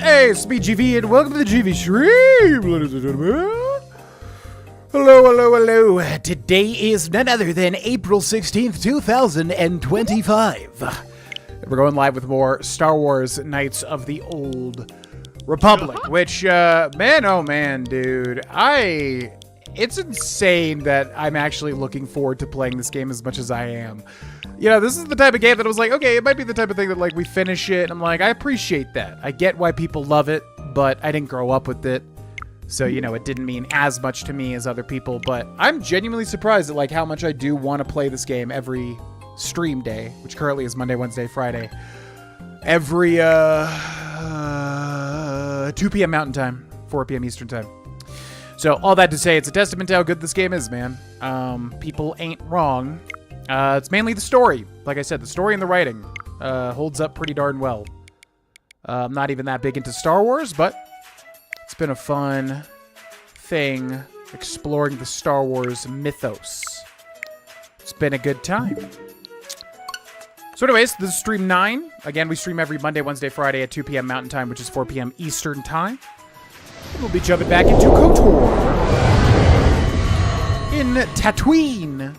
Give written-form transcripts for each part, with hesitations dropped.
Hey, it's me, GV, and welcome to the GV stream, ladies and gentlemen. Hello, hello, hello. Today is none other than April 16th, 2025. We're going live with more Star Wars Knights of the Old Republic, which, man, oh man, dude, it's insane that I'm actually looking forward to playing this game as much as I am. You know, this is the type of game that I was like, okay, it might be the type of thing that, like, we finish it, and I'm like, I appreciate that. I get why people love it, but I didn't grow up with it. So, you know, it didn't mean as much to me as other people, but I'm genuinely surprised at, like, how much I do want to play this game every stream day, which currently is Monday, Wednesday, Friday. Every, 2 p.m. Mountain Time, 4 p.m. Eastern Time. So, all that to say, it's a testament to how good this game is, man. People ain't wrong. It's mainly the story. Like I said, the story and the writing holds up pretty darn well. I'm not even that big into Star Wars, but it's been a fun thing exploring the Star Wars mythos. It's been a good time. So anyways, this is stream 9. Again, we stream every Monday, Wednesday, Friday at 2 p.m. Mountain Time, which is 4 p.m. Eastern Time. We'll be jumping back into KotOR in Tatooine.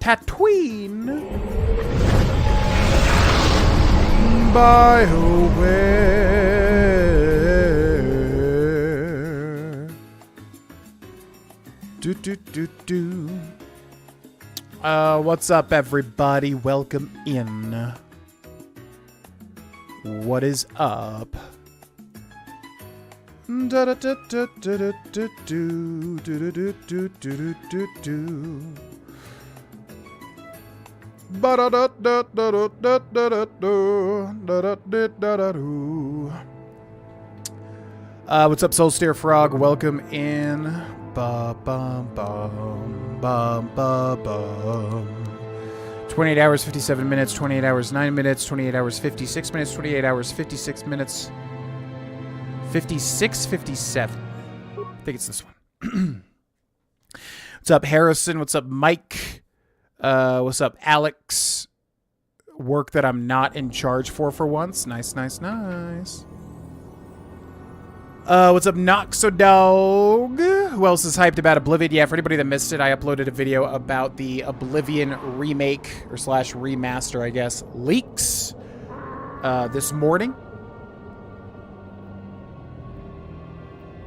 BioWare. What's up, everybody? Welcome in. What is up? What's up, Soulsteer Frog? Welcome in. Ba bum bum bum ba bum. 28 hours, 57 minutes, 28 hours, 9 minutes, 28 hours, 56 minutes, 28 hours, 56 minutes, 56, 57. I think it's this one. What's up, Harrison? What's up, Mike? What's up, Alex? Work that I'm not in charge for once. Nice, nice, nice. What's up, Noxodog? Who else is hyped about Oblivion? Yeah, for anybody that missed it, I uploaded a video about the Oblivion remake, or slash remaster, I guess, leaks, this morning.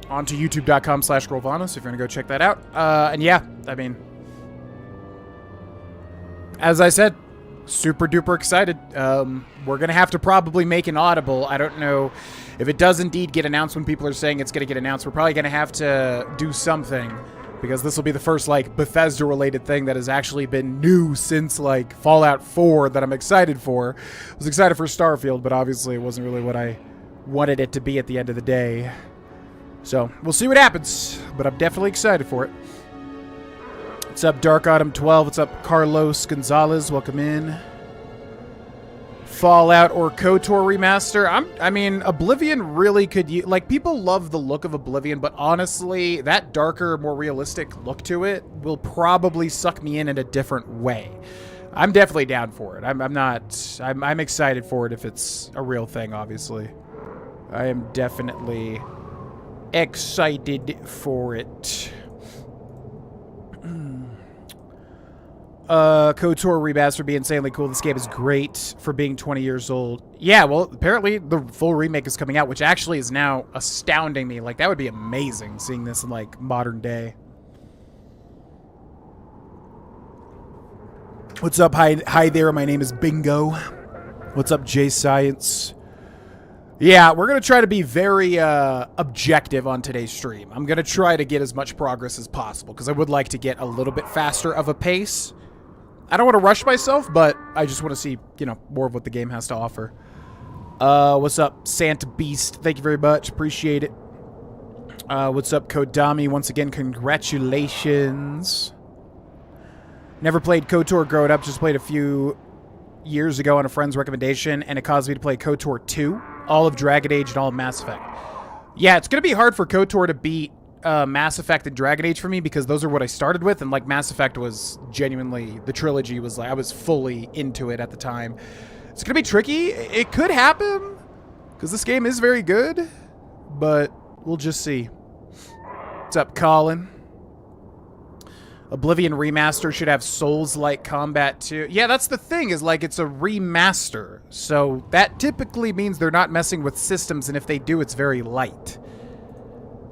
Onto youtube.com/Grolvanos if you're gonna go check that out. And yeah, I mean, as I said, super duper excited. We're gonna have to probably make an audible. I don't know if it does indeed get announced when people are saying it's gonna get announced. We're probably gonna have to do something, because this will be the first, like, Bethesda related thing that has actually been new since, like, Fallout 4 that I'm excited for. I was excited for Starfield, but obviously it wasn't really what I wanted it to be at the end of the day. So, we'll see what happens, but I'm definitely excited for it. What's up, Dark Autumn 12? What's up, Carlos Gonzalez? Welcome in. Fallout or KotOR remaster? I mean, Oblivion really could use... Like, people love the look of Oblivion, but honestly, that darker, more realistic look to it will probably suck me in a different way. I'm definitely down for it. I'm excited for it if it's a real thing, obviously. I am definitely excited for it. KotOR remaster would be insanely cool. This game is great for being 20 years old. Yeah, well, apparently the full remake is coming out, which actually is now astounding me. Like, that would be amazing, seeing this in, like, modern day. What's up? Hi there, my name is Bingo. What's up, J Science? Yeah, we're going to try to be very objective on today's stream. I'm going to try to get as much progress as possible, because I would like to get a little bit faster of a pace. I don't want to rush myself, but I just want to see, you know, more of what the game has to offer. What's up, Santa Beast? Thank you very much. Appreciate it. What's up, Kodami? Once again, congratulations. Never played KotOR growing up, just played a few years ago on a friend's recommendation, and it caused me to play KotOR 2, all of Dragon Age, and all of Mass Effect. Yeah, it's going to be hard for KotOR to beat Mass Effect and Dragon Age for me, because those are what I started with, and like Mass Effect was genuinely, the trilogy was like, I was fully into it at the time. It's gonna be tricky. It could happen. Because this game is very good, but we'll just see. What's up, Colin? Oblivion Remaster should have Souls-like combat too. Yeah, that's the thing, is like it's a remaster. So that typically means they're not messing with systems, and if they do, it's very light.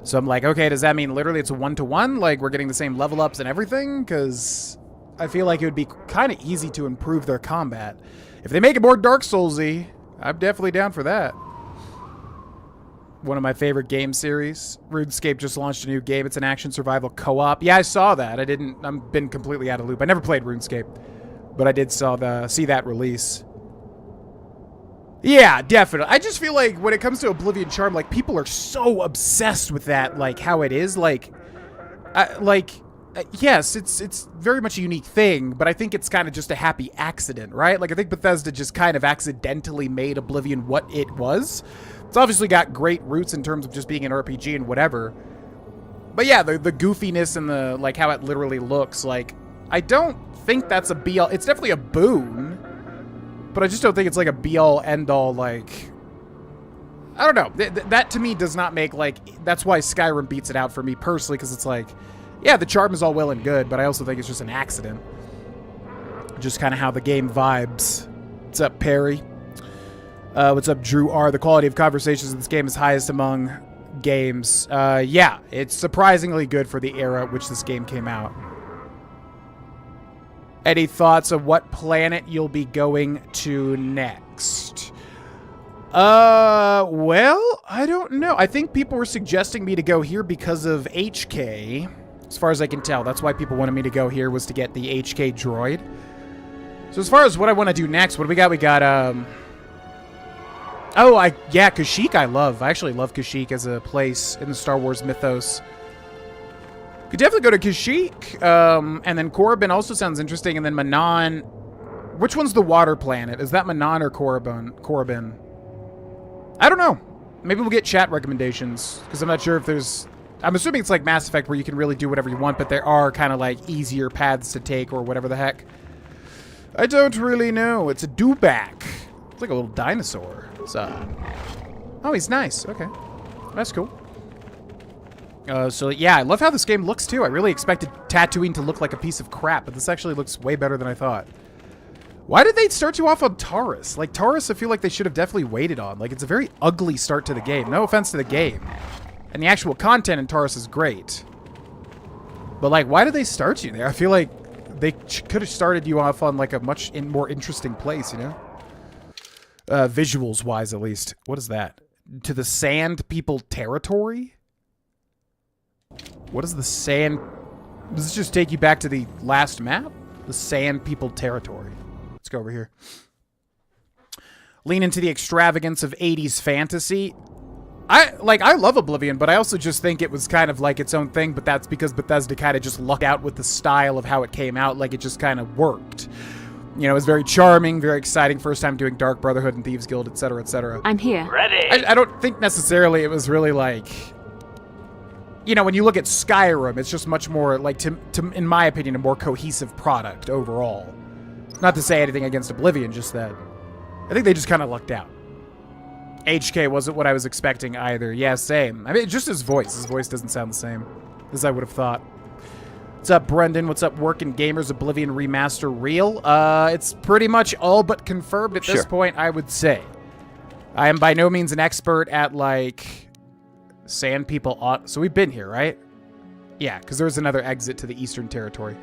So I'm like, okay, does that mean literally it's a one-to-one? Like we're getting the same level ups and everything? Because I feel like it would be kind of easy to improve their combat. If they make it more Dark Souls-y, I'm definitely down for that. One of my favorite game series. RuneScape just launched a new game. It's an action survival co-op. Yeah, I saw that. I've been completely out of loop. I never played RuneScape, but I did see that release. Yeah, definitely. I just feel like when it comes to Oblivion Charm, like people are so obsessed with that, like how it is. Yes, it's very much a unique thing, but I think it's kind of just a happy accident, right? Like I think Bethesda just kind of accidentally made Oblivion what it was. It's obviously got great roots in terms of just being an RPG and whatever. But yeah, the goofiness and the like how it literally looks, like I don't think that's a be all. It's definitely a boon, but I just don't think it's like a be all end all. Like I don't know. That to me does not make like. That's why Skyrim beats it out for me personally, because it's like, yeah, the charm is all well and good, but I also think it's just an accident. Just kind of how the game vibes. What's up, Perry? What's up, Drew R? The quality of conversations in this game is highest among games. Yeah, it's surprisingly good for the era at which this game came out. Any thoughts of what planet you'll be going to next? Well, I don't know. I think people were suggesting me to go here because of HK. As far as I can tell, that's why people wanted me to go here, was to get the HK droid. So as far as what I want to do next, what do we got? We got, yeah, Kashyyyk I love. I actually love Kashyyyk as a place in the Star Wars mythos. Could definitely go to Kashyyyk. And then Korriban also sounds interesting. And then Manon. Which one's the water planet? Is that Manon or Korriban? I don't know. Maybe we'll get chat recommendations, because I'm not sure if there's... I'm assuming it's like Mass Effect where you can really do whatever you want, but there are kind of like easier paths to take or whatever the heck. I don't really know. It's a dewback. It's like a little dinosaur. Oh, he's nice. Okay. That's cool. So yeah, I love how this game looks too. I really expected Tatooine to look like a piece of crap, but this actually looks way better than I thought. Why did they start you off on Taurus? Like, Taurus, I feel like they should have definitely waited on. Like, it's a very ugly start to the game. No offense to the game. And the actual content in Taurus is great. But, like, why did they start you there? I feel like they could have started you off on, like, a much more interesting place, you know? Visuals-wise, at least. What is that? To the Sand People territory? What is the Sand... Does this just take you back to the last map? The Sand People territory. Let's go over here. Lean into the extravagance of 80s fantasy. I love Oblivion, but I also just think it was kind of like its own thing, but that's because Bethesda kind of just lucked out with the style of how it came out. Like, it just kind of worked. You know, it was very charming, very exciting. First time doing Dark Brotherhood and Thieves Guild, etc., etc. I'm here. Ready. I don't think necessarily it was really like... You know, when you look at Skyrim, it's just much more, like, in my opinion, a more cohesive product overall. Not to say anything against Oblivion, just that I think they just kind of lucked out. HK wasn't what I was expecting either. Yeah, same. I mean, just his voice. His voice doesn't sound the same as I would have thought. What's up, Brendan? What's up, Working Gamers? Oblivion Remaster real? It's pretty much all but confirmed at this point, I would say. I am by no means an expert at, like, Sand People. So we've been here, right? Yeah, because there's another exit to the Eastern Territory.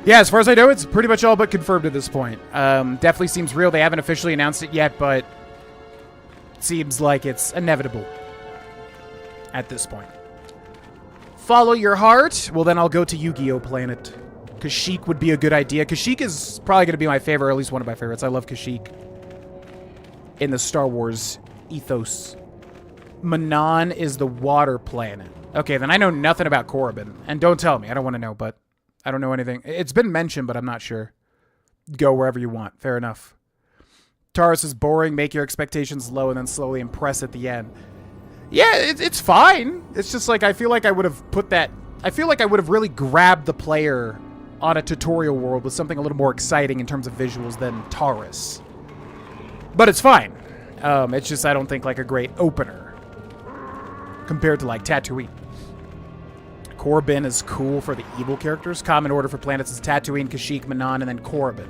Yeah, as far as I know, it's pretty much all but confirmed at this point. Definitely seems real. They haven't officially announced it yet, but it seems like it's inevitable at this point. Follow your heart? Well, then I'll go to Yu-Gi-Oh! Planet. Kashyyyk would be a good idea. Kashyyyk is probably going to be my favorite, or at least one of my favorites. I love Kashyyyk in the Star Wars ethos. Manon is the water planet. Okay, then I know nothing about Korriban. And don't tell me. I don't want to know, but I don't know anything. It's been mentioned, but I'm not sure. Go wherever you want. Fair enough. Taurus is boring. Make your expectations low and then slowly impress at the end. Yeah, it's fine. It's just like I feel like I would have put that... I feel like I would have really grabbed the player on a tutorial world with something a little more exciting in terms of visuals than Taurus. But it's fine. It's just, I don't think, like, a great opener compared to, like, Tatooine. Korriban is cool for the evil characters. Common order for planets is Tatooine, Kashyyyk, Manon, and then Korriban.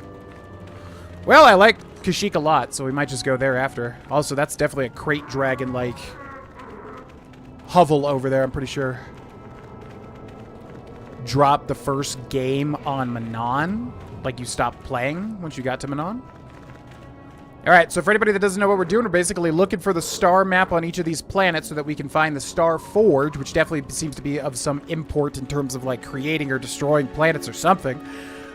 Well, I like Kashyyyk a lot, so we might just go there after. Also, that's definitely a crate dragon-like hovel over there, I'm pretty sure. Drop the first game on Manon. Like, you stopped playing once you got to Manon. Alright, so for anybody that doesn't know what we're doing, we're basically looking for the star map on each of these planets so that we can find the Star Forge, which definitely seems to be of some import in terms of, like, creating or destroying planets or something.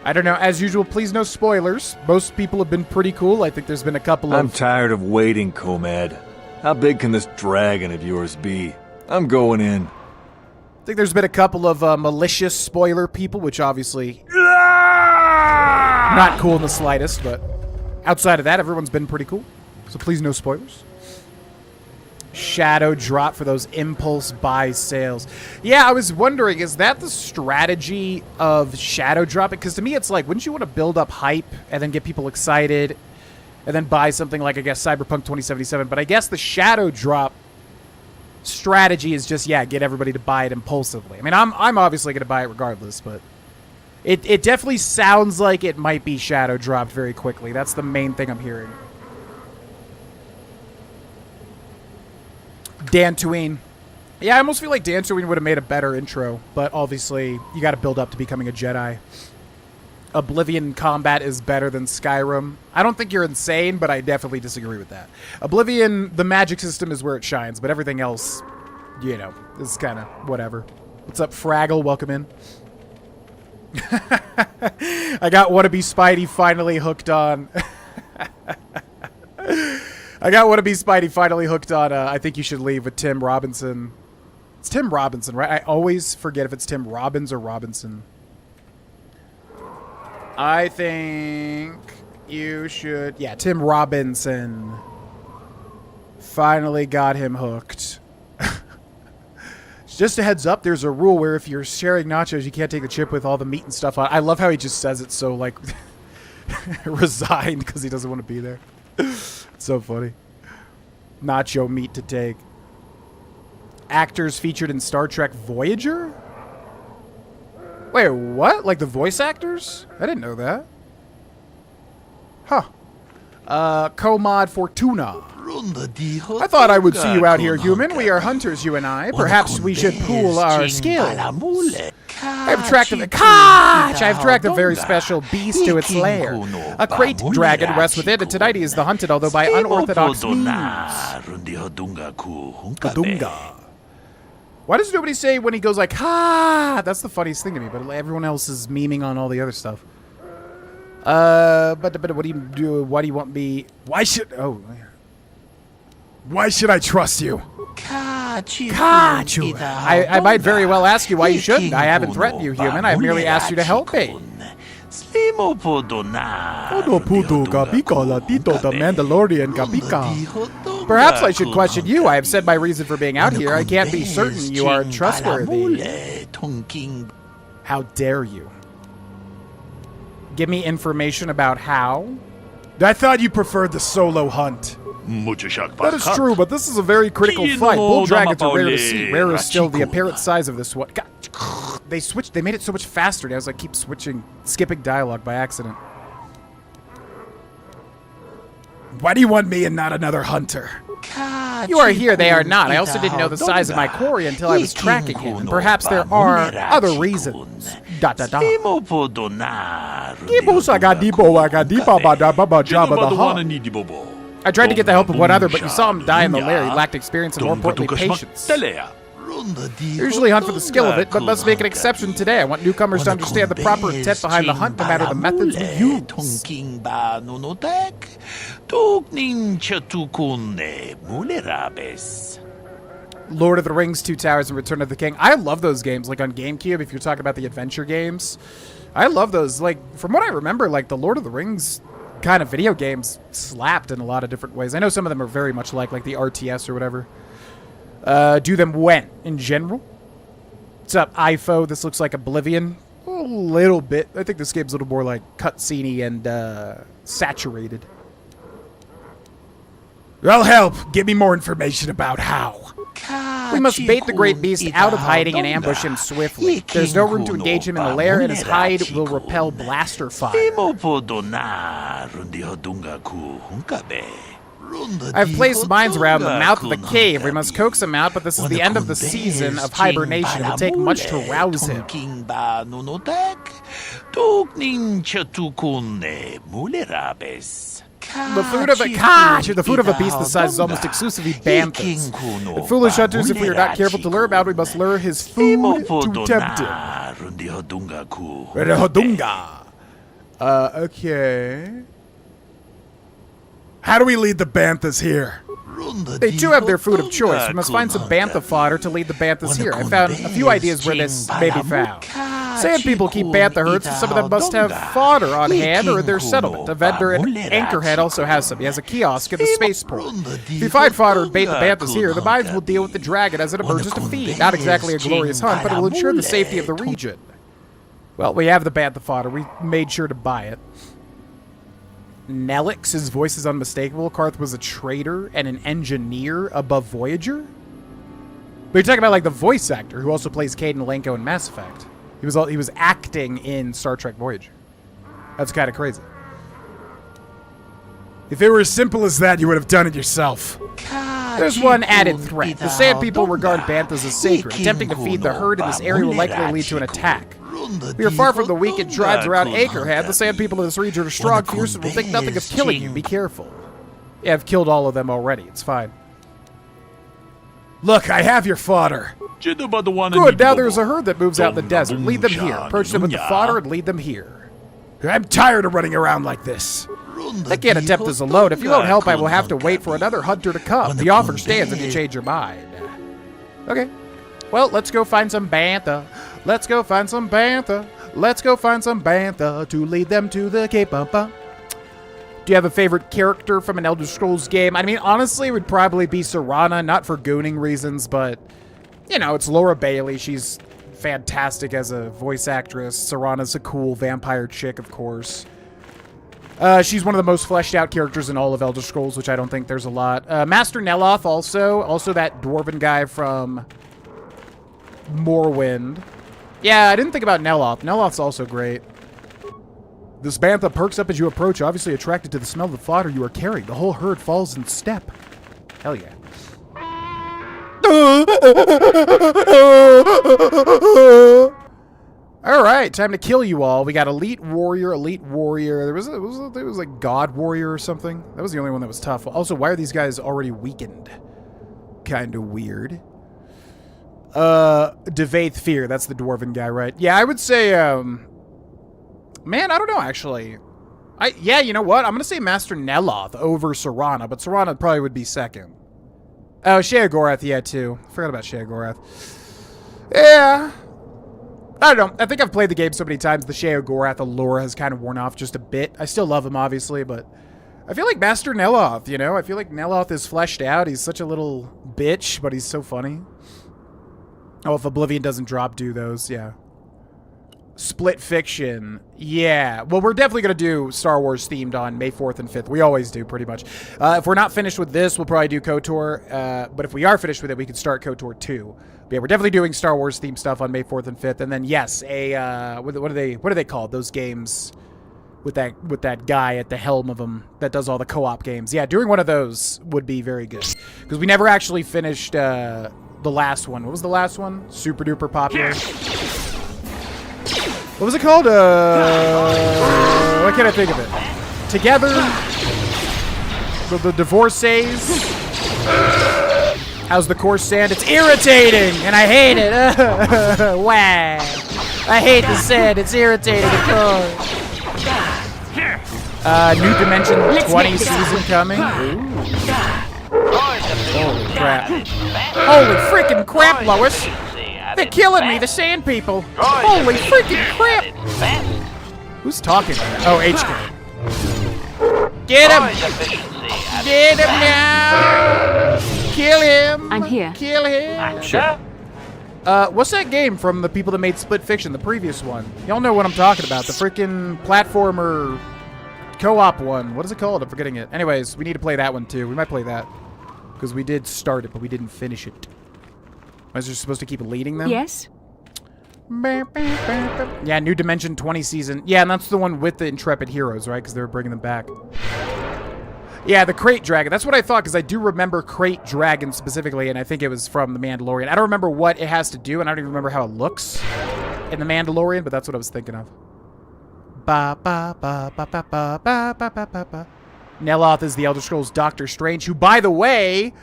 I don't know. As usual, please no spoilers. Most people have been pretty cool. I think there's been a couple of... I'm tired of waiting, Comad. How big can this dragon of yours be? I'm going in. I think there's been a couple of malicious spoiler people, which obviously... not cool in the slightest, but... outside of that, everyone's been pretty cool. So please, no spoilers. Shadow drop for those impulse buy sales. Yeah, I was wondering, is that the strategy of shadow dropping? Because to me, it's like, wouldn't you want to build up hype and then get people excited and then buy something like, I guess, Cyberpunk 2077? But I guess the shadow drop strategy is just, yeah, get everybody to buy it impulsively. I mean, I'm obviously going to buy it regardless, but... It definitely sounds like it might be shadow dropped very quickly. That's the main thing I'm hearing. Dantooine. Yeah, I almost feel like Dantooine would have made a better intro, but obviously you got to build up to becoming a Jedi. Oblivion combat is better than Skyrim. I don't think you're insane, but I definitely disagree with that. Oblivion, the magic system is where it shines, but everything else, you know, is kind of whatever. What's up, Fraggle? Welcome in. I got Wannabe Spidey finally hooked on. I Think You Should Leave with Tim Robinson. It's Tim Robinson, right? I always forget if it's Tim Robbins or Robinson. I think you should... yeah, Tim Robinson. Finally got him hooked. Just a heads up, there's a rule where if you're sharing nachos, you can't take the chip with all the meat and stuff on. I love how he just says it so, like, resigned because he doesn't want to be there. It's so funny. Nacho meat to take. Actors featured in Star Trek Voyager? Wait, what? Like the voice actors? I didn't know that. Huh. Comad Fortuna. I thought I would see you out here, human. We are hunters, you and I. Perhaps we should pool our skills. I've tracked a very special beast to its lair. A crate dragon rests within, and tonight he is the hunted, although by unorthodox means. Kadunga. Why does nobody say when he goes like, ha? That's the funniest thing to me, but everyone else is memeing on all the other stuff. But what do you do? Why do you want me? Why should I trust you? Kachu. I might very well ask you why you shouldn't. I haven't threatened you, human. I have merely asked you to help me. Perhaps I should question you. I have said my reason for being out here. I can't be certain you are trustworthy. How dare you? Give me information about how? I thought you preferred the solo hunt. That is true, but this is a very critical fight. Bull dragons are rare to see. Rarer is still the apparent size of this one. God, they made it so much faster. I was like, keep skipping dialogue by accident. Why do you want me and not another hunter? You are here, they are not. I also didn't know the size of my quarry until I was tracking him. And perhaps there are other reasons. I tried to get the help of one other, but you saw him die in the lair. He lacked experience and, more importantly, patience. I usually hunt for the skill of it, but must make an exception today. I want newcomers to understand the proper intent behind the hunt, no matter the methods we use. Lord of the Rings, Two Towers, and Return of the King. I love those games, like on GameCube, if you're talking about the adventure games. I love those. Like, from what I remember, like, the Lord of the Rings kind of video games slapped in a lot of different ways. I know some of them are very much like the RTS or whatever. Do them when? In general? What's up, IFO? This looks like Oblivion. A little bit. I think this game's a little more like cutscene-y and saturated. I'll help. Give me more information about how. We must bait the great beast out of hiding and ambush him swiftly. There's no room to engage him in the lair, and his hide will repel blaster fire. I've placed mines around the mouth of the cave. We must coax him out, but this is the end of the season of hibernation. It will take much to rouse him. The food of a beast this size is almost exclusively banthas. And foolish hunters, if we are not careful to lure him out, we must lure his food to tempt him. Okay. How do we lead the banthas here? They too have their food of choice. We must find some bantha fodder to lead the banthas here. I found a few ideas where this may be found. Sand people keep bantha herds, and some of them must have fodder on hand or in their settlement. A vendor at Anchorhead also has some. He has a kiosk at the spaceport. If you find fodder and bait the banthas here, the mines will deal with the dragon as it emerges to feed. Not exactly a glorious hunt, but it will ensure the safety of the region. Well, we have the bantha fodder. We made sure to buy it. Nelix, his voice is unmistakable. Karth was a traitor and an engineer above Voyager? But you're talking about like the voice actor who also plays Caden Lenko in Mass Effect. He was acting in Star Trek Voyager. That's kind of crazy. If it were as simple as that, you would have done it yourself. There's one added threat. The Sand People regard banthas as sacred. Attempting to feed the herd in this area will likely lead to an attack. We are far from the weakened tribes around Anchorhead. The Sand People of this region are strong, fierce, and will think nothing of killing you. Be careful. Yeah, I've killed all of them already. It's fine. Look, I have your fodder. Good, now there's a herd that moves out in the desert. Lead them here. Approach them with the fodder and lead them here. I'm tired of running around like this. I can't attempt this alone. If you won't help, I will have to wait for another hunter to come. The offer stands if you change your mind. Okay. Well, let's go find some bantha. Let's go find some bantha. Let's go find some bantha to lead them to the Cape. Do you have a favorite character from an Elder Scrolls game? I mean, honestly, it would probably be Serana, not for gooning reasons, but, you know, it's Laura Bailey. She's fantastic as a voice actress. Serana's a cool vampire chick, of course. She's one of the most fleshed out characters in all of Elder Scrolls, which I don't think there's a lot. Master Neloth also that dwarven guy from Morrowind. Yeah, I didn't think about Neloth. Neloth's also great. This bantha perks up as you approach, obviously attracted to the smell of the fodder you are carrying. The whole herd falls in step. Hell yeah. All right, time to kill you all. We got elite warrior. There was like god warrior or something. That was the only one that was tough. Also, why are these guys already weakened? Kind of weird. Devaith Fear. That's the dwarven guy, right? Yeah, I would say. Man, I don't know actually. Yeah, you know what? I'm gonna say Master Neloth over Serana, but Serana probably would be second. Oh, Sheogorath, yeah, too. Forgot about Sheogorath. Yeah. I don't know. I think I've played the game so many times, the Sheogorath allure has kind of worn off just a bit. I still love him, obviously, but I feel like Master Neloth, you know? I feel like Neloth is fleshed out. He's such a little bitch, but he's so funny. Oh, if Oblivion doesn't drop, do those, yeah. Split Fiction. Yeah. Well, we're definitely going to do Star Wars themed on May 4th and 5th. We always do, pretty much. If we're not finished with this, we'll probably do KotOR. But if we are finished with it, we can start KotOR 2. But yeah, we're definitely doing Star Wars themed stuff on May 4th and 5th. And then, yes, what are they called? Those games with that guy at the helm of them that does all the co-op games. Yeah, doing one of those would be very good. Because we never actually finished the last one. What was the last one? Super duper popular. What was it called? What can I think of it? Together? The Divorcees? How's the course sand? It's irritating, and I hate it. Wow. I hate the sand. It's irritating, of course. New Dimension 20 season coming. Ooh. Holy crap. Holy freaking crap, Lois. They're killing me, the Sand People. Holy freaking crap. Who's talking? Oh, HK. Get him. Get him now. Kill him. I'm here. Kill him. Sure. What's that game from the people that made Split Fiction, the previous one? Y'all know what I'm talking about. The freaking platformer co-op one. What is it called? I'm forgetting it. Anyways, we need to play that one too. We might play that. Because we did start it, but we didn't finish it. Was I supposed to keep leading them? Yes? Yeah, New Dimension 20 season. Yeah, and that's the one with the Intrepid Heroes, right? Because they were bringing them back. Yeah, the Crate Dragon. That's what I thought, because I do remember Crate Dragon specifically, and I think it was from The Mandalorian. I don't remember what it has to do, and I don't even remember how it looks in The Mandalorian, but that's what I was thinking of. Ba ba ba ba ba ba ba ba ba ba ba. Neloth is the Elder Scrolls Doctor Strange, who, by the way,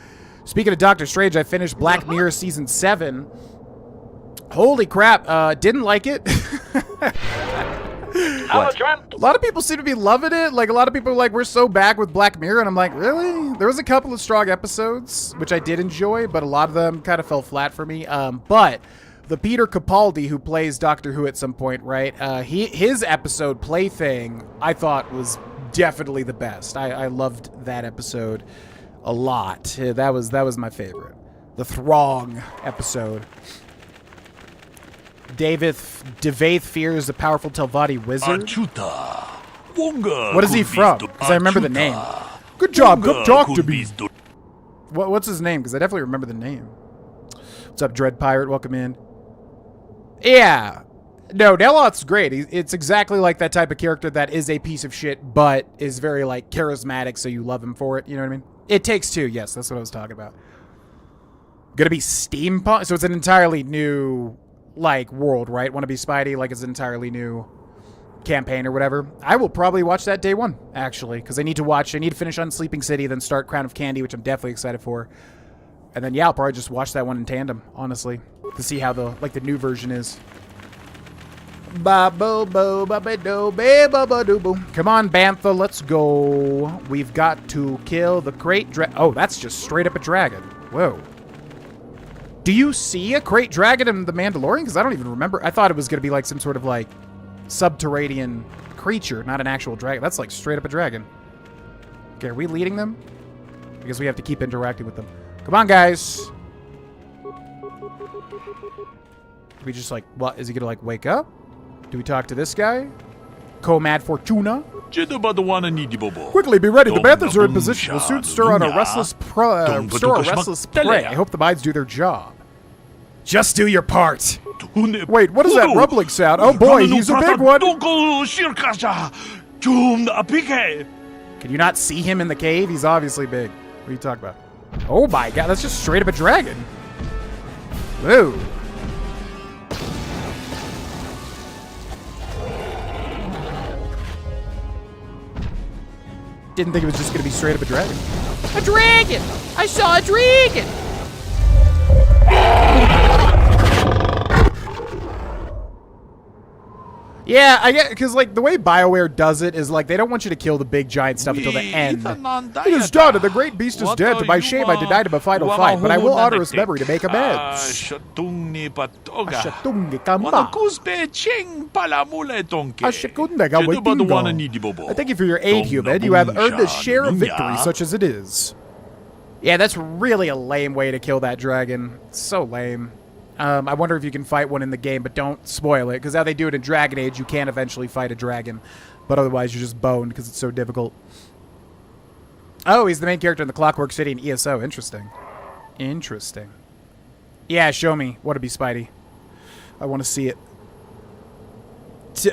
speaking of Doctor Strange, I finished Black Mirror Season 7. Holy crap, didn't like it. Hello, Trent. A lot of people seem to be loving it. Like, a lot of people are like, we're so back with Black Mirror, and I'm like, really? There was a couple of strong episodes, which I did enjoy, but a lot of them kind of fell flat for me. But the Peter Capaldi, who plays Doctor Who at some point, right? His episode, Plaything, I thought was definitely the best. I loved that episode a lot. That was my favorite. The Throng episode. Devaith fears the powerful Telvanni wizard. What is he from? Because I remember the name. Good job. Good talk to me. What's his name? Because I definitely remember the name. What's up, Dread Pirate? Welcome in. Yeah. No, Neloth's great. It's exactly like that type of character that is a piece of shit, but is very, like, charismatic, so you love him for it. You know what I mean? It Takes Two. Yes, that's what I was talking about. Gonna be steampunk? So it's an entirely new, like, world, right? Wanna Be Spidey? Like, it's an entirely new campaign or whatever. I will probably watch that day one, actually, because I need to finish Unsleeping City, then start Crown of Candy, which I'm definitely excited for. And then, yeah, I'll probably just watch that one in tandem, honestly, to see how the new version is. Come on, Bantha, let's go. We've got to kill the Crate Dragon. Oh, that's just straight up a dragon. Whoa. Do you see a Crate Dragon in The Mandalorian? Because I don't even remember. I thought it was going to be like some sort of like subterranean creature, not an actual dragon. That's like straight up a dragon. Okay, are we leading them? Because we have to keep interacting with them. Come on, guys. We just like, what? Is he going to like wake up? Do we talk to this guy? Comad Fortuna? Quickly, be ready. The Banthas are in position. We'll soon stir on a restless prey. I hope the mines do their job. Just do your part. Wait, what is that rumbling sound? Oh boy, he's a big one. Can you not see him in the cave? He's obviously big. What are you talking about? Oh my god, that's just straight up a dragon. Whoa. Didn't think it was just going to be straight up a dragon. A dragon! I saw a dragon! Yeah, I get, because like the way BioWare does it is like they don't want you to kill the big giant stuff until the end. It is done, and the great beast is dead. To my shame, I denied him a final fight, but I will honor his memory to make amends. I thank you for your aid, human. You have earned a share of victory, such as it is. Yeah, that's really a lame way to kill that dragon. So lame. I wonder if you can fight one in the game, but don't spoil it, because how they do it in Dragon Age, you can eventually fight a dragon, but otherwise you're just boned because it's so difficult. Oh, he's the main character in the Clockwork City in ESO. Interesting. Interesting. Yeah, show me. Want to be Spidey. I want to see it.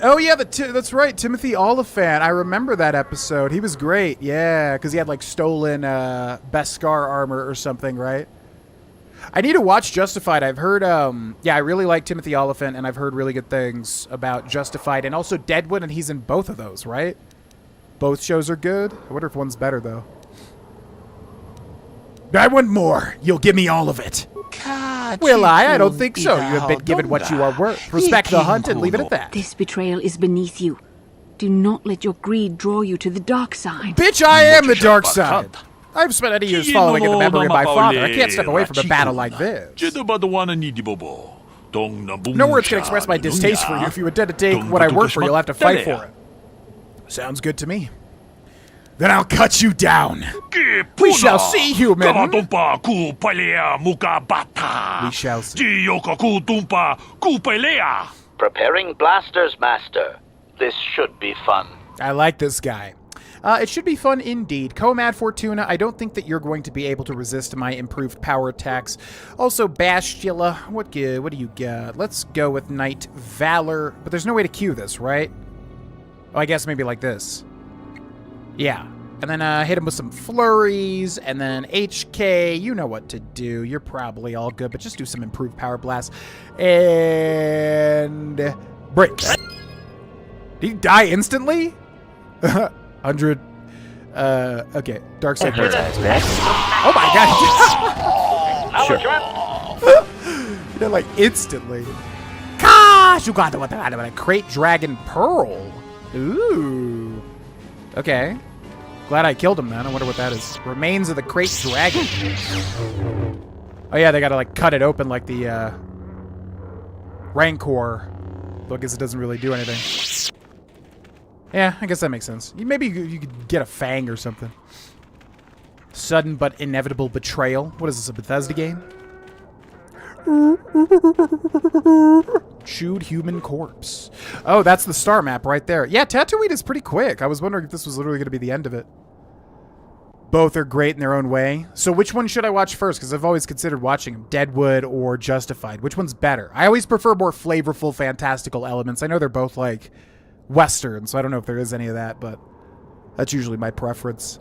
Oh, yeah, that's right. Timothy Oliphant. I remember that episode. He was great. Yeah, because he had, like, stolen Beskar armor or something, right? I need to watch Justified. I've heard, yeah, I really like Timothy Oliphant, and I've heard really good things about Justified, and also Deadwood, and he's in both of those, right? Both shows are good. I wonder if one's better, though. I want more. You'll give me all of it. Will I? I don't think so. You have been given what you are worth. Respect the hunt and leave it at that. This betrayal is beneath you. Do not let your greed draw you to the dark side. Bitch, I am the dark side. I've spent many years following in the memory of my father. I can't step away from a battle like this. No words can express my distaste for you. If you intend to take what I work for, you'll have to fight for it. Sounds good to me. Then I'll cut you down. We shall see, human. We shall see. Preparing blasters, Master. This should be fun. I like this guy. It should be fun indeed. Comad Fortuna, I don't think that you're going to be able to resist my improved power attacks. Also, Bastula, what do you got? Let's go with Knight Valor, but there's no way to queue this, right? Oh, I guess maybe like this. Yeah. And then hit him with some flurries, and then HK, you know what to do. You're probably all good, but just do some improved power blast. And... break. Did he die instantly? 100. Okay. Dark side. Oh my god. Sure. You know, like instantly. Gosh, you got a crate dragon pearl. Ooh. Okay. Glad I killed him, man. I wonder what that is. Remains of the crate dragon. Oh yeah, they gotta like cut it open like the Rancor. But I guess it doesn't really do anything. Yeah, I guess that makes sense. Maybe you could get a fang or something. Sudden but inevitable betrayal. What is this, a Bethesda game? Chewed human corpse. Oh, that's the star map right there. Yeah, Tatooine is pretty quick. I was wondering if this was literally going to be the end of it. Both are great in their own way. So which one should I watch first? Because I've always considered watching them. Deadwood or Justified. Which one's better? I always prefer more flavorful, fantastical elements. I know they're both like Western, so I don't know if there is any of that, but that's usually my preference.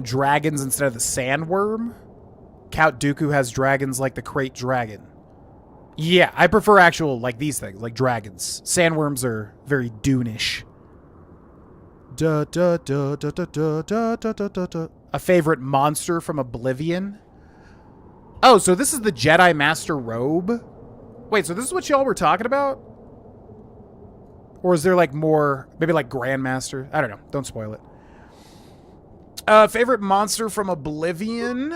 Dragons instead of the sandworm? Count Dooku has dragons like the crate dragon. Yeah, I prefer actual, like these things, like dragons. Sandworms are very Dune-ish. A favorite monster from Oblivion? Oh, so this is the Jedi Master Robe? Wait, so this is what y'all were talking about? Or is there like more, maybe like Grandmaster? I don't know. Don't spoil it. Favorite monster from Oblivion?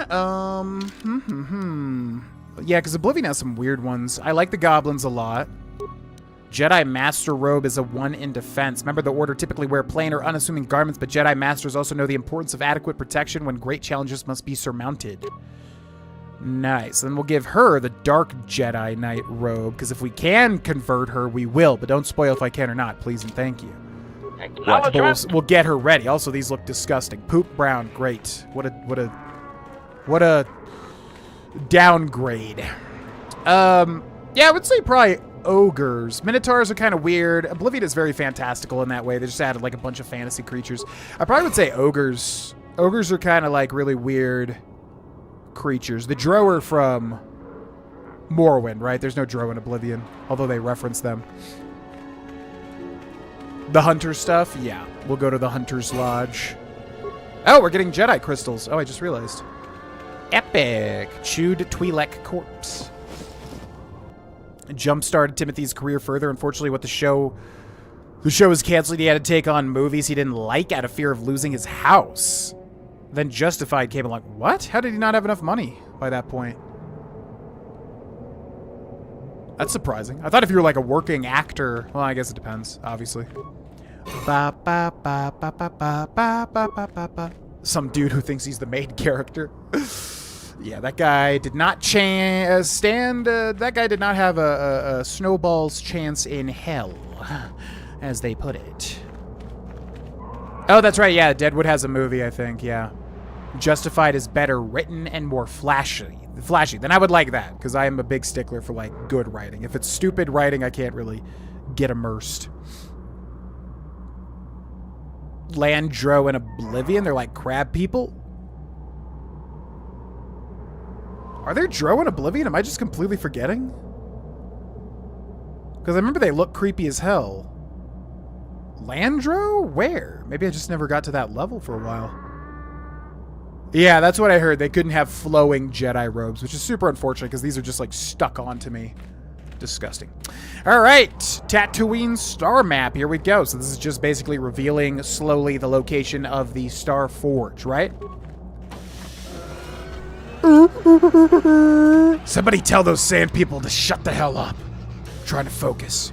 Yeah, because Oblivion has some weird ones. I like the goblins a lot. Jedi Master Robe is a 1 in defense. Remember, the Order typically wear plain or unassuming garments, but Jedi Masters also know the importance of adequate protection when great challenges must be surmounted. Nice. Then we'll give her the Dark Jedi Knight Robe, because if we can convert her, we will. But don't spoil if I can or not, please and thank you. But we'll get her ready. Also, these look disgusting. Poop brown, great. What a downgrade. Yeah, I would say probably ogres. Minotaurs are kind of weird. Oblivion is very fantastical in that way. They just added like a bunch of fantasy creatures. I probably would say ogres. Ogres are kind of like really weird creatures. The Drow are from Morrowind, right? There's no Drow in Oblivion, although they reference them. The hunter stuff? Yeah. We'll go to the Hunter's Lodge. Oh, we're getting Jedi crystals. Oh, I just realized. Epic. Chewed Twi'lek corpse. Jump-started Timothy's career further. Unfortunately, what the show was canceled, he had to take on movies he didn't like out of fear of losing his house. Then Justified came along. What? How did he not have enough money by that point? That's surprising. I thought if you were like a working actor, well, I guess it depends, obviously. Some dude who thinks he's the main character. Yeah, that guy did not that guy did not have a snowball's chance in hell, as they put it. Oh, that's right. Yeah, Deadwood has a movie, I think. Yeah. Justified is better written and more flashy. Then I would like that, because I am a big stickler for, like, good writing. If it's stupid writing, I can't really get immersed. Landro and Oblivion, they're like crab people? Are there Drow in Oblivion? Am I just completely forgetting? Because I remember they look creepy as hell. Landro? Where? Maybe I just never got to that level for a while. Yeah, that's what I heard. They couldn't have flowing Jedi robes, which is super unfortunate because these are just like stuck onto me. Disgusting. All right, Tatooine star map. Here we go. So this is just basically revealing slowly the location of the Star Forge, right? Somebody tell those sand people to shut the hell up. I'm trying to focus.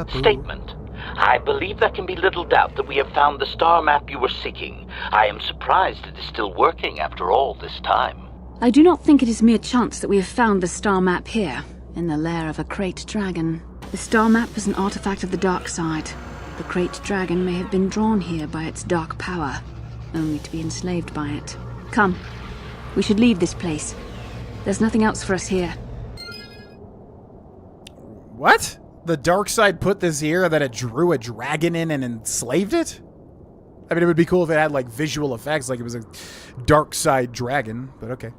Statement. I believe there can be little doubt that we have found the star map you were seeking. I am surprised it is still working after all this time. I do not think it is mere chance that we have found the star map here, in the lair of a Krayt dragon. The star map is an artifact of the dark side. The Krayt dragon may have been drawn here by its dark power, only to be enslaved by it. Come, we should leave this place. There's nothing else for us here. What? The dark side put this here, and then it drew a dragon in and enslaved it? I mean, it would be cool if it had, like, visual effects, like it was a dark side dragon, but okay.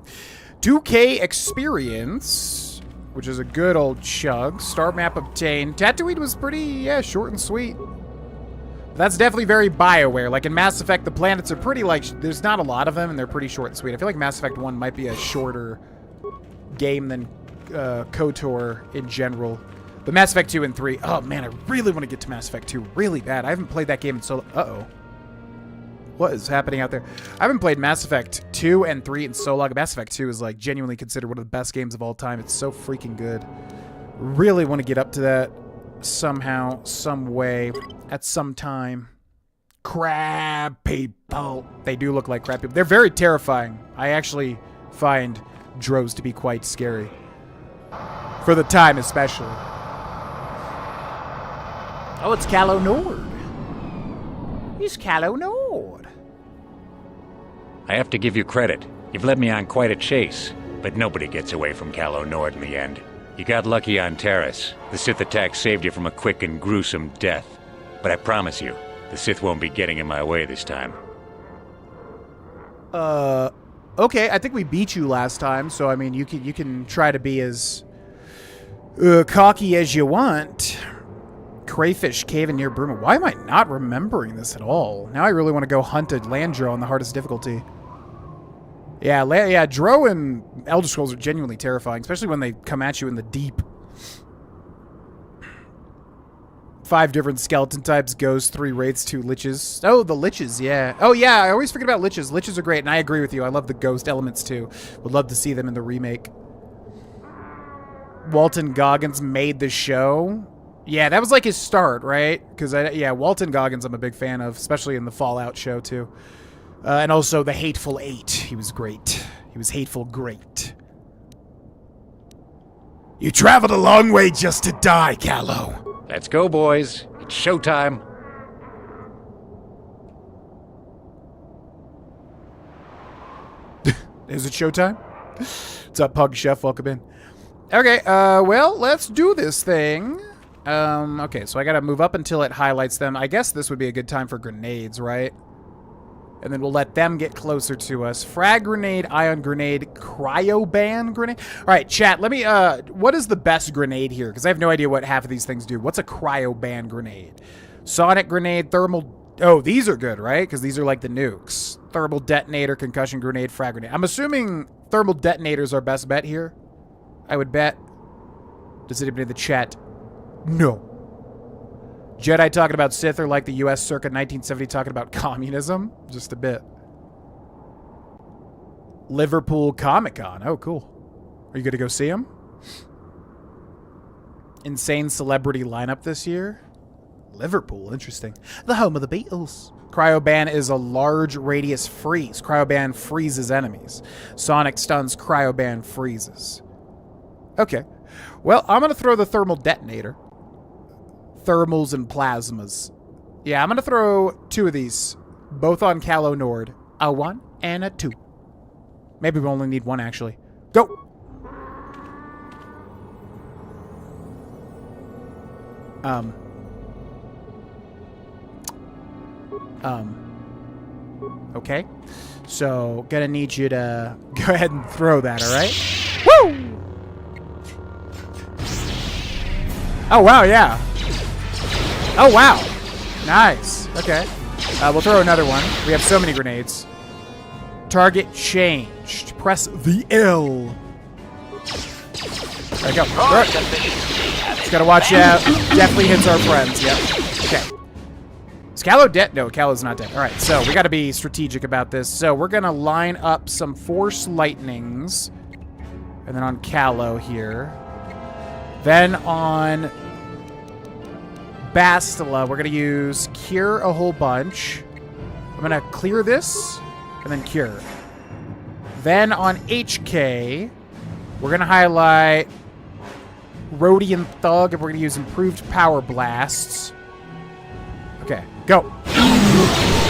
2K experience, which is a good old chug. Star map obtained. Tatooine was pretty, yeah, short and sweet. That's definitely very BioWare. Like, in Mass Effect, the planets are pretty, like, there's not a lot of them, and they're pretty short and sweet. I feel like Mass Effect 1 might be a shorter game than KotOR in general. But Mass Effect 2 and 3, oh, man, I really want to get to Mass Effect 2 really bad. I haven't played that game in so... Uh-oh. What is happening out there? I haven't played Mass Effect 2 and 3 in so long. Mass Effect 2 is, like, genuinely considered one of the best games of all time. It's so freaking good. Really want to get up to that somehow, some way, at some time. Crab people. They do look like crab people. They're very terrifying. I actually find drows to be quite scary. For the time, especially. Oh, it's KotOR. It's KotOR. I have to give you credit. You've led me on quite a chase, but nobody gets away from KotOR in the end. You got lucky on Terrace. The Sith attack saved you from a quick and gruesome death. But I promise you, the Sith won't be getting in my way this time. Okay, I think we beat you last time, so I mean, you can try to be as cocky as you want. Crayfish cave in near Bruma. Why am I not remembering this at all? Now I really want to go hunt a land drow on the hardest difficulty. Yeah, drow and Elder Scrolls are genuinely terrifying, especially when they come at you in the deep. 5 different skeleton types, ghosts, 3 wraiths, 2 liches. Oh, the liches, yeah. Oh, yeah, I always forget about liches. Liches are great, and I agree with you. I love the ghost elements, too. Would love to see them in the remake. Walton Goggins made the show. Yeah, that was like his start, right? Because, yeah, Walton Goggins I'm a big fan of, especially in the Fallout show, too. And also the Hateful Eight. He was great. He was hateful great. You traveled a long way just to die, Callow. Let's go, boys. It's showtime. Is it showtime? What's up, Pug Chef? Welcome in. Okay, well, let's do this thing. Okay, so I gotta move up until it highlights them. I guess this would be a good time for grenades, right? And then we'll let them get closer to us. Frag grenade, ion grenade, cryoban grenade. All right, chat, let me, what is the best grenade here? Because I have no idea what half of these things do. What's a cryoban grenade? Sonic grenade, thermal, oh, these are good, right? Because these are like the nukes. Thermal detonator, concussion grenade, frag grenade. I'm assuming thermal detonators are best bet here. I would bet. Does anybody in the chat? No. Jedi talking about Sith are like the U.S. circa 1970 talking about communism. Just a bit. Liverpool Comic-Con. Oh, cool. Are you going to go see him? Insane celebrity lineup this year. Liverpool. Interesting. The home of the Beatles. Cryoban is a large radius freeze. Cryoban freezes enemies. Sonic stuns. Cryoban freezes. Okay. Well, I'm going to throw the thermal detonator. Thermals and plasmas. Yeah, I'm going to throw 2 of these. Both on KotOR. A 1 and a 2. Maybe we only need 1, actually. Go! Okay. So, gonna need you to go ahead and throw that, alright? Woo! Oh, wow, yeah. Oh, wow. Nice. Okay. We'll throw another one. We have so many grenades. Target changed. Press the L. There we go. Just gotta watch out. Definitely hits our friends. Yep. Okay. Is Callow dead? No, Callow's not dead. All right, so we gotta be strategic about this. So we're gonna line up some Force Lightnings. And then on Callow here. Then on Bastila, we're going to use Cure a whole bunch. I'm going to clear this, and then Cure. Then on HK, we're going to highlight Rhodian Thug, and we're going to use improved power blasts. Okay, go.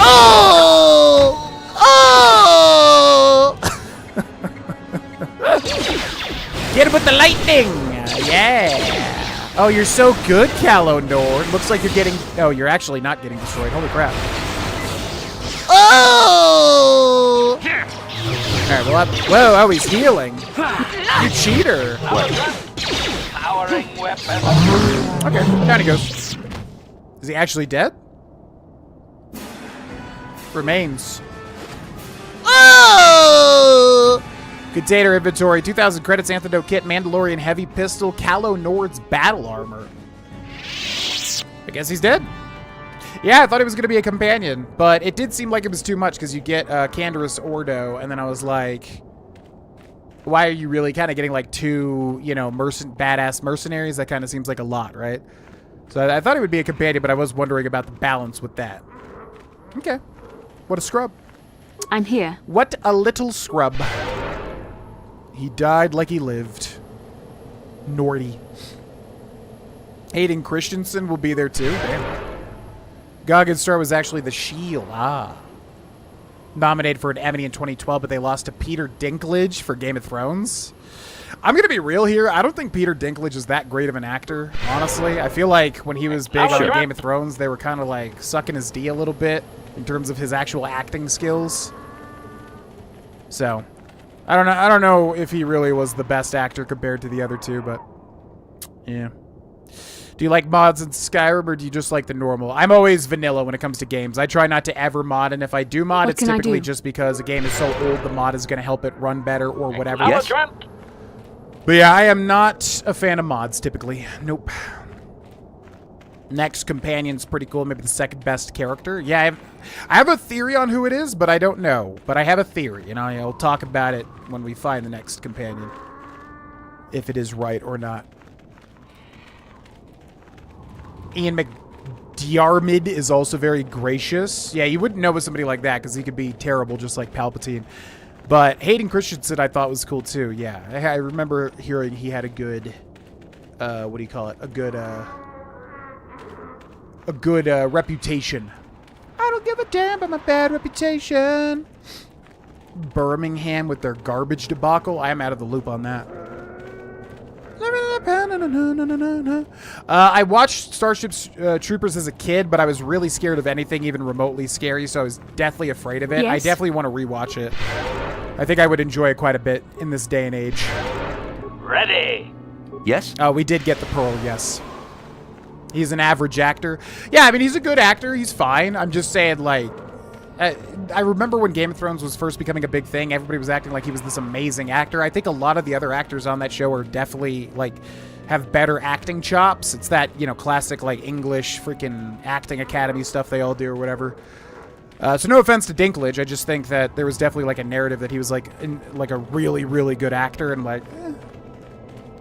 Oh! Oh! Get him with the lightning! Yeah! Oh, you're so good, KotOR. Looks like you're getting... Oh, you're actually not getting destroyed. Holy crap. Oh! Alright, well, whoa, oh, he's healing. You cheater. Powering weapon. Okay, down he goes. Is he actually dead? Remains. Oh! Container inventory, 2,000 credits, antidote kit, Mandalorian heavy pistol, KotOR's battle armor. I guess he's dead. Yeah, I thought he was going to be a companion, but it did seem like it was too much because you get Canderous Ordo, and then I was like, why are you really kind of getting like two, you know, badass mercenaries? That kind of seems like a lot, right? So I thought he would be a companion, but I was wondering about the balance with that. Okay. What a scrub. I'm here. What a little scrub. He died like he lived. Nordy. Hayden Christensen will be there too. Damn. Goggins was actually the Shield. Ah. Nominated for an Emmy in 2012, but they lost to Peter Dinklage for Game of Thrones. I'm going to be real here. I don't think Peter Dinklage is that great of an actor, honestly. I feel like when he was big on Game of Thrones, they were kind of like sucking his D a little bit in terms of his actual acting skills. So, I don't know if he really was the best actor compared to the other two, but yeah. Do you like mods in Skyrim, or do you just like the normal? I'm always vanilla when it comes to games. I try not to ever mod, and if I do mod, it's typically just because a game is so old, the mod is going to help it run better or whatever. Yes. But yeah, I am not a fan of mods, typically. Nope. Next companion's pretty cool. Maybe the second best character. Yeah, I have a theory on who it is, but I don't know. But I have a theory, and I'll talk about it when we find the next companion. If it is right or not. Ian McDiarmid is also very gracious. Yeah, you wouldn't know with somebody like that because he could be terrible just like Palpatine. But Hayden Christensen I thought was cool too. Yeah, I remember hearing he had a good, what do you call it? A good reputation. I don't give a damn about my bad reputation. Birmingham with their garbage debacle. I am out of the loop on that. I watched Starship Troopers as a kid, but I was really scared of anything even remotely scary, so I was deathly afraid of it. Yes. I definitely want to rewatch it. I think I would enjoy it quite a bit in this day and age. Ready. Yes? We did get the Pearl, yes. He's an average actor. Yeah, I mean, he's a good actor. He's fine. I'm just saying, like, I remember when Game of Thrones was first becoming a big thing, everybody was acting like he was this amazing actor. I think a lot of the other actors on that show are definitely, like, have better acting chops. It's that, you know, classic, like, English freaking acting academy stuff they all do or whatever. So no offense to Dinklage, I just think that there was definitely, like, a narrative that he was, like, a really, really good actor, and, like,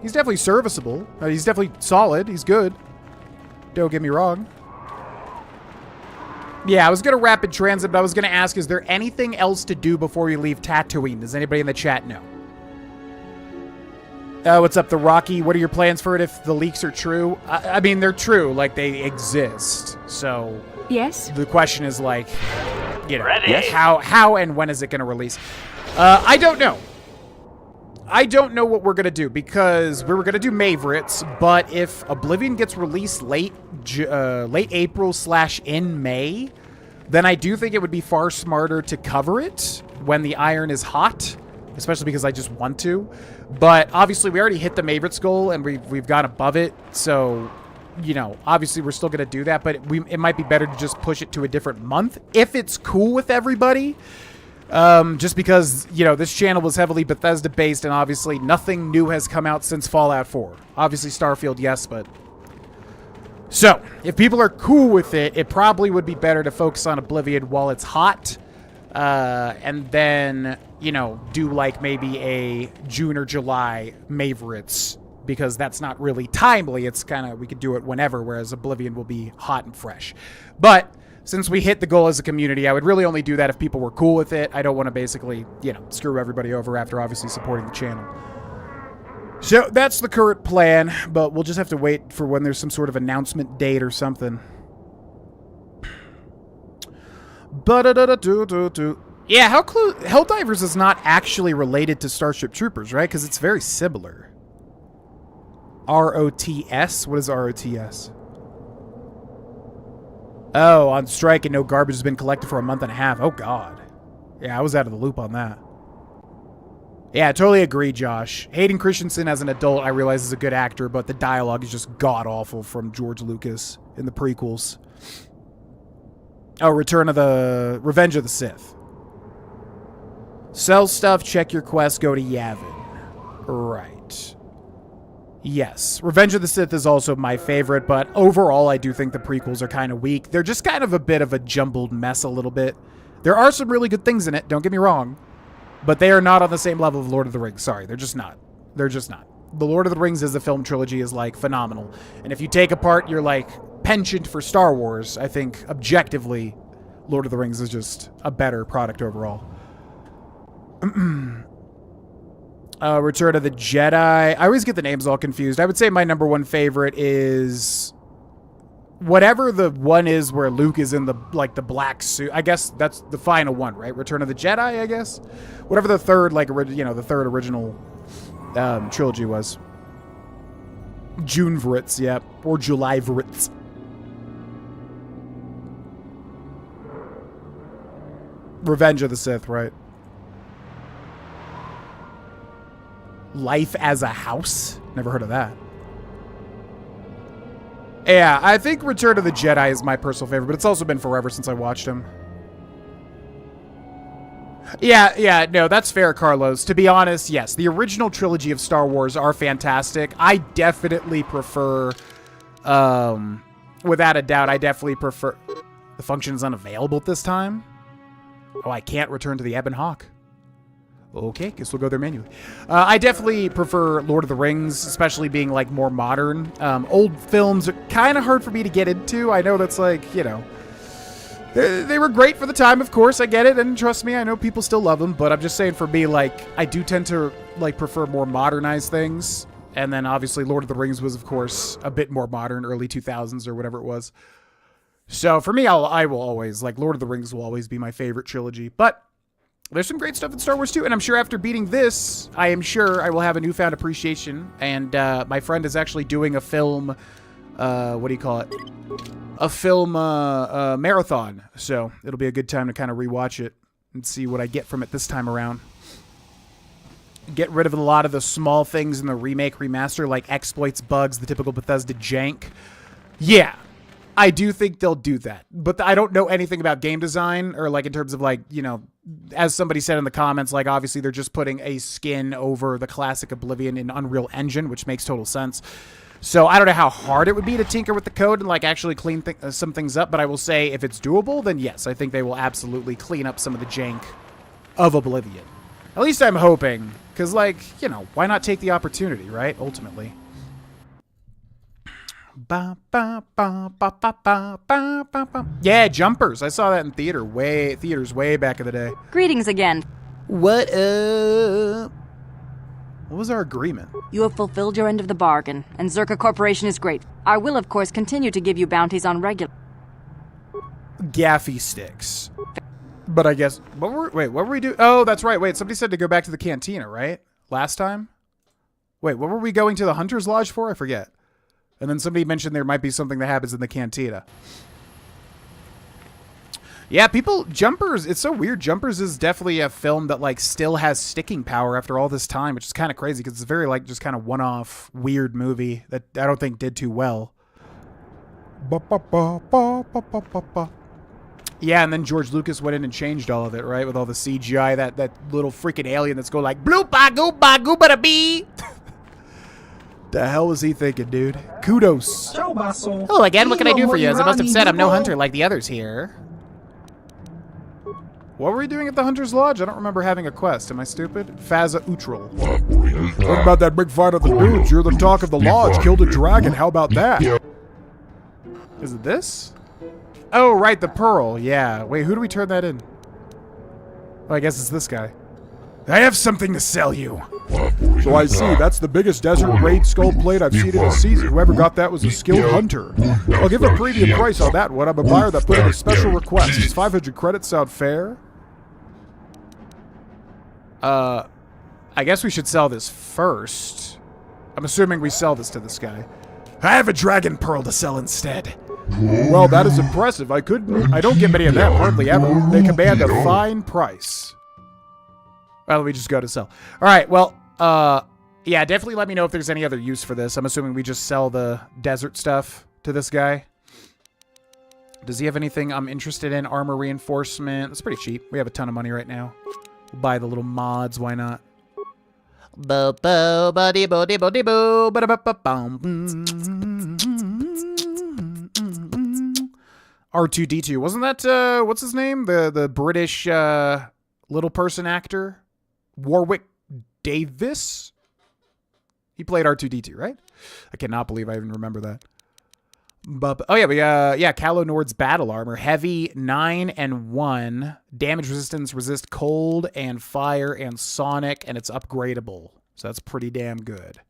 he's definitely serviceable. He's definitely solid. He's good. Don't get me wrong. Yeah, I was going to rapid transit, but I was going to ask, is there anything else to do before we leave Tatooine? Does anybody in the chat know? What's up, The Rocky? What are your plans for it if the leaks are true? I mean, they're true. Like, they exist. So... Yes? The question is, like, you know, Ready. how and when is it going to release? I don't know. I don't know what we're going to do, because we were going to do Maveritt's, but if Oblivion gets released late April / in May, then I do think it would be far smarter to cover it when the iron is hot, especially because I just want to. But obviously we already hit the Maveritt's goal and we've gone above it, so, you know, obviously we're still going to do that, but it might be better to just push it to a different month if it's cool with everybody. Just because, you know, this channel was heavily Bethesda based and obviously nothing new has come out since Fallout 4. Obviously Starfield, yes, but... So, if people are cool with it, it probably would be better to focus on Oblivion while it's hot. And then, you know, do like maybe a June or July Maveritt's, because that's not really timely. It's kind of, we could do it whenever, whereas Oblivion will be hot and fresh. But since we hit the goal as a community, I would really only do that if people were cool with it. I don't want to basically, you know, screw everybody over after obviously supporting the channel. So that's the current plan, but we'll just have to wait for when there's some sort of announcement date or something. Yeah, Helldivers is not actually related to Starship Troopers, right? Because it's very similar. ROTS? What is ROTS? Oh, on strike and no garbage has been collected for a month and a half. Oh, God. Yeah, I was out of the loop on that. Yeah, I totally agree, Josh. Hayden Christensen as an adult, I realize, is a good actor, but the dialogue is just god-awful from George Lucas in the prequels. Oh, Revenge of the Sith. Sell stuff, check your quest, go to Yavin. Right. Yes. Revenge of the Sith is also my favorite, but overall I do think the prequels are kind of weak. They're just kind of a bit of a jumbled mess a little bit. There are some really good things in it, don't get me wrong. But they are not on the same level of Lord of the Rings. Sorry, they're just not. They're just not. The Lord of the Rings as a film trilogy is, like, phenomenal. And if you take apart your, like, penchant for Star Wars, I think, objectively, Lord of the Rings is just a better product overall. Return of the Jedi. I always get the names all confused. I would say my number one favorite is whatever the one is where Luke is in the, like, the black suit. I guess that's the final one, right? Return of the Jedi, I guess? Whatever the third, like, you know, the third original trilogy was. Junevritz, yeah. Or Julyvritz. Revenge of the Sith, right? Life as a House? Never heard of that. Yeah, I think Return of the Jedi is my personal favorite, but it's also been forever since I watched him. Yeah, no, that's fair, Carlos. To be honest, yes, the original trilogy of Star Wars are fantastic. I definitely prefer, without a doubt, I definitely prefer... The function is unavailable at this time? Oh, I can't return to the Ebon Hawk. Okay, guess we'll go there manually. I definitely prefer Lord of the Rings, especially being, like, more modern. Old films are kind of hard for me to get into. I know that's, like, you know... They were great for the time, of course. I get it, and trust me, I know people still love them. But I'm just saying, for me, like, I do tend to, like, prefer more modernized things. And then, obviously, Lord of the Rings was, of course, a bit more modern, early 2000s or whatever it was. So, for me, I will always, like, Lord of the Rings will always be my favorite trilogy. But... there's some great stuff in Star Wars, too, and I'm sure after beating this, I am sure I will have a newfound appreciation, and my friend is actually doing a film, what do you call it? A film marathon, so it'll be a good time to kind of rewatch it and see what I get from it this time around. Get rid of a lot of the small things in the remake, remaster, like exploits, bugs, the typical Bethesda jank. Yeah. I do think they'll do that, but I don't know anything about game design or, like, in terms of, like, you know, as somebody said in the comments, like, obviously they're just putting a skin over the classic Oblivion in Unreal Engine, which makes total sense. So I don't know how hard it would be to tinker with the code and, like, actually clean some things up, but I will say if it's doable, then yes, I think they will absolutely clean up some of the jank of Oblivion. At least I'm hoping, because, like, you know, why not take the opportunity, right? Ultimately. Yeah, Jumpers. I saw that in theaters way back in the day. Greetings again. What up? What was our agreement? You have fulfilled your end of the bargain, and Zerka Corporation is great. I will, of course, continue to give you bounties on regular... Gaffy sticks. But I guess... what were we doing? Oh, that's right. Wait, somebody said to go back to the cantina, right? Last time? Wait, what were we going to the Hunter's Lodge for? I forget. And then somebody mentioned there might be something that happens in the cantina. Yeah, Jumpers, it's so weird. Jumpers is definitely a film that, like, still has sticking power after all this time, which is kind of crazy because it's a very, like, just kind of one-off weird movie that I don't think did too well. Yeah, and then George Lucas went in and changed all of it, right? With all the CGI, that little freaking alien that's going like, bloop, ba, goo, bada, bee. The hell was he thinking, dude? Kudos. Hello again, what can I do for you? As I must have said, I'm no hunter like the others here. What were we doing at the Hunter's Lodge? I don't remember having a quest. Am I stupid? Faza Utral. What about that big fight of the dudes? You're the talk of the lodge. Killed a dragon. How about that? Is it this? Oh, right, the pearl. Yeah. Wait, who do we turn that in? Oh, I guess it's this guy. I have something to sell you. So I see, that's the biggest desert raid skull plate I've seen in a season. Whoever got that was a skilled hunter. I'll give a premium price on that one. I'm a buyer that put in a special request. Does 500 credits sound fair? I guess we should sell this first. I'm assuming we sell this to this guy. I have a dragon pearl to sell instead. Well, that is impressive. I don't get many of them, hardly ever. They command a fine price. Well, let me just go to sell. All right, well, yeah, definitely let me know if there's any other use for this. I'm assuming we just sell the desert stuff to this guy. Does he have anything I'm interested in? Armor reinforcement. It's pretty cheap. We have a ton of money right now. We'll buy the little mods. Why not? R2-D2. Wasn't that, what's his name? The British, little person actor? Warwick Davis? He played R2-D2, right? I cannot believe I even remember that. But, oh yeah, yeah, KotOR's battle armor. Heavy, 9 and 1. Damage resistance, resist cold and fire and sonic, and it's upgradable. So that's pretty damn good.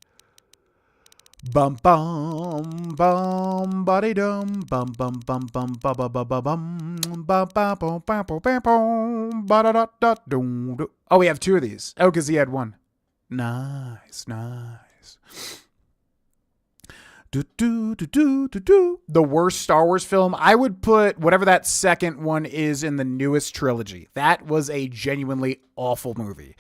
Bum bum bum body dum bum bum bum bum ba ba ba ba bum ba ba ba ba ba ba bum ba da da da dum. Oh, we have 2 of these. Oh, because he had 1. Nice, nice. Do do do do do do. The worst Star Wars film. I would put whatever that second one is in the newest trilogy. That was a genuinely awful movie.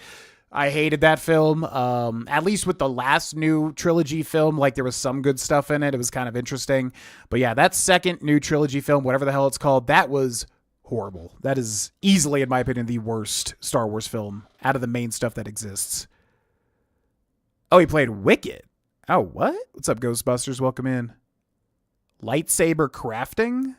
I hated that film. At least with the last new trilogy film, like there was some good stuff in it. It was kind of interesting. But yeah, that second new trilogy film, whatever the hell it's called, that was horrible. That is easily, in my opinion, the worst Star Wars film out of the main stuff that exists. Oh, he played Wicket. Oh, what? What's up, Ghostbusters? Welcome in. Lightsaber crafting?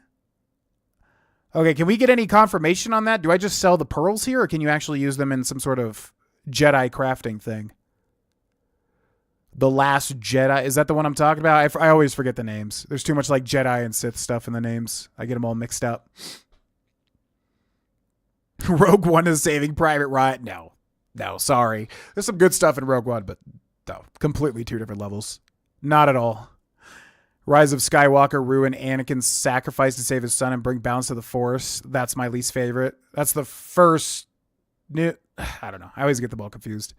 Okay, can we get any confirmation on that? Do I just sell the pearls here, or can you actually use them in some sort of Jedi crafting thing? The Last Jedi. Is that the one I'm talking about? I always forget the names. There's too much like Jedi and Sith stuff in the names. I get them all mixed up. Rogue One is Saving Private Ryan. No, sorry. There's some good stuff in Rogue One, but no, completely 2 different levels. Not at all. Rise of Skywalker, ruin Anakin's sacrifice to save his son and bring balance to the Force. That's my least favorite. That's the first new... I don't know. I always get them all confused.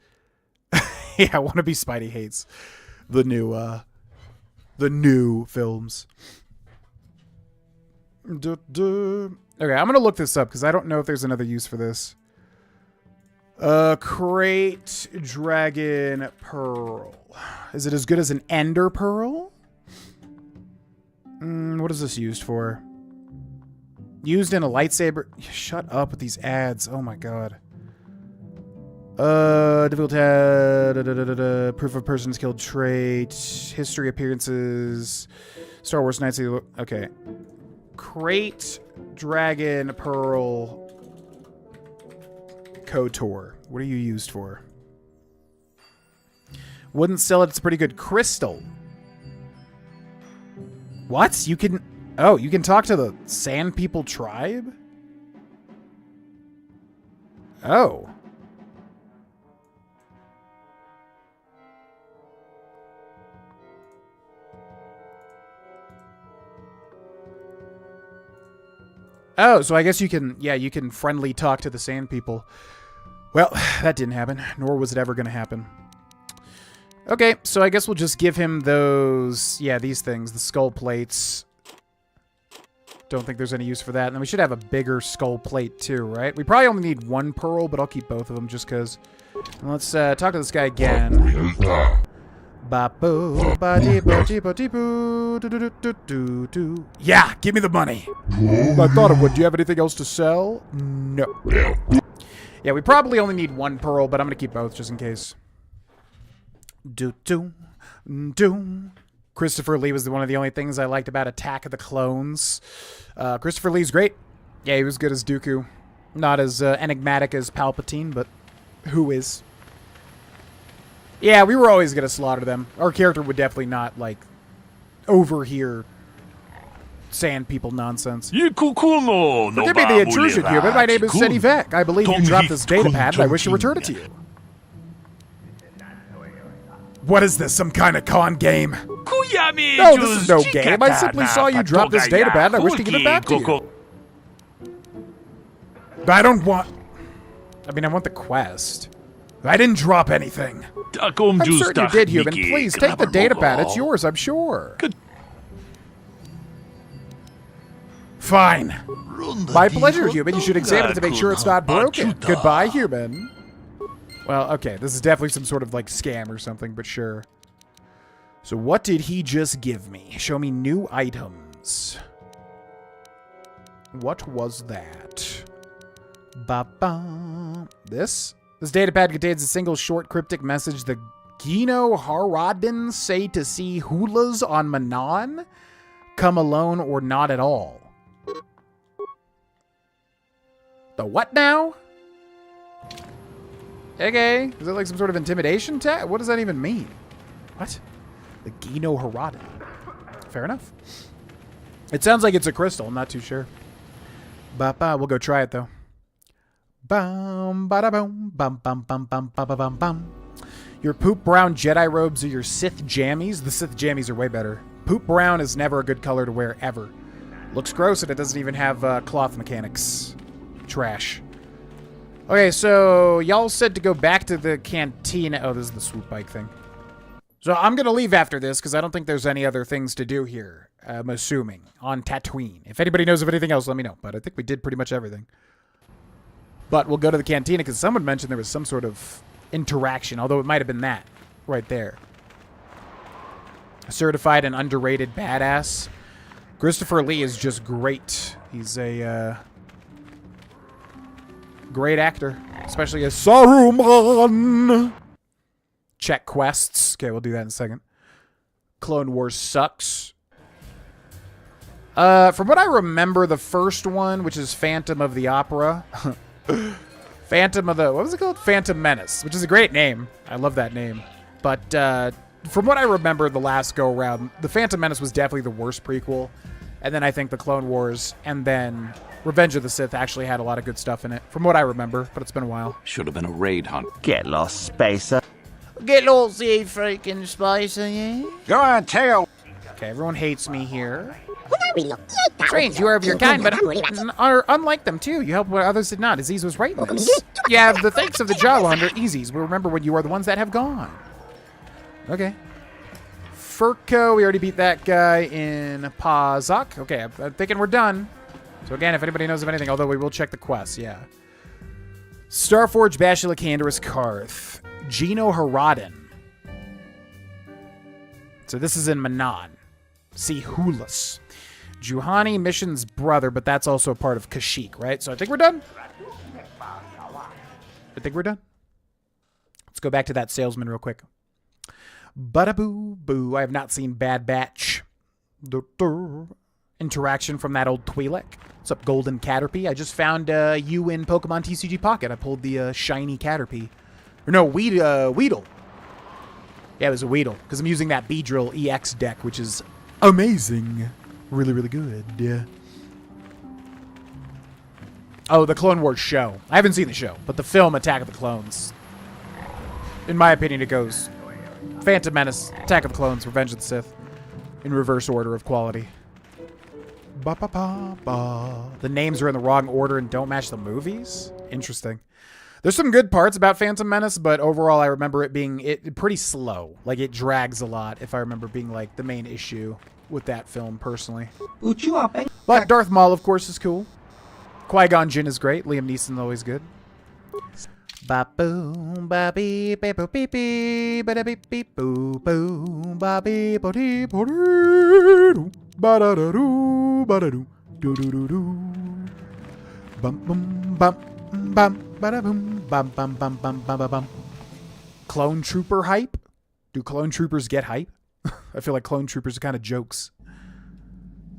Yeah, I want to be Spidey hates the new films. Okay, I'm going to look this up because I don't know if there's another use for this. Crate Dragon Pearl. Is it as good as an Ender Pearl? What is this used for? Used in a lightsaber. Shut up with these ads. Oh my god. Difficult proof of person is killed trait. History appearances. Star Wars Knights. Okay. Crate Dragon Pearl. KotOR. What are you used for? Wouldn't sell it. It's a pretty good crystal. What? You can... Oh, you can talk to the Sand People tribe? Oh. Oh, so I guess you can... Yeah, you can friendly talk to the Sand People. Well, that didn't happen, nor was it ever going to happen. Okay, so I guess we'll just give him those... Yeah, these things, the skull plates. Don't think there's any use for that. And then we should have a bigger skull plate too, right? We probably only need 1 pearl, but I'll keep both of them just because. Let's talk to this guy again. Yeah, give me the money. I thought it would. Do you have anything else to sell? No. Yeah, we probably only need 1 pearl, but I'm going to keep both just in case. Christopher Lee was one of the only things I liked about Attack of the Clones. Christopher Lee's great. Yeah, he was good as Dooku. Not as enigmatic as Palpatine, but who is? Yeah, we were always going to slaughter them. Our character would definitely not, like, overhear sand people nonsense. Forgive me the intrusion, human. My name is Seti Vec. I believe you dropped this data pad, and I wish to return it to you. What is this, some kind of con game? No, this is no game. I simply saw you drop this data pad, and I wish to give it back to you. But I don't want... I mean, I want the quest. I didn't drop anything. I'm certain you did, human. Please, take the data pad. It's yours, I'm sure. Fine. My pleasure, human. You should examine it to make sure it's not broken. Goodbye, human. Well, okay, this is definitely some sort of, like, scam or something, but sure. So what did he just give me? Show me new items. What was that? Ba-ba. This? This datapad contains a single short cryptic message. The Gino Haradin say to see hulas on Manon? Come alone or not at all. The what now? Okay. Is that like some sort of intimidation tag? What does that even mean? What? The Gino Haradin. Fair enough. It sounds like it's a crystal. I'm not too sure. Ba-ba. We'll go try it, though. Bum, ba-da-boom, bum, bum, bum, bum, bum, bum. Your poop brown Jedi robes are your Sith jammies. The Sith jammies are way better. Poop brown is never a good color to wear, ever. Looks gross, and it doesn't even have cloth mechanics. Trash. Okay, so y'all said to go back to the cantina. Oh, this is the swoop bike thing. So I'm going to leave after this because I don't think there's any other things to do here, I'm assuming, on Tatooine. If anybody knows of anything else, let me know. But I think we did pretty much everything. But we'll go to the cantina because someone mentioned there was some sort of interaction, although it might have been that right there. Certified and underrated badass. Christopher Lee is just great. He's a great actor, especially as Saruman. Check quests. Okay, we'll do that in a second. Clone Wars sucks. From what I remember, the first one, which is Phantom of the Opera. Phantom of the... What was it called? Phantom Menace, which is a great name. I love that name. But from what I remember the last go-around, the Phantom Menace was definitely the worst prequel. And then I think the Clone Wars and then Revenge of the Sith actually had a lot of good stuff in it. From what I remember, but it's been a while. Should have been a raid hunt. Get lost, Spacer. Get lost, you freaking Spacer, yeah? Go on, tail. Okay, everyone hates me here. Strange, you are of your kind, but are unlike them too. You help where others did not. Aziz was right in this. You have the thanks of the Jawa under Easy's. We'll remember when you are the ones that have gone. Okay. Furco, we already beat that guy in Pazak. Okay, I'm thinking we're done. So again, if anybody knows of anything, although we will check the quests, yeah. Starforge, Bashila, Canderous, Karth. Gino Haradin. So this is in Manon. See Hulas. Juhani, Mission's brother, but that's also a part of Kashyyyk, right? So I think we're done. Let's go back to that salesman real quick. Bada-boo, boo. I have not seen Bad Batch. Interaction from that old Twi'lek. What's up, Golden Caterpie? I just found you in Pokemon TCG Pocket. I pulled the shiny Caterpie. Or no, Weedle. Yeah, it was a Weedle. Because I'm using that Beedrill EX deck, which is amazing. Really, really good. Yeah. Oh, the Clone Wars show. I haven't seen the show, but the film Attack of the Clones. In my opinion, it goes Phantom Menace, Attack of the Clones, Revenge of the Sith. In reverse order of quality. Ba, ba, ba, ba. The names are in the wrong order and don't match the movies? Interesting. There's some good parts about Phantom Menace, but overall I remember it being pretty slow. Like, it drags a lot, if I remember being, like, the main issue with that film, personally. But Darth Maul, of course, is cool. Qui-Gon Jinn is great. Liam Neeson's always good. Ba-boom, ba-beep, ba-boop, beep-beep, ba-da-beep, beep, boo, boom, ba-beep, ba-dee, ba-dee, ba-da-da-doo, ba-da-doo, doo-doo-doo-doo. Bum, bum, bum, bum, ba-da-boom, bum, bum, bum, bum, bum, bum, bum. Clone Trooper hype? Do Clone Troopers get hype? I feel like Clone Troopers are kind of jokes.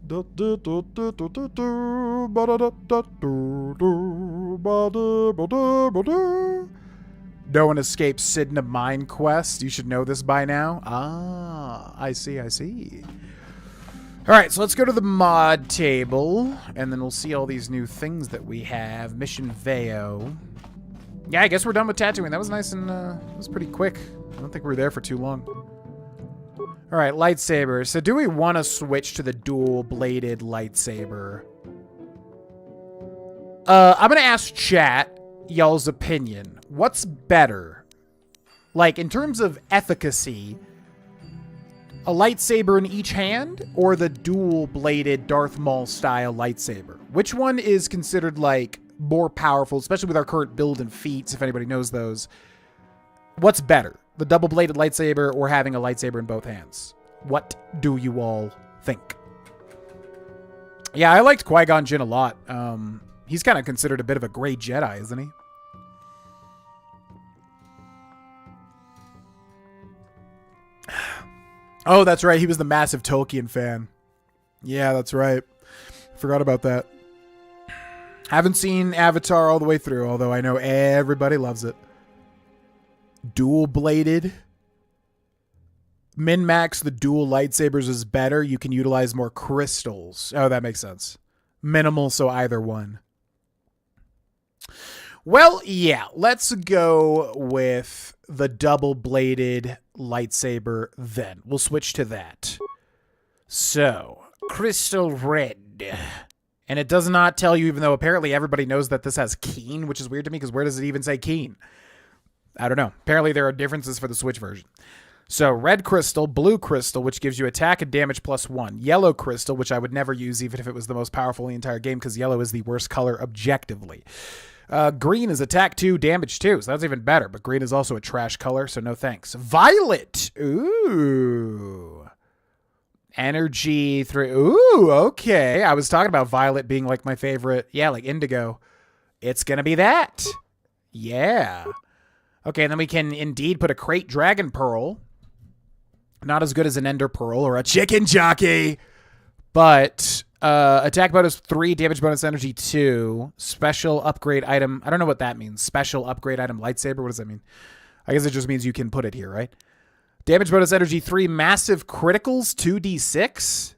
No one escapes Sidna Mine Quest. You should know this by now. Ah, I see. Alright, so let's go to the mod table, and then we'll see all these new things that we have. Mission Veo. Yeah, I guess we're done with Tatooine. That was nice and, it was pretty quick. I don't think we were there for too long. Alright, lightsaber. So do we want to switch to the dual-bladed lightsaber? I'm gonna ask chat y'all's opinion. What's better? Like, in terms of efficacy, a lightsaber in each hand, or the dual-bladed Darth Maul-style lightsaber? Which one is considered, like, more powerful, especially with our current build and feats, if anybody knows those? What's better? The double-bladed lightsaber or having a lightsaber in both hands? What do you all think? Yeah, I liked Qui-Gon Jinn a lot. He's kind of considered a bit of a gray Jedi, isn't he? Oh, that's right. He was the massive Tolkien fan. Yeah, that's right. Forgot about that. Haven't seen Avatar all the way through, although I know everybody loves it. Dual-bladed. Min-max, the dual lightsabers is better. You can utilize more crystals. Oh, that makes sense. Minimal, so either one. Well, yeah. Let's go with the double-bladed lightsaber then. We'll switch to that. So, crystal red. And it does not tell you, even though apparently everybody knows that this has keen, which is weird to me because where does it even say keen? I don't know. Apparently there are differences for the Switch version. So, red crystal, blue crystal, which gives you attack and damage +1. Yellow crystal, which I would never use even if it was the most powerful in the entire game because yellow is the worst color objectively. Green is attack 2, damage 2, so that's even better. But green is also a trash color, so no thanks. Violet! Ooh. Energy 3. Ooh, okay. I was talking about violet being like my favorite. Yeah, like indigo. It's gonna be that. Yeah. Okay, and then we can indeed put a Crate Dragon Pearl. Not as good as an Ender Pearl or a Chicken Jockey. But attack bonus 3, damage bonus energy 2, special upgrade item. I don't know what that means. Special upgrade item lightsaber. What does that mean? I guess it just means you can put it here, right? Damage bonus energy 3, massive criticals 2d6.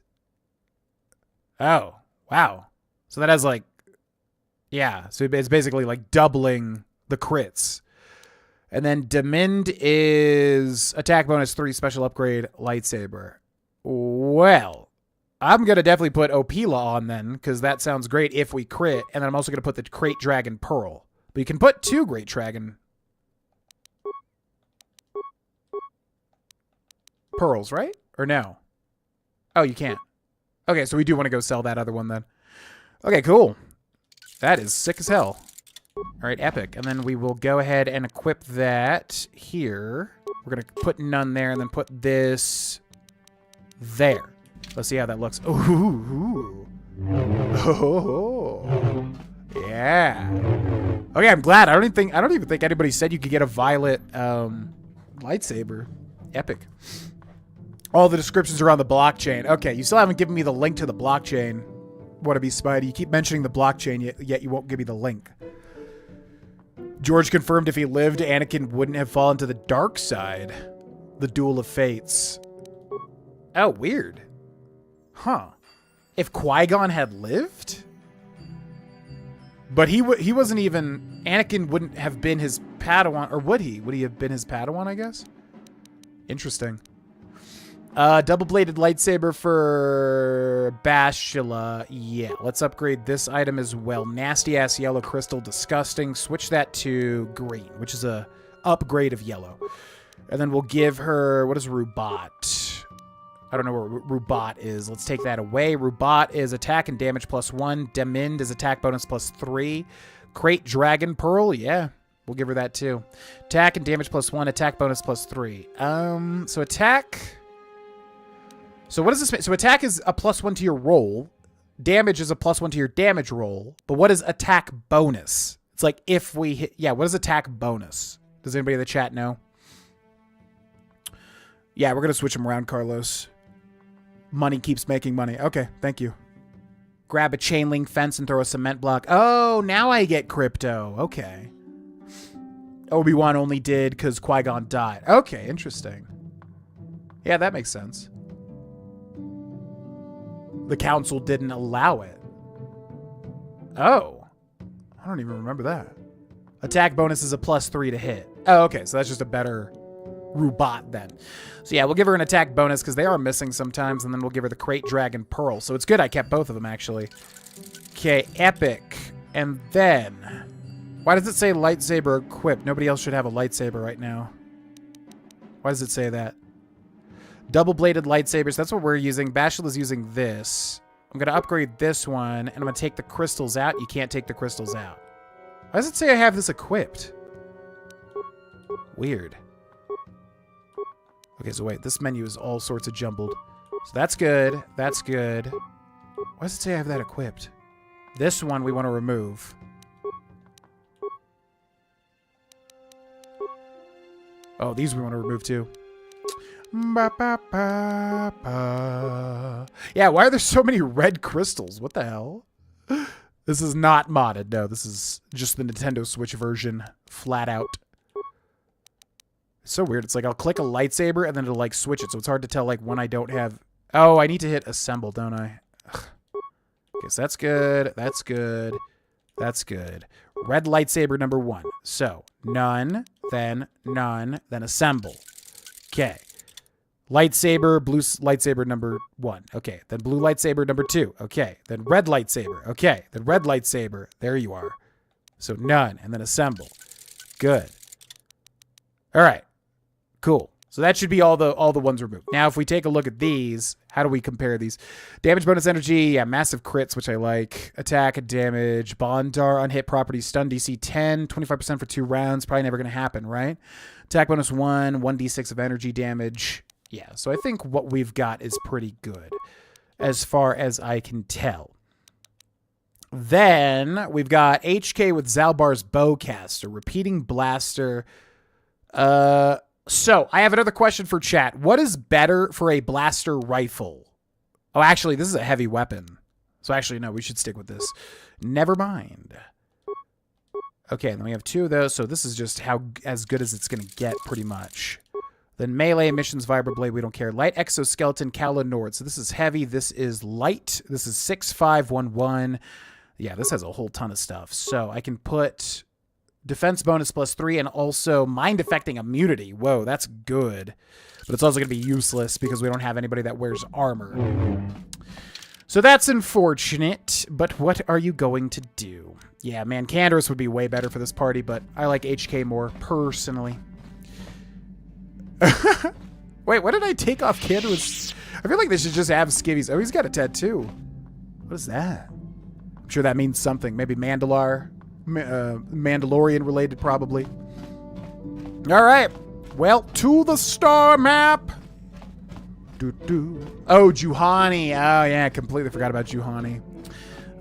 Oh, wow. So that has like, yeah. So it's basically like doubling the crits. And then Demind is attack bonus 3, special upgrade lightsaber. Well, I'm going to definitely put Opila on then, because that sounds great if we crit. And then I'm also going to put the Crate Dragon Pearl. But you can put 2 Great Dragon Pearls, right? Or no? Oh, you can't. Okay, so we do want to go sell that other one then. Okay, cool. That is sick as hell. All right, epic. And then we will go ahead and equip that here. We're going to put none there and then put this there. Let's see how that looks. Ooh. Oh. Yeah. Okay, I'm glad. I don't even think anybody said you could get a violet lightsaber. Epic. All the descriptions are on the blockchain. Okay, you still haven't given me the link to the blockchain. Wannabe Spidey. You keep mentioning the blockchain, yet you won't give me the link. George confirmed if he lived, Anakin wouldn't have fallen to the dark side. The Duel of Fates. Oh, weird. Huh. If Qui-Gon had lived? But he wasn't even... Anakin wouldn't have been his Padawan, or would he? Would he have been his Padawan, I guess? Interesting. Double-bladed lightsaber for Bastila. Yeah, let's upgrade this item as well. Nasty-ass yellow crystal, disgusting. Switch that to green, which is a upgrade of yellow. And then we'll give her... What is Rubat? I don't know where Rubat is. Let's take that away. Rubat is attack and damage +1. Demind is attack bonus +3. Crate Dragon Pearl, yeah. We'll give her that too. Attack and damage +1, attack bonus +3. So attack... So what does this mean? So attack is a +1 to your roll. Damage is a +1 to your damage roll. But what is attack bonus? It's like if we hit... Yeah, what is attack bonus? Does anybody in the chat know? Yeah, we're going to switch them around, Carlos. Money keeps making money. Okay, thank you. Grab a chain link fence and throw a cement block. Oh, now I get crypto. Okay. Obi-Wan only did because Qui-Gon died. Okay, interesting. Yeah, that makes sense. the council didn't allow it. Oh. I don't even remember that. Attack bonus is a +3 to hit. Oh, okay. So that's just a better robot then. So yeah, we'll give her an attack bonus because they are missing sometimes, and then we'll give her the Crate Dragon Pearl. So it's good I kept both of them, actually. Okay, epic. And then... Why does it say lightsaber equipped? Nobody else should have a lightsaber right now. Why does it say that? Double-bladed lightsabers. That's what we're using. Bashal is using this. I'm going to upgrade this one, and I'm going to take the crystals out. You can't take the crystals out. Why does it say I have this equipped? Weird. Okay, so wait. This menu is all sorts of jumbled. So that's good. That's good. Why does it say I have that equipped? This one we want to remove. Oh, these we want to remove too. Ba, ba, ba, ba. Yeah, why are there so many red crystals? What the hell? This is not modded. No, this is just the Nintendo Switch version, flat out. It's so weird. It's like I'll click a lightsaber and then it'll like switch it, so it's hard to tell like when I don't have... Oh, I need to hit assemble, don't I? Ugh. Okay, so that's good. That's good. That's good. Red lightsaber number 1. So, none, then assemble. Okay. Lightsaber, blue lightsaber number 1. Okay. Then blue lightsaber number 2. Okay. Then red lightsaber. Okay. Then red lightsaber. There you are. So none, and then assemble. Good. All right. Cool. So that should be all the ones removed. Now, if we take a look at these, how do we compare these? Damage bonus energy, yeah, massive crits, which I like. Attack and damage, Bondar, unhit property, stun DC 10, 25% for 2 rounds. Probably never going to happen, right? Attack bonus 1, 1d6 of energy damage. Yeah, so I think what we've got is pretty good, as far as I can tell. Then we've got HK with Zalbar's Bowcaster, repeating blaster. So, I have another question for chat. What is better for a blaster rifle? Oh, actually, this is a heavy weapon. So, actually, no, we should stick with this. Never mind. Okay, then we have 2 of those, so this is just as good as it's going to get, pretty much. Then melee, missions, vibroblade, we don't care. Light exoskeleton, KotOR. So, this is heavy. This is light. This is 6511. Yeah, this has a whole ton of stuff. So, I can put... Defense bonus +3 and also mind affecting immunity. Whoa, that's good. But it's also going to be useless because we don't have anybody that wears armor. So that's unfortunate, but what are you going to do? Yeah, man, Canderous would be way better for this party, but I like HK more, personally. Wait, what did I take off Canderous? I feel like they should just have skivvies. Oh, he's got a tattoo. What is that? I'm sure that means something. Maybe Mandalore. Mandalorian related, probably. All right. Well, to the star map. Oh, Juhani. Oh, yeah. I completely forgot about Juhani.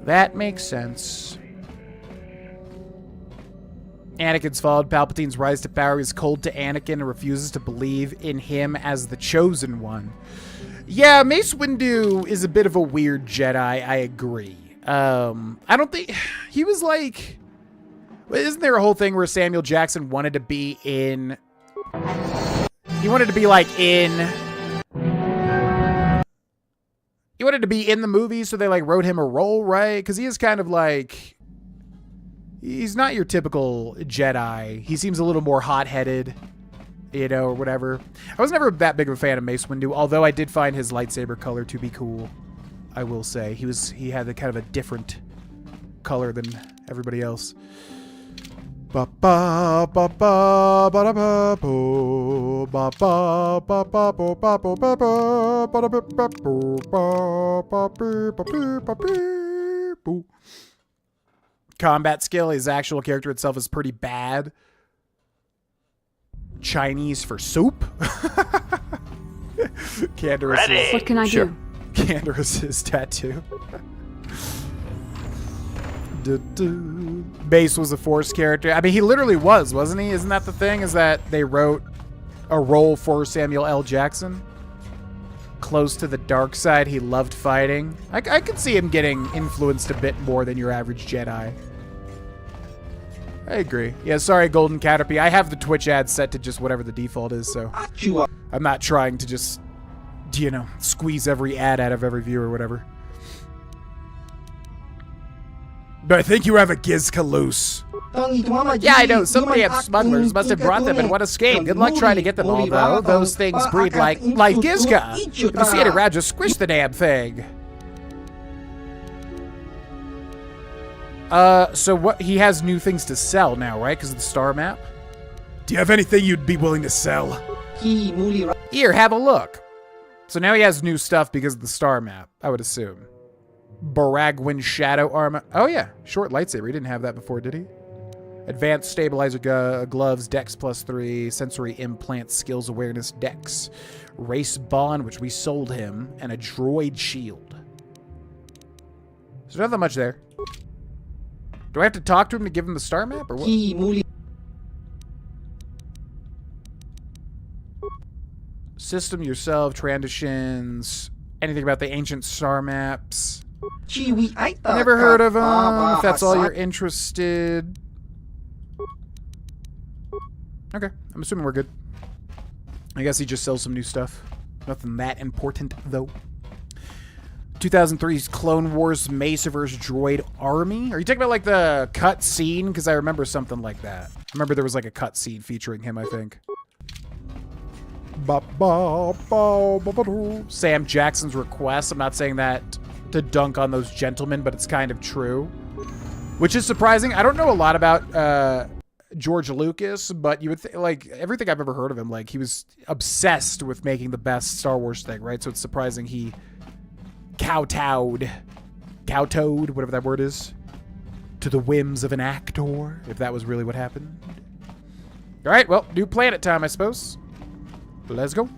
That makes sense. Anakin's followed Palpatine's rise to power. He's cold to Anakin and refuses to believe in him as the chosen one. Yeah, Mace Windu is a bit of a weird Jedi. I agree. I don't think... He was like... Isn't there a whole thing where Samuel Jackson wanted to be in... He wanted to be, like, in... He wanted to be in the movie, so they, like, wrote him a role, right? Because he is kind of, like... He's not your typical Jedi. He seems a little more hot-headed, you know, or whatever. I was never that big of a fan of Mace Windu, although I did find his lightsaber color to be cool, I will say. He had a kind of a different color than everybody else. Ba ba ba ba ba ba bo ba ba ba ba bo ba bo ba ba ba ba ba ba ba ba ba. Combat skill, his actual character itself is pretty bad. Chinese for soup. Canderous. What can I do? Canderous' tattoo. Base was a Force character. I mean, he literally was, wasn't he? Isn't that the thing? Is that they wrote a role for Samuel L. Jackson? Close to the dark side. He loved fighting. I could see him getting influenced a bit more than your average Jedi. I agree. Yeah, sorry, Golden Caterpie. I have the Twitch ad set to just whatever the default is, so I'm not trying to just, you know, squeeze every ad out of every view or whatever. But I think you have a Gizka loose. Yeah, I know. Some damn smugglers must have brought them in one escape. Good luck trying to get them all, though. Those things breed like Gizka. If you see it around, just squish the damn thing. So what? He has new things to sell now, right? Because of the star map? Do you have anything you'd be willing to sell? Here, have a look. So now he has new stuff because of the star map, I would assume. Baragwin Shadow Armor. Oh, yeah. Short lightsaber. He didn't have that before, did he? Advanced Stabilizer Gloves, Dex +3, Sensory Implant, Skills Awareness, Dex. Race Bond, which we sold him, and a Droid Shield. There's not that much there. Do I have to talk to him to give him the star map, or what? System yourself, transitions, anything about the ancient star maps. Never heard of them, if that's all you're interested. Okay, I'm assuming we're good. I guess he just sells some new stuff. Nothing that important, though. 2003's Clone Wars Maceverse Droid Army? Are you talking about, like, the cut scene? Because I remember something like that. I remember there was, like, a cut scene featuring him, I think. Sam Jackson's request. I'm not saying that to dunk on those gentlemen, but it's kind of true. Which is surprising. I don't know a lot about George Lucas, but you would think, like, everything I've ever heard of him, like, he was obsessed with making the best Star Wars thing, right? So it's surprising he kowtowed, whatever that word is, to the whims of an actor, if that was really what happened. All right, well, new planet time, I suppose. Let's go.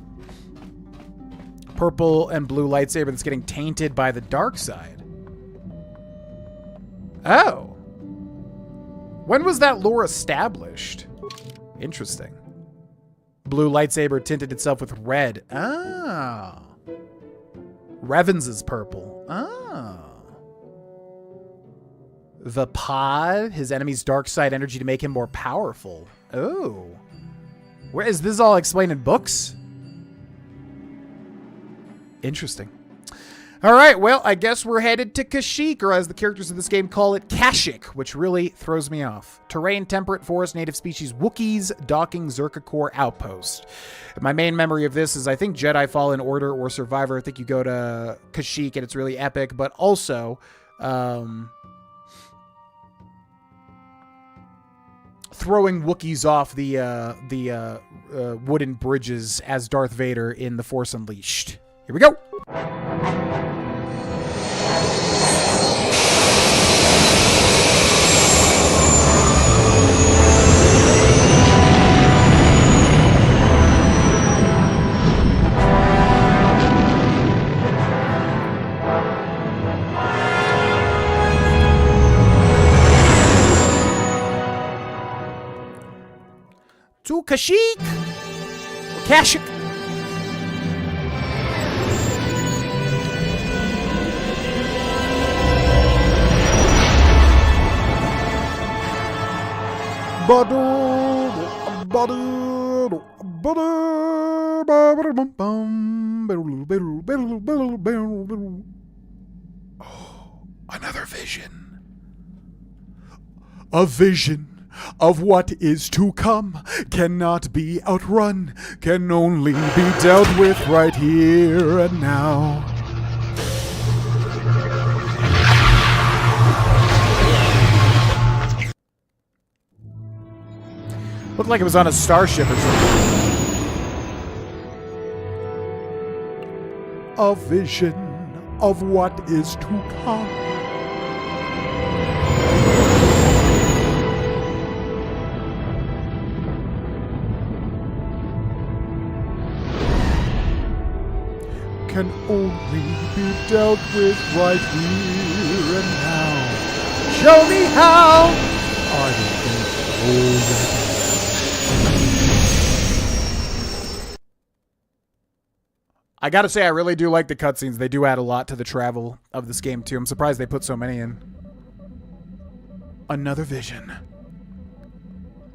Purple and blue lightsaber that's getting tainted by the dark side. Oh. When was that lore established? Interesting. Blue lightsaber tinted itself with red. Ah. Revan's is purple. Ah. The pod, his enemy's dark side energy to make him more powerful. Oh. Where is this all explained in books? Interesting. All right, well, I guess we're headed to Kashyyyk, or as the characters of this game call it, Kashyyyk, which really throws me off. Terrain, temperate forest, native species, Wookiees, docking, Zerka outpost. My main memory of this is, I think, Jedi Fallen Order or Survivor. I think you go to Kashyyyk and it's really epic, but also throwing Wookiees off the wooden bridges as Darth Vader in The Force Unleashed. Here we go. To Kashyyyk! Kashyyyk! Oh, another vision. A vision of what is to come cannot be outrun, can only be dealt with right here and now. Looked like it was on a starship or something. A vision of what is to come. Can only be dealt with right here and now. Show me how! I don't know. I gotta say, I really do like the cutscenes. They do add a lot to the travel of this game, too. I'm surprised they put so many in. Another vision.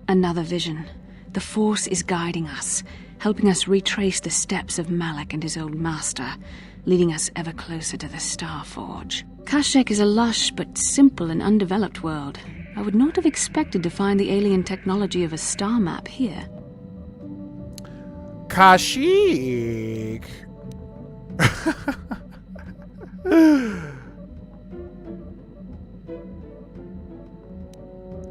Another vision. The Force is guiding us, helping us retrace the steps of Malak and his old master. leading us ever closer to the Star Forge. Kashyyyk is a lush but simple and undeveloped world. I would not have expected to find the alien technology of a star map here. Kashyyyk.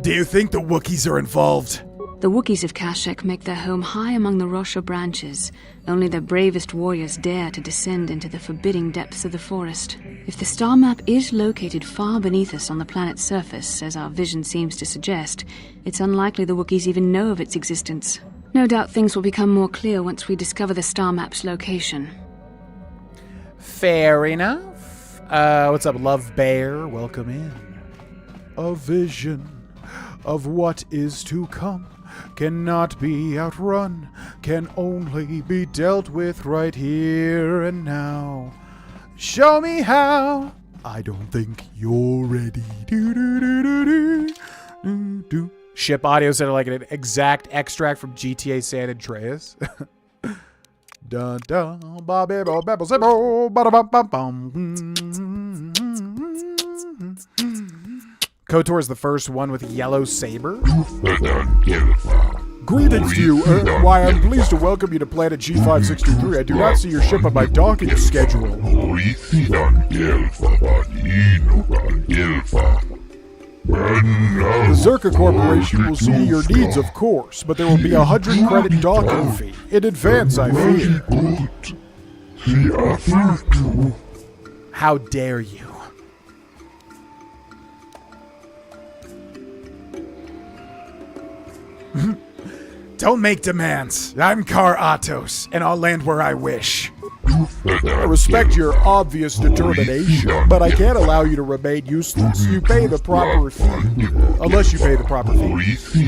Do you think the Wookiees are involved? The Wookiees of Kashyyyk make their home high among the Rosha branches. Only their bravest warriors dare to descend into the forbidding depths of the forest. If the star map is located far beneath us on the planet's surface, as our vision seems to suggest, it's unlikely the Wookiees even know of its existence. No doubt things will become more clear once we discover the star map's location. Fair enough. What's up, Love Bear? Welcome in. A vision of what is to come cannot be outrun, can only be dealt with right here and now. Show me how. I don't think you're ready. Ship audio sounded like an exact extract from GTA San Andreas. Dun dun ba be bo be bo se bo ba da bum bum bum. KotOR is the first one with yellow saber. Greetings to you. Why, I'm pleased to welcome you to Planet G563. I do not see your ship on my docking schedule. The Zerka Corporation will see your needs, of course, but there will be 100 credit docking fee. In advance, I fear. How dare you? Don't make demands. I'm Car Atos, and I'll land where I wish. I respect your obvious determination, but I can't allow you to remain useless. You pay the proper fee. Unless you pay the proper fee.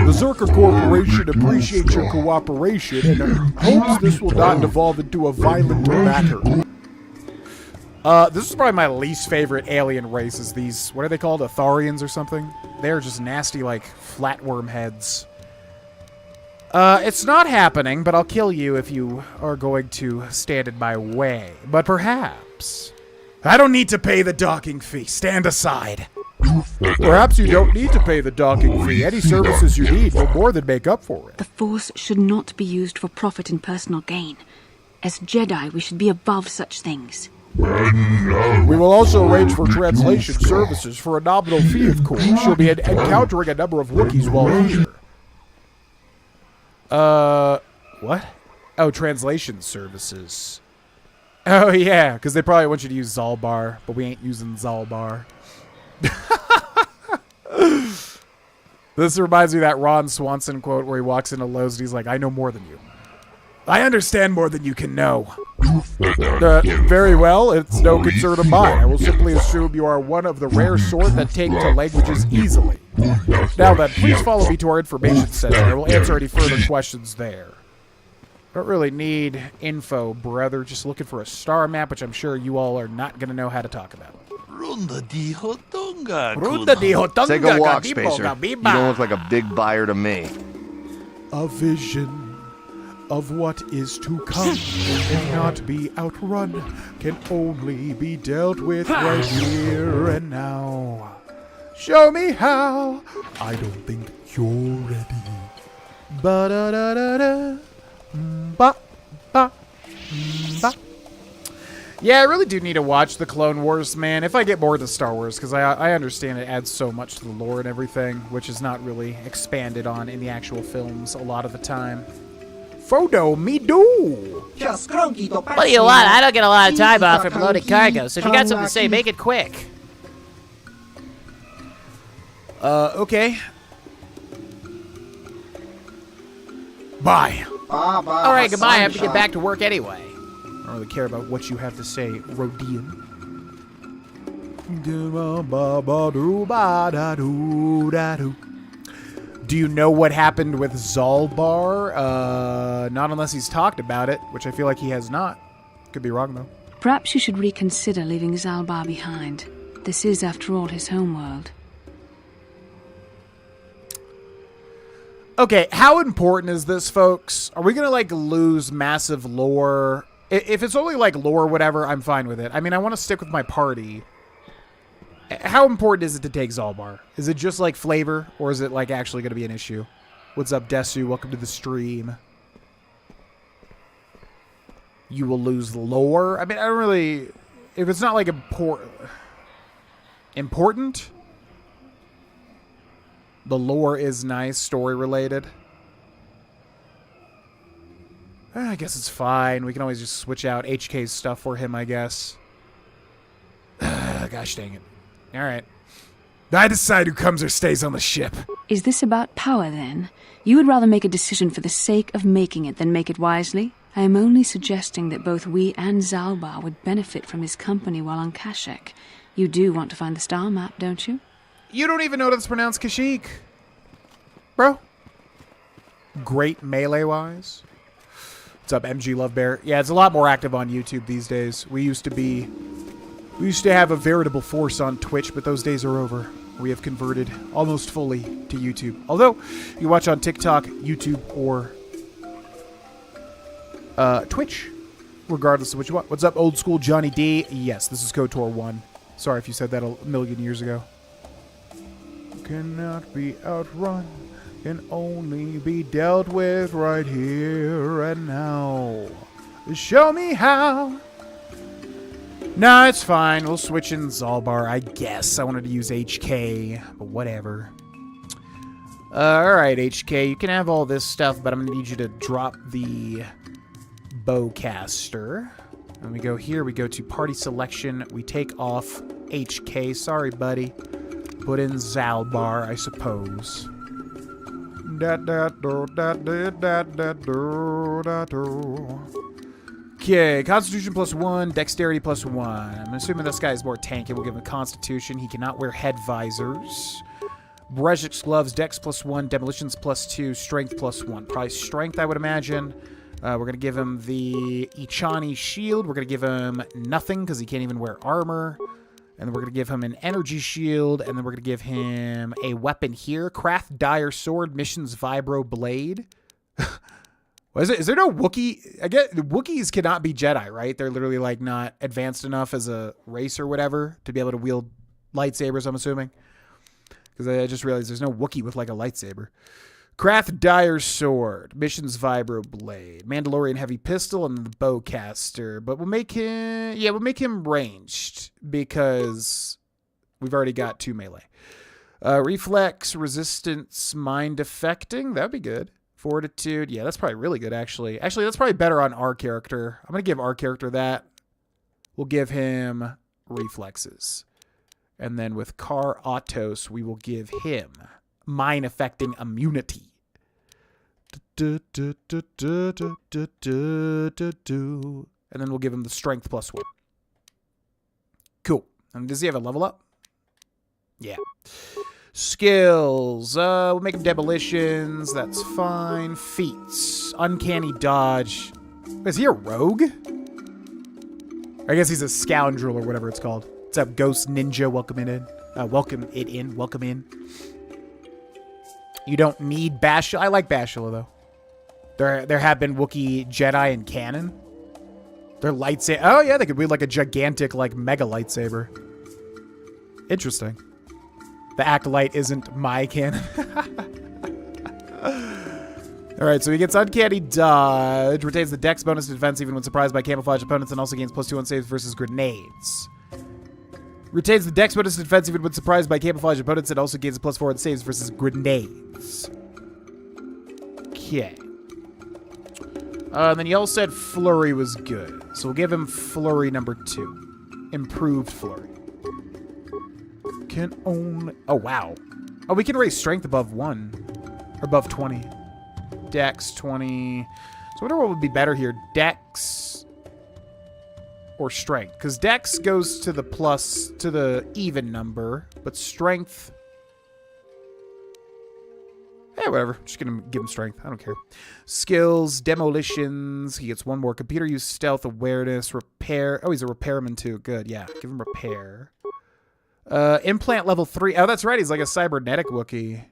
The Zerka Corporation appreciates your cooperation and hopes this will not devolve into a violent matter. This is probably my least favorite alien race is these, what are they called, Atharians or something? They're just nasty, like, flatworm heads. It's not happening, but I'll kill you if you are going to stand in my way. But perhaps. I don't need to pay the docking fee. Stand aside. Perhaps you don't need to pay the docking fee. Any services you need will more than make up for it. The Force should not be used for profit and personal gain. As Jedi, we should be above such things. We will also arrange for translation services for a nominal fee, of course. You'll be encountering a number of Wookiees while here. What? Oh, translation services. Oh, yeah, because they probably want you to use Zalbar, but we ain't using Zalbar. This reminds me of that Ron Swanson quote where he walks into Lowe's and he's like, I know more than you. I understand more than you can know. Very well, it's no concern of mine. I will simply assume you are one of the rare sort that take to languages easily. Now then, please follow me to our information center. I will answer any further questions there. Don't really need info, brother. Just looking for a star map, which I'm sure you all are not going to know how to talk about. Runda di Hotonga. Take a walk, Spacer. You don't look like a big buyer to me. A vision of what is to come cannot be outrun, can only be dealt with right here and now. Show me how. I don't think you're ready. Ba-da-da-da-da. Ba-ba. Ba. Yeah, I really do need to watch the Clone Wars, man, if I get bored of Star Wars, because I understand it adds so much to the lore and everything, which is not really expanded on in the actual films a lot of the time. Photo me do. What do you want? I don't get a lot of time off from loading cargo, so if you got something to say, make it quick. Okay. Bye. Alright, goodbye. I have to get back to work anyway. I don't really care about what you have to say, Rodian. Do you know what happened with Zalbar? Not unless he's talked about it, which I feel like he has not. Could be wrong, though. Perhaps you should reconsider leaving Zalbar behind. This is, after all, his homeworld. Okay, how important is this, folks? Are we going to, like, lose massive lore? If it's only, like, lore or whatever, I'm fine with it. I mean, I want to stick with my party. How important is it to take Zalbar? Is it just, like, flavor, or is it, like, actually going to be an issue? What's up, Desu? Welcome to the stream. You will lose lore? I mean, I don't really... If it's not, like, important? The lore is nice, story-related. I guess it's fine. We can always just switch out HK's stuff for him, I guess. Gosh dang it. Alright. I decide who comes or stays on the ship. Is this about power, then? You would rather make a decision for the sake of making it than make it wisely? I am only suggesting that both we and Zalbar would benefit from his company while on Kashyyyk. You do want to find the star map, don't you? You don't even know that it's pronounced Kashyyyk. Bro. Great melee-wise. What's up, MG Lovebear? Yeah, it's a lot more active on YouTube these days. We used to have a veritable force on Twitch, but those days are over. We have converted almost fully to YouTube. Although, you watch on TikTok, YouTube, or Twitch, regardless of which one. What's up, old school Johnny D? Yes, this is KotOR 1. Sorry if you said that a million years ago. Cannot be outrun, can only be dealt with right here and now. Show me how. Nah, it's fine. We'll switch in Zalbar, I guess. I wanted to use HK, but whatever. Alright, HK, you can have all this stuff, but I'm going to need you to drop the bowcaster. And we go here, we go to party selection, we take off HK. Sorry, buddy. Put in Zalbar, I suppose. Okay, Constitution +1, Dexterity +1. I'm assuming this guy is more tanky. We'll give him Constitution. He cannot wear head visors. Brezhik's gloves, Dex +1, Demolitions +2, Strength +1. Probably Strength, I would imagine. We're going to give him the Ichani shield. We're going to give him nothing because he can't even wear armor. And then we're going to give him an energy shield. And then we're going to give him a weapon here. Craft Dire Sword, Missions Vibro Blade. Is there no Wookiee? I get Wookiees cannot be Jedi, right? They're literally like not advanced enough as a race or whatever to be able to wield lightsabers, I'm assuming. Because I just realized there's no Wookiee with like a lightsaber. Craft Dire Sword, Missions Vibro Blade, Mandalorian Heavy Pistol, and the Bowcaster. But we'll make him ranged because we've already got 2 melee. Reflex, Resistance, Mind Affecting. That'd be good. Fortitude. Yeah, that's probably really good, actually. Actually, that's probably better on our character. I'm going to give our character that. We'll give him Reflexes. And then with KotOR, we will give him Mind Affecting Immunity. And then we'll give him the Strength +1. Cool. And does he have a level up? Yeah. Skills. We'll make him Demolitions. That's fine. Feats. Uncanny Dodge. Is he a rogue? I guess he's a scoundrel or whatever it's called. What's up, Ghost Ninja? Welcome it in. Welcome in. You don't need Bashila. I like Bashila, though. There have been Wookiee Jedi in canon. Their lightsaber. Oh, yeah, they could wield like a gigantic, like, mega lightsaber. Interesting. The Acolyte isn't my canon. Alright, so he gets Uncanny Dodge, retains the Dex bonus to defense even when surprised by camouflage opponents, and also gains +2 on saves versus grenades. Retains the Dex bonus to defense even when surprised by camouflage opponents, and also gains a +4 on saves versus grenades. Okay. Then y'all said Flurry was good, so we'll give him Flurry number 2. Improved Flurry. Can only... Oh, wow. Oh, we can raise Strength above 1. Or above 20. Dex, 20. So I wonder what would be better here. Dex or Strength. Because Dex goes to the plus, to the even number. But Strength... Eh, whatever. Just gonna give him Strength. I don't care. Skills, Demolitions. He gets 1 more. Computer use, Stealth, Awareness, Repair. Oh, he's a Repairman too. Good, yeah. Give him Repair. Implant level 3. Oh, that's right. He's like a cybernetic Wookiee.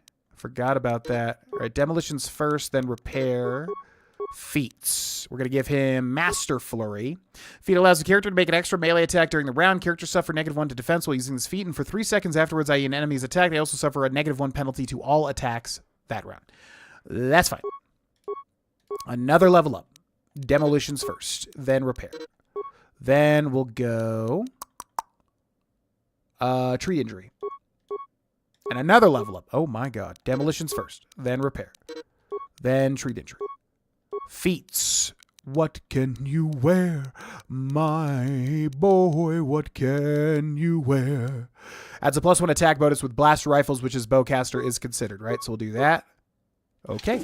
Forgot about that. All right, demolitions first, then repair. Feats. We're going to give him Master Flurry. Feat allows the character to make an extra melee attack during the round. Characters suffer -1 to defense while using this feat, and for 3 seconds afterwards, i.e. an enemy's attack, they also suffer a -1 penalty to all attacks that round. That's fine. Another level up. Demolitions first, then repair. Then we'll go tree injury. And another level up. Oh my god. Demolitions first, then repair. Then treat injury. Feats. What can you wear, my boy? What can you wear? Adds a +1 attack bonus with blaster rifles, which is bowcaster is considered, right? So we'll do that. Okay.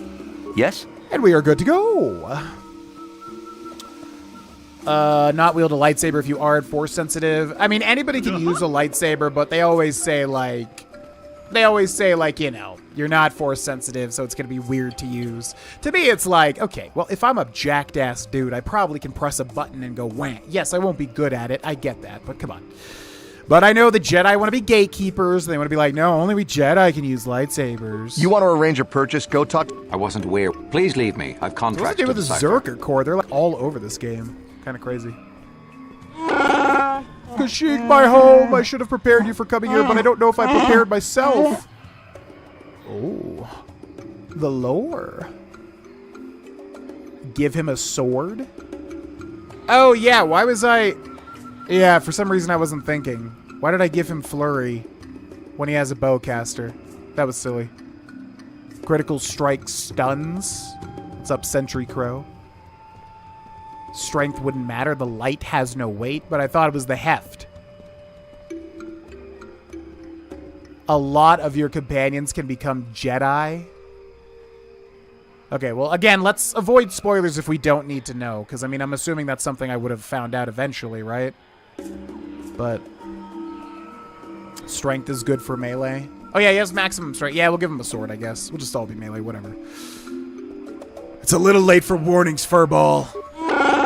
Yes? And we are good to go. Not wield a lightsaber if you aren't force sensitive. I mean, anybody can use a lightsaber, but they always say, like, you know, you're not force sensitive, so it's going to be weird to use. To me, it's like, okay, well, if I'm a jacked ass dude, I probably can press a button and go wham. Yes, I won't be good at it. I get that, but come on. But I know the Jedi want to be gatekeepers. They want to be like, no, only we Jedi can use lightsabers. You want to arrange a purchase? Go talk. I wasn't aware. Please leave me. I've contracts. What do they do with the Zerker Corps? They're like all over this game. Kind of crazy. Kashyyyk, my home. I should have prepared you for coming here, but I don't know if I prepared myself. Oh, the lore. Give him a sword? Oh, yeah, why was I... Yeah, for some reason I wasn't thinking. Why did I give him Flurry when he has a bowcaster? That was silly. Critical strike stuns. What's up, Sentry Crow? Strength wouldn't matter. The light has no weight, but I thought it was the heft. A lot of your companions can become Jedi. Okay, well, again, let's avoid spoilers if we don't need to know, because, I mean, I'm assuming that's something I would have found out eventually, right? But strength is good for melee. Oh, yeah, he has maximum strength. Yeah, we'll give him a sword, I guess. We'll just all be melee, whatever. It's a little late for warnings, Furball.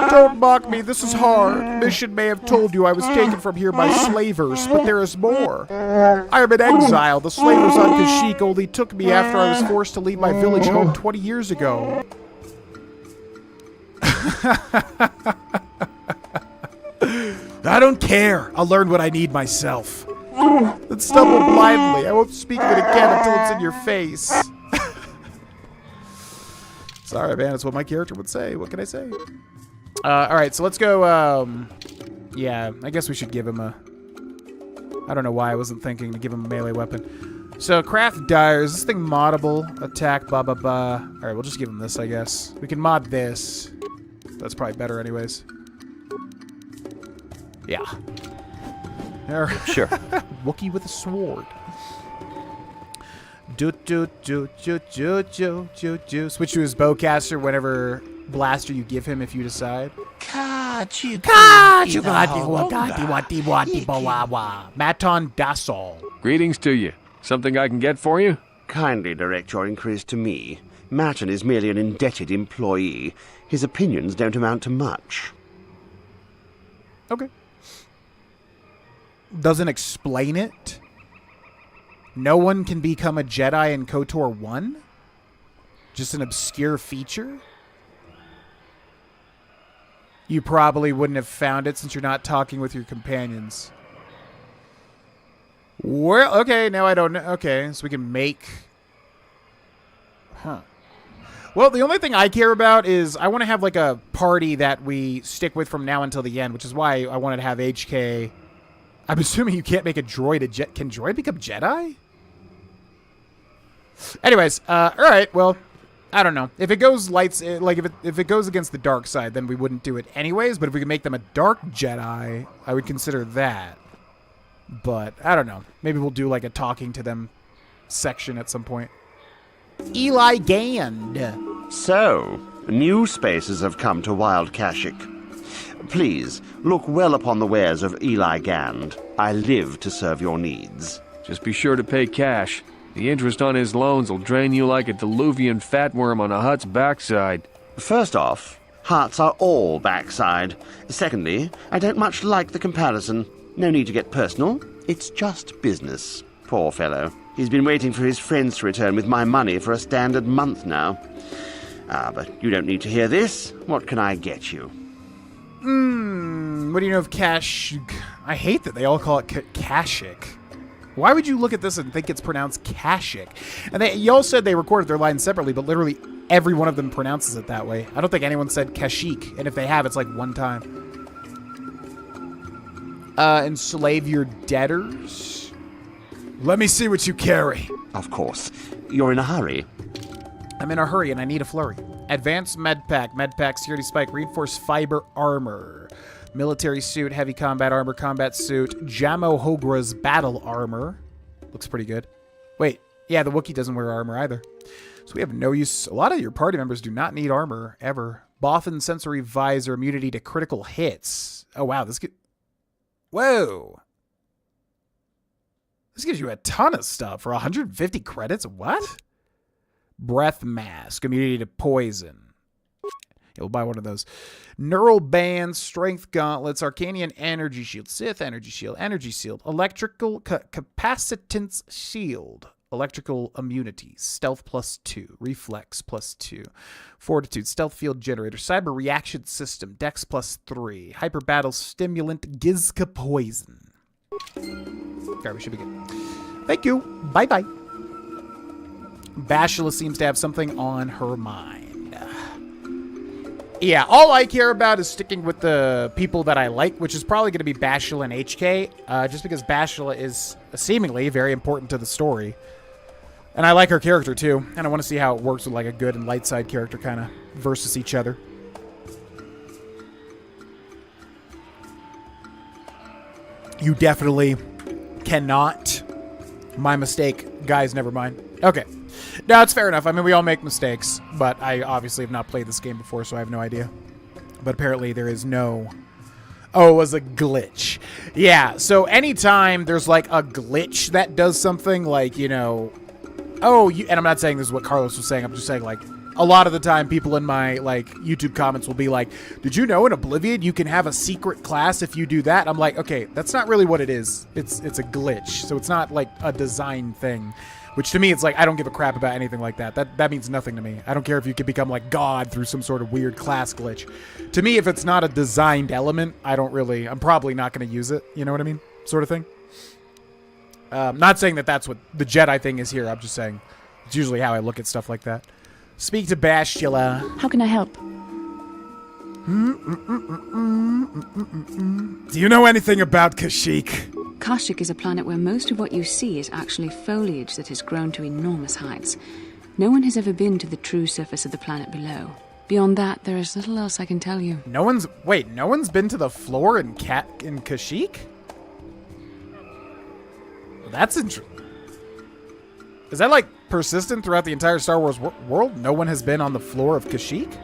Don't mock me, this is hard. Mission may have told you I was taken from here by slavers, but there is more. I am in exile. The slavers on Kashyyyk only took me after I was forced to leave my village home 20 years ago. I don't care. I'll learn what I need myself. Then stumble blindly. I won't speak of it again until it's in your face. Sorry, man. That's what my character would say. What can I say? Alright, so let's go, yeah, I guess we should give him a... I don't know why I wasn't thinking to give him a melee weapon. So, craft dire. Is this thing moddable? Attack, blah, blah, blah. Alright, we'll just give him this, I guess. We can mod this. That's probably better anyways. Yeah. Sure. Wookiee with a sword. Switch to his bowcaster whenever blaster you give him if you decide. Maton Dasol. Greetings to you. Something I can get for you? Kindly direct your inquiries to me. Maton is merely an indebted employee. His opinions don't amount to much. Okay. Doesn't explain it. No one can become a Jedi in KotOR 1? Just an obscure feature? You probably wouldn't have found it since you're not talking with your companions. Well, okay, now I don't know. Okay, so we can make... Huh. Well, the only thing I care about is I want to have, like, a party that we stick with from now until the end, which is why I wanted to have HK... I'm assuming you can't make a droid a Jedi. Can droid become Jedi? Anyways, alright, well... I don't know. If it goes lights, like if it goes against the dark side, then we wouldn't do it anyways. But if we can make them a dark Jedi, I would consider that. But I don't know. Maybe we'll do like a talking to them section at some point. Eli Gand. So, new spaces have come to Wild Kashyyyk. Please, look well upon the wares of Eli Gand. I live to serve your needs. Just be sure to pay cash. The interest on his loans will drain you like a diluvian fatworm on a hut's backside. First off, huts are all backside. Secondly, I don't much like the comparison. No need to get personal. It's just business. Poor fellow. He's been waiting for his friends to return with my money for a standard month now. But you don't need to hear this. What can I get you? What do you know of Cash... I hate that they all call it Kashik. Why would you look at this and think it's pronounced Kashik? And y'all said they recorded their lines separately, but literally every one of them pronounces it that way. I don't think anyone said Kashik, and if they have, it's like one time. Enslave your debtors? Let me see what you carry. Of course. You're in a hurry. I'm in a hurry and I need a flurry. Advanced medpack, security spike, reinforced fiber armor, military suit, heavy combat armor, combat suit, Jamo Hogra's battle armor. Looks pretty good. Wait, yeah, the Wookiee doesn't wear armor either. So we have no use. A lot of your party members do not need armor, ever. Bothan sensory visor, immunity to critical hits. Oh, wow, this could... Whoa. This gives you a ton of stuff for 150 credits. What? Breath mask, immunity to poison. You'll buy one of those. Neural bands, strength gauntlets, Arcanian energy shield, Sith energy shield, electrical capacitance shield, electrical immunity, stealth +2, reflex +2, fortitude, stealth field generator, cyber reaction system, dex +3, hyper battle stimulant, Gizka poison. Okay, we should be good. Thank you. Bye-bye. Bashila seems to have something on her mind. Yeah, all I care about is sticking with the people that I like, which is probably going to be Bashila and HK, just because Bashila is seemingly very important to the story. And I like her character, too. And I want to see how it works with like a good and light side character kind of versus each other. You definitely cannot. My mistake. Guys, never mind. Okay. No, it's fair enough. I mean, we all make mistakes, but I obviously have not played this game before, so I have no idea. But apparently there is no... Oh, it was a glitch. Yeah, so anytime there's like a glitch that does something like, you know... Oh, and I'm not saying this is what Carlos was saying. I'm just saying, like, a lot of the time people in my, like, YouTube comments will be like, did you know in Oblivion you can have a secret class if you do that? I'm like, okay, that's not really what it is. It's a glitch, so it's not, like, a design thing. Which to me, it's like, I don't give a crap about anything like that. That means nothing to me. I don't care if you could become like God through some sort of weird class glitch. To me, if it's not a designed element, I'm probably not going to use it. You know what I mean? Sort of thing. Not saying that that's what the Jedi thing is here. I'm just saying it's usually how I look at stuff like that. Speak to Bastila. How can I help? Do you know anything about Kashyyyk? Kashyyyk is a planet where most of what you see is actually foliage that has grown to enormous heights. No one has ever been to the true surface of the planet below. Beyond that, there is little else I can tell you. No one's been to the floor in Kashyyyk? Well, that's interesting. Is that like persistent throughout the entire Star Wars world? No one has been on the floor of Kashyyyk?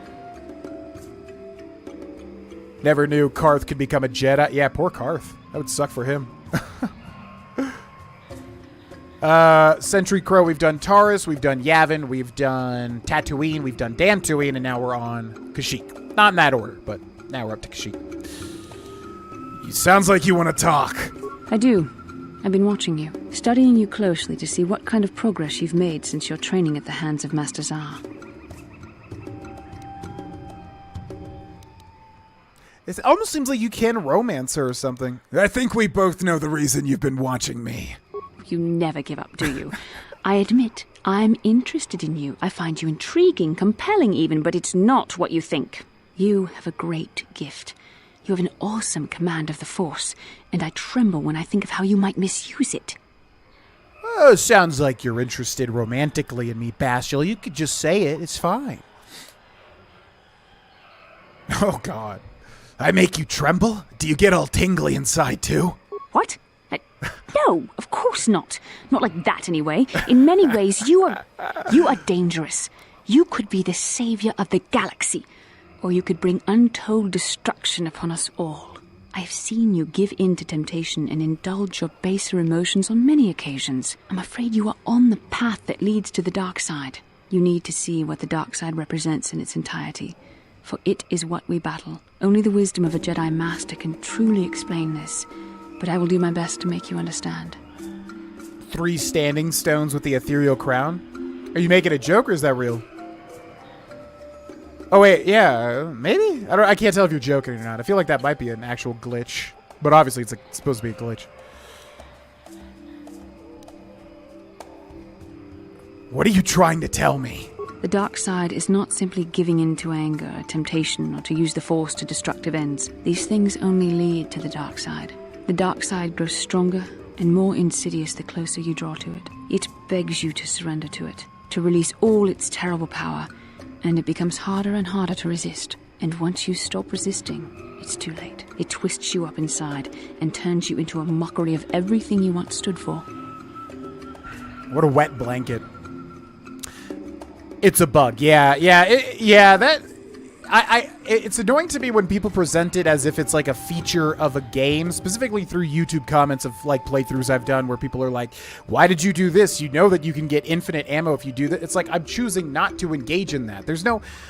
Never knew Karth could become a Jedi. Yeah, poor Karth. That would suck for him. Sentry Crow, we've done Taurus, we've done Yavin, we've done Tatooine, we've done Dantooine, and now we're on Kashyyyk. Not in that order, but now we're up to Kashyyyk. Sounds like you want to talk. I do. I've been watching you, studying you closely to see what kind of progress you've made since your training at the hands of Master Zar. It almost seems like you can romance her or something. I think we both know the reason you've been watching me. You never give up, do you? I admit, I'm interested in you. I find you intriguing, compelling even, but it's not what you think. You have a great gift. You have an awesome command of the Force, and I tremble when I think of how you might misuse it. Oh, sounds like you're interested romantically in me, Bastila. You could just say it. It's fine. Oh, God. I make you tremble? Do you get all tingly inside, too? What? No, of course not. Not like that, anyway. In many ways, you are dangerous. You could be the savior of the galaxy, or you could bring untold destruction upon us all. I have seen you give in to temptation and indulge your baser emotions on many occasions. I'm afraid you are on the path that leads to the dark side. You need to see what the dark side represents in its entirety, for it is what we battle. Only the wisdom of a Jedi Master can truly explain this, but I will do my best to make you understand. 3 standing stones with the ethereal crown? Are you making a joke or is that real? Oh wait, yeah, maybe? I can't tell if you're joking or not. I feel like that might be an actual glitch. But obviously it's supposed to be a glitch. What are you trying to tell me? The dark side is not simply giving in to anger, temptation, or to use the force to destructive ends. These things only lead to the dark side. The dark side grows stronger and more insidious the closer you draw to it. It begs you to surrender to it, to release all its terrible power, and it becomes harder and harder to resist. And once you stop resisting, it's too late. It twists you up inside and turns you into a mockery of everything you once stood for. What a wet blanket. It's a bug. Yeah, it's annoying to me when people present it as if it's like a feature of a game, specifically through YouTube comments of like playthroughs I've done where people are like, why did you do this? You know that you can get infinite ammo if you do that. It's like, I'm choosing not to engage in that.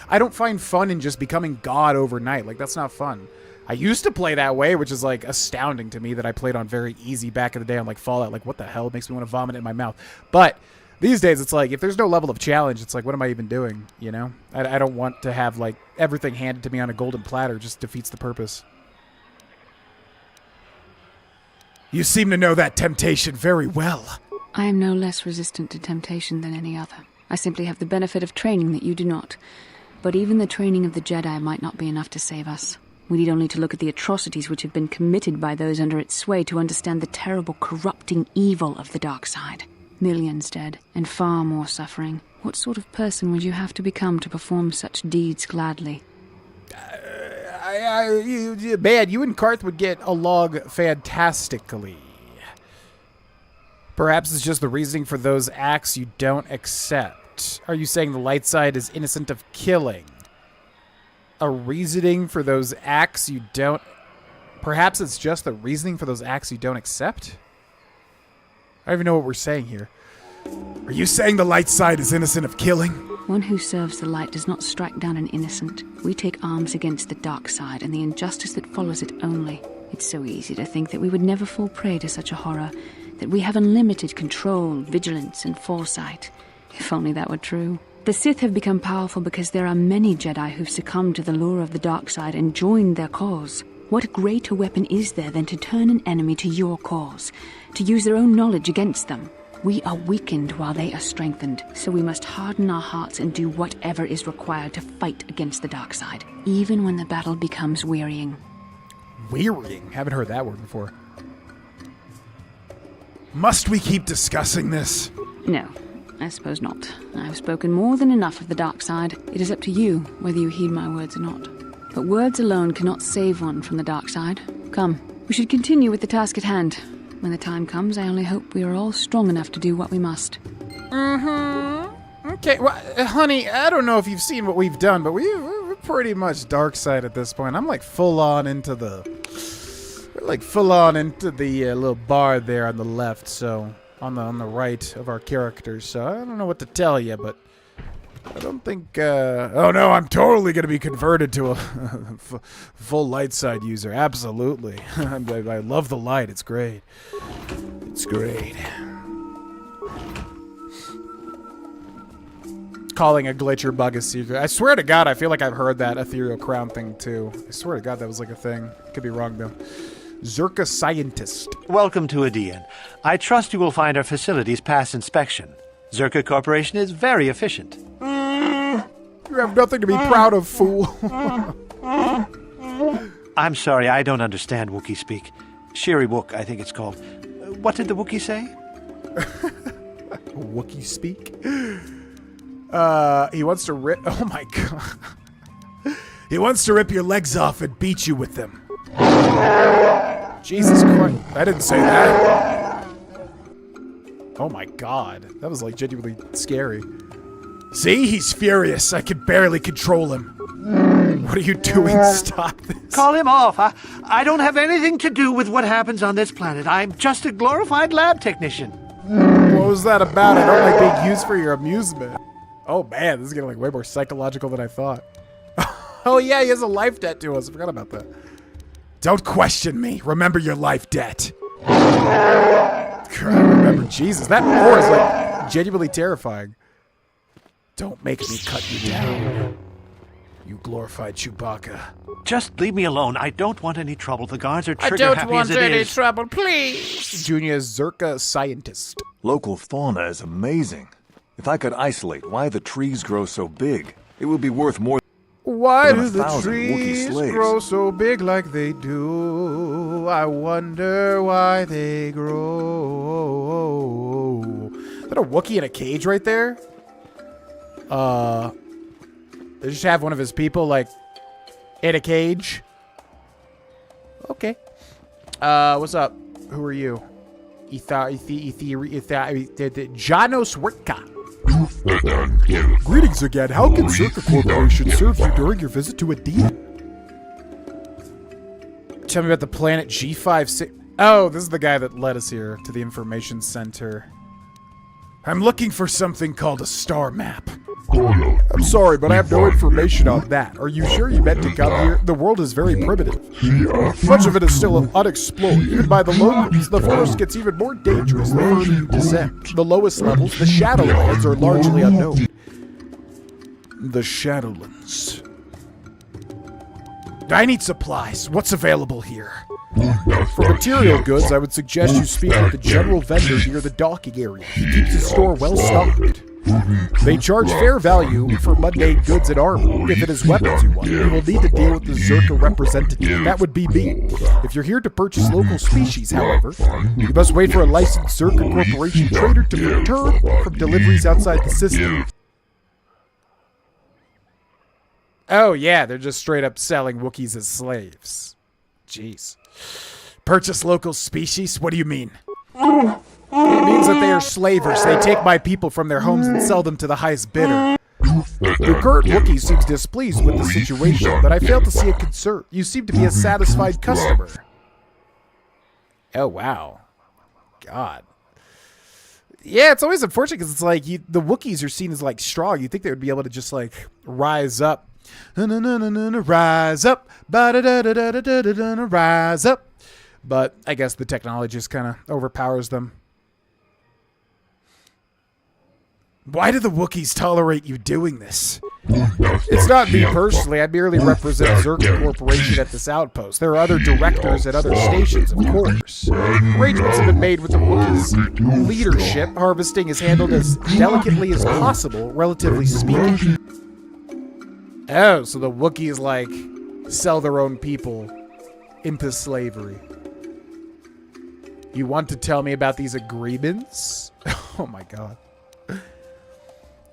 I don't find fun in just becoming God overnight. Like, that's not fun. I used to play that way, which is like astounding to me that I played on very easy back in the day on like Fallout. Like, what the hell? It makes me want to vomit in my mouth. But these days, it's like, if there's no level of challenge, it's like, what am I even doing, you know? I don't want to have, like, everything handed to me on a golden platter. It just defeats the purpose. You seem to know that temptation very well. I am no less resistant to temptation than any other. I simply have the benefit of training that you do not. But even the training of the Jedi might not be enough to save us. We need only to look at the atrocities which have been committed by those under its sway to understand the terrible, corrupting evil of the dark side. Millions dead, and far more suffering. What sort of person would you have to become to perform such deeds gladly? Man, you and Karth would get along fantastically. Perhaps it's just the reasoning for those acts you don't accept. Are you saying the light side is innocent of killing? A reasoning for those acts you don't... Perhaps it's just the reasoning for those acts you don't accept? I don't even know what we're saying here. Are you saying the light side is innocent of killing? One who serves the light does not strike down an innocent. We take arms against the dark side and the injustice that follows it only. It's so easy to think that we would never fall prey to such a horror, that we have unlimited control, vigilance, and foresight. If only that were true. The Sith have become powerful because there are many Jedi who've succumbed to the lure of the dark side and joined their cause. What greater weapon is there than to turn an enemy to your cause, to use their own knowledge against them? We are weakened while they are strengthened, so we must harden our hearts and do whatever is required to fight against the dark side, even when the battle becomes wearying. Wearying? Haven't heard that word before. Must we keep discussing this? No, I suppose not. I've spoken more than enough of the dark side. It is up to you whether you heed my words or not. But words alone cannot save one from the dark side. Come, we should continue with the task at hand. When the time comes, I only hope we are all strong enough to do what we must. Okay, well, honey, I don't know if you've seen what we've done, but we're pretty much dark side at this point. I'm like full on into the little bar there on the left, so on the right of our characters. So I don't know what to tell you, but I don't think, oh no, I'm totally going to be converted to a full light side user. Absolutely. I love the light. It's great. It's great. Calling a glitch or bug a secret. I swear to God, I feel like I've heard that ethereal crown thing too. I swear to God that was like a thing. Could be wrong though. Zerka Scientist. Welcome to Adean. I trust you will find our facilities pass inspection. Zerka Corporation is very efficient. You have nothing to be proud of, fool. I'm sorry, I don't understand Wookiee speak. Shiri Wook, I think it's called. What did the Wookiee say? Wookiee speak? He wants to rip... Oh my God. He wants to rip your legs off and beat you with them. Jesus Christ. I didn't say that. Oh my God. That was like genuinely scary. See? He's furious. I can barely control him. What are you doing? Stop this. Call him off. I don't have anything to do with what happens on this planet. I'm just a glorified lab technician. What was that about? I don't like being used for your amusement. Oh man, this is getting like way more psychological than I thought. Oh yeah, he has a life debt to us. I forgot about that. Don't question me. Remember your life debt. I remember. Jesus, that roar is like genuinely terrifying. Don't make me cut you down, you glorified Chewbacca. Just leave me alone. I don't want any trouble. The guards are I trigger don't happy want as it any is. trouble, please. Junior Zerka scientist. Local fauna is amazing. If I could isolate why the trees grow so big, it would be worth more Why than do the 1,000 Wookiee trees slaves. grow so big like they do? I wonder why they grow. Is that a Wookiee in a cage right there? They just have one of his people, like, in a cage. Okay. What's up? Who are you? Janos Wicca. Greetings again. How can Zerka Corporation serve you during your visit to Adina? Tell me about the planet G56. Oh, this is the guy that led us here to the information center. I'm looking for something called a star map. I'm sorry, but I have no information on that. Are you sure you meant to come here? The world is very primitive. Much of it is still unexplored, even by the locals. The forest gets even more dangerous the further you descend. The lowest levels, the Shadowlands, are largely unknown. The Shadowlands. I need supplies. What's available here? For material goods, I would suggest you speak with the general vendor near the docking area. He keeps his store well stocked. They charge fair value for mundane goods and armor. If it is weapons you want, you will need to deal with the Zerka representative. That would be me. If you're here to purchase local species, however, you must wait for a licensed Zerka Corporation trader to return from deliveries outside the system. Oh yeah, they're just straight up selling Wookiees as slaves. Jeez. Purchase local species? What do you mean? It means that they are slavers. They take my people from their homes and sell them to the highest bidder. Your current Wookiee seems displeased with the situation, but I fail to see a concern. You seem to be a satisfied customer. Oh, wow. God. Yeah, it's always unfortunate because it's like the Wookiees are seen as like strong. You'd think they would be able to just like rise up. Rise up. Rise up. But I guess the technology just kind of overpowers them. Why do the Wookiees tolerate you doing this? It's not me personally. I merely represent Zerka Corporation at this outpost. There are other directors at other stations, of course. Arrangements have been made with the Wookiees' leadership. Harvesting is handled as delicately as possible, relatively speaking. Oh, so the Wookiees, like, sell their own people into slavery. You want to tell me about these agreements? Oh my god.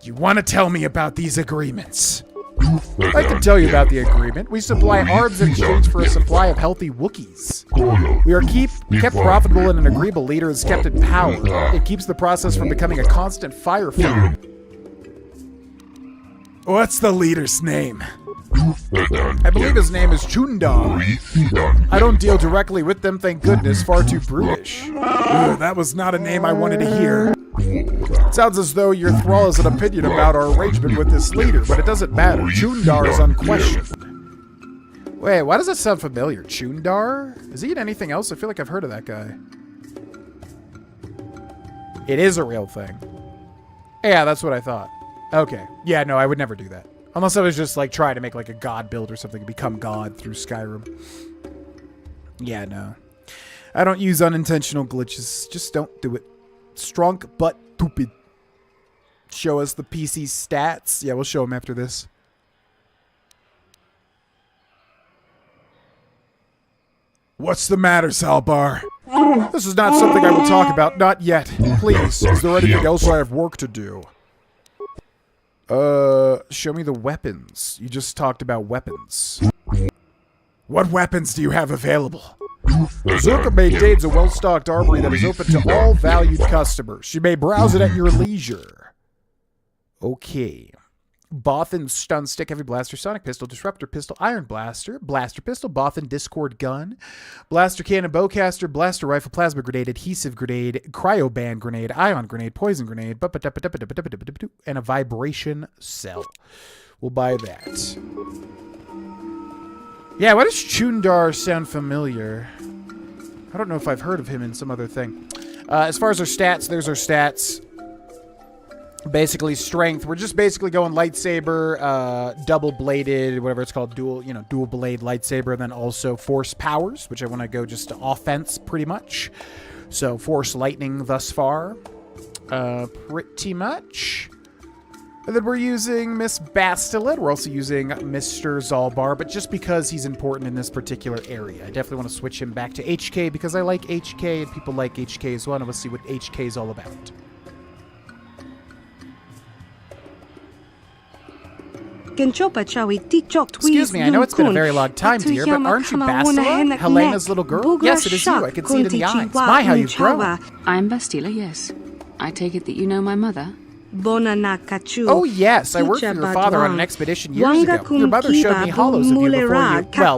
You want to tell me about these agreements? I can tell you about the agreement. We supply arms in exchange for a supply of healthy Wookiees. We are kept profitable and an agreeable leader is kept in power. It keeps the process from becoming a constant firefight. What's the leader's name? I believe his name is Chundar. I don't deal directly with them, thank goodness. Far too brutish. Ugh, that was not a name I wanted to hear. It sounds as though your thrall has an opinion about our arrangement with this leader, but it doesn't matter. Chundar is unquestioned. Wait, why does that sound familiar? Chundar? Is he in anything else? I feel like I've heard of that guy. It is a real thing. Yeah, that's what I thought. Okay. Yeah, no, I would never do that. Unless I was just, like, trying to make, like, a god build or something and become god through Skyrim. Yeah, no. I don't use unintentional glitches. Just don't do it. Strong but stupid. Show us the PC stats. Yeah, we'll show them after this. What's the matter, Salbar? This is not something I will talk about. Not yet. Please, is there anything else I have work to do? Show me the weapons. You just talked about weapons. What weapons do you have available? Zerka maintains a well-stocked armory that is open to all valued customers. You may browse it at your leisure. Okay. Bothan stun stick, heavy blaster, sonic pistol, disruptor pistol, iron blaster, blaster pistol, Bothan discord gun, blaster cannon, bowcaster, blaster rifle, plasma grenade, adhesive grenade, cryoband grenade, ion grenade, poison grenade, and a vibration cell. We'll buy that. Yeah, why does Chundar sound familiar? I don't know if I've heard of him in some other thing. As far as our stats, there's our stats. Basically, strength. We're just basically going lightsaber, double-bladed, whatever it's called, dual-blade lightsaber, and then also force powers, which I want to go just to offense pretty much. So, force lightning thus far. Pretty much. And then we're using Miss Bastila. We're also using Mr. Zalbar, but just because he's important in this particular area. I definitely want to switch him back to HK because I like HK and people like HK as well, and let's see what HK is all about. Excuse me, I know it's been a very long time, dear, but aren't you Bastila, Helena's little girl? Yes, it is you. I can see it in the eyes. My, how you've grown. I'm Bastila, yes. I take it that you know my mother? Oh, yes. I worked for your father on an expedition years ago. Your mother showed me hollows of you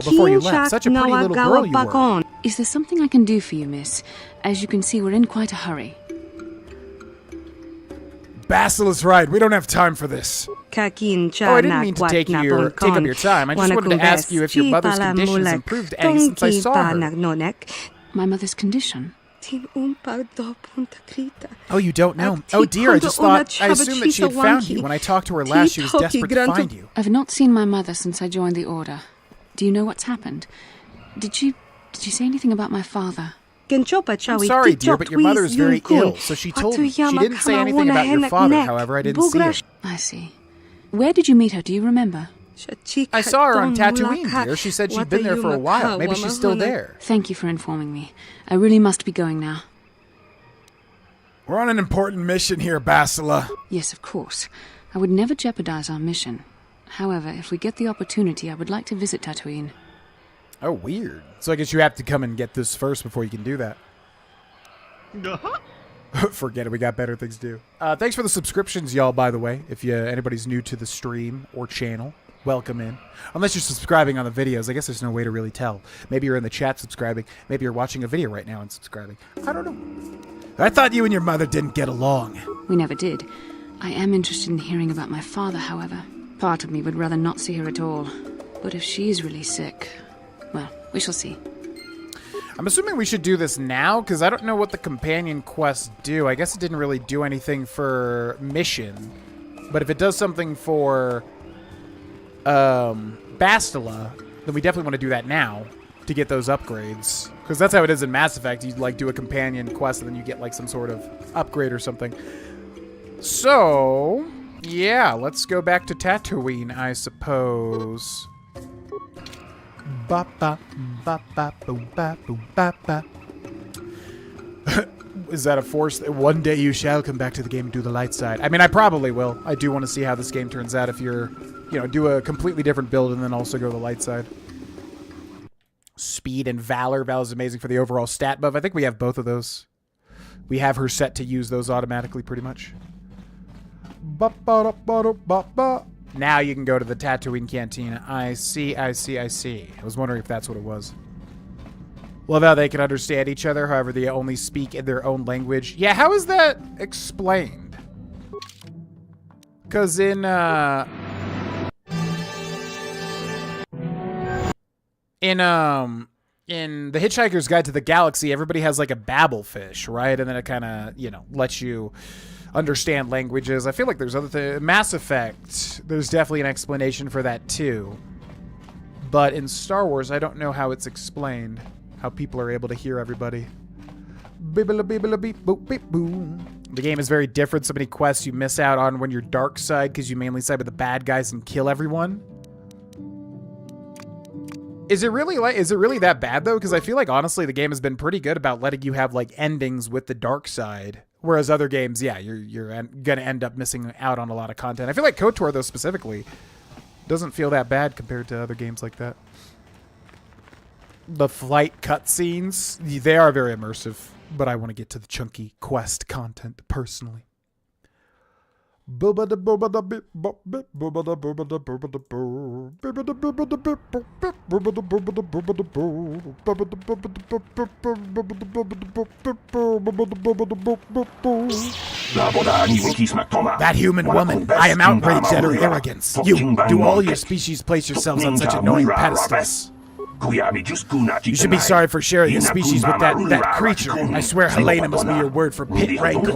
before you left. Such a pretty little girl you were. Is there something I can do for you, miss? As you can see, we're in quite a hurry. Bastila's right. We don't have time for this. Oh, I didn't mean to take up your time. I just wanted to ask you if your mother's condition has improved any since I saw her. My mother's condition? Oh, you don't know? Oh, dear, I assumed that she had found you. When I talked to her last, she was desperate to find you. I've not seen my mother since I joined the Order. Do you know what's happened? Did she say anything about my father? I'm sorry, dear, but your mother is very ill, so she told me. She didn't say anything about your father, however, I didn't see her. I see. Where did you meet her? Do you remember? I saw her on Tatooine, dear. She said she'd been there for a while. Maybe she's still there. Thank you for informing me. I really must be going now. We're on an important mission here, Bastila. Yes, of course. I would never jeopardize our mission. However, if we get the opportunity, I would like to visit Tatooine. Oh, weird. So I guess you have to come and get this first before you can do that. Forget it. We got better things to do. Thanks for the subscriptions, y'all, by the way. If anybody's new to the stream or channel, welcome in. Unless you're subscribing on the videos. I guess there's no way to really tell. Maybe you're in the chat subscribing. Maybe you're watching a video right now and subscribing. I don't know. I thought you and your mother didn't get along. We never did. I am interested in hearing about my father, however. Part of me would rather not see her at all. But if she's really sick, well, we shall see. I'm assuming we should do this now, because I don't know what the companion quests do. I guess it didn't really do anything for mission. But if it does something for Bastila, then we definitely want to do that now to get those upgrades. Because that's how it is in Mass Effect. You like do a companion quest and then you get like some sort of upgrade or something. So, yeah, let's go back to Tatooine, I suppose. Ba ba ba ba boom ba boom ba ba. Is that a force that one day you shall come back to the game and do the light side? I mean, I probably will. I do want to see how this game turns out if you're, do a completely different build and then also go the light side. Speed and Valor. Valor is amazing for the overall stat buff. I think we have both of those. We have her set to use those automatically pretty much. Ba ba ba ba ba ba. Now you can go to the Tatooine Cantina. I see. I was wondering if that's what it was. Love how they can understand each other, however they only speak in their own language. Yeah, how is that explained? Because in The Hitchhiker's Guide to the Galaxy, everybody has like a babble fish, right? And then it kind of, lets you understand languages. I feel like there's other things. Mass Effect, there's definitely an explanation for that too. But in Star Wars, I don't know how it's explained, how people are able to hear everybody. The game is very different. So many quests you miss out on when you're dark side because you mainly side with the bad guys and kill everyone. Is it really that bad though? Because I feel like honestly the game has been pretty good about letting you have like endings with the dark side. Whereas other games, yeah, you're gonna end up missing out on a lot of content. I feel like KotOR though specifically doesn't feel that bad compared to other games like that. The flight cutscenes, they are very immersive, but I want to get to the chunky quest content personally. That human woman, I am outraged at her arrogance. You, do all your species place yourselves on such annoying pedestals? You should be sorry for sharing a species with that creature. I swear Helena must be your word for pit rancor.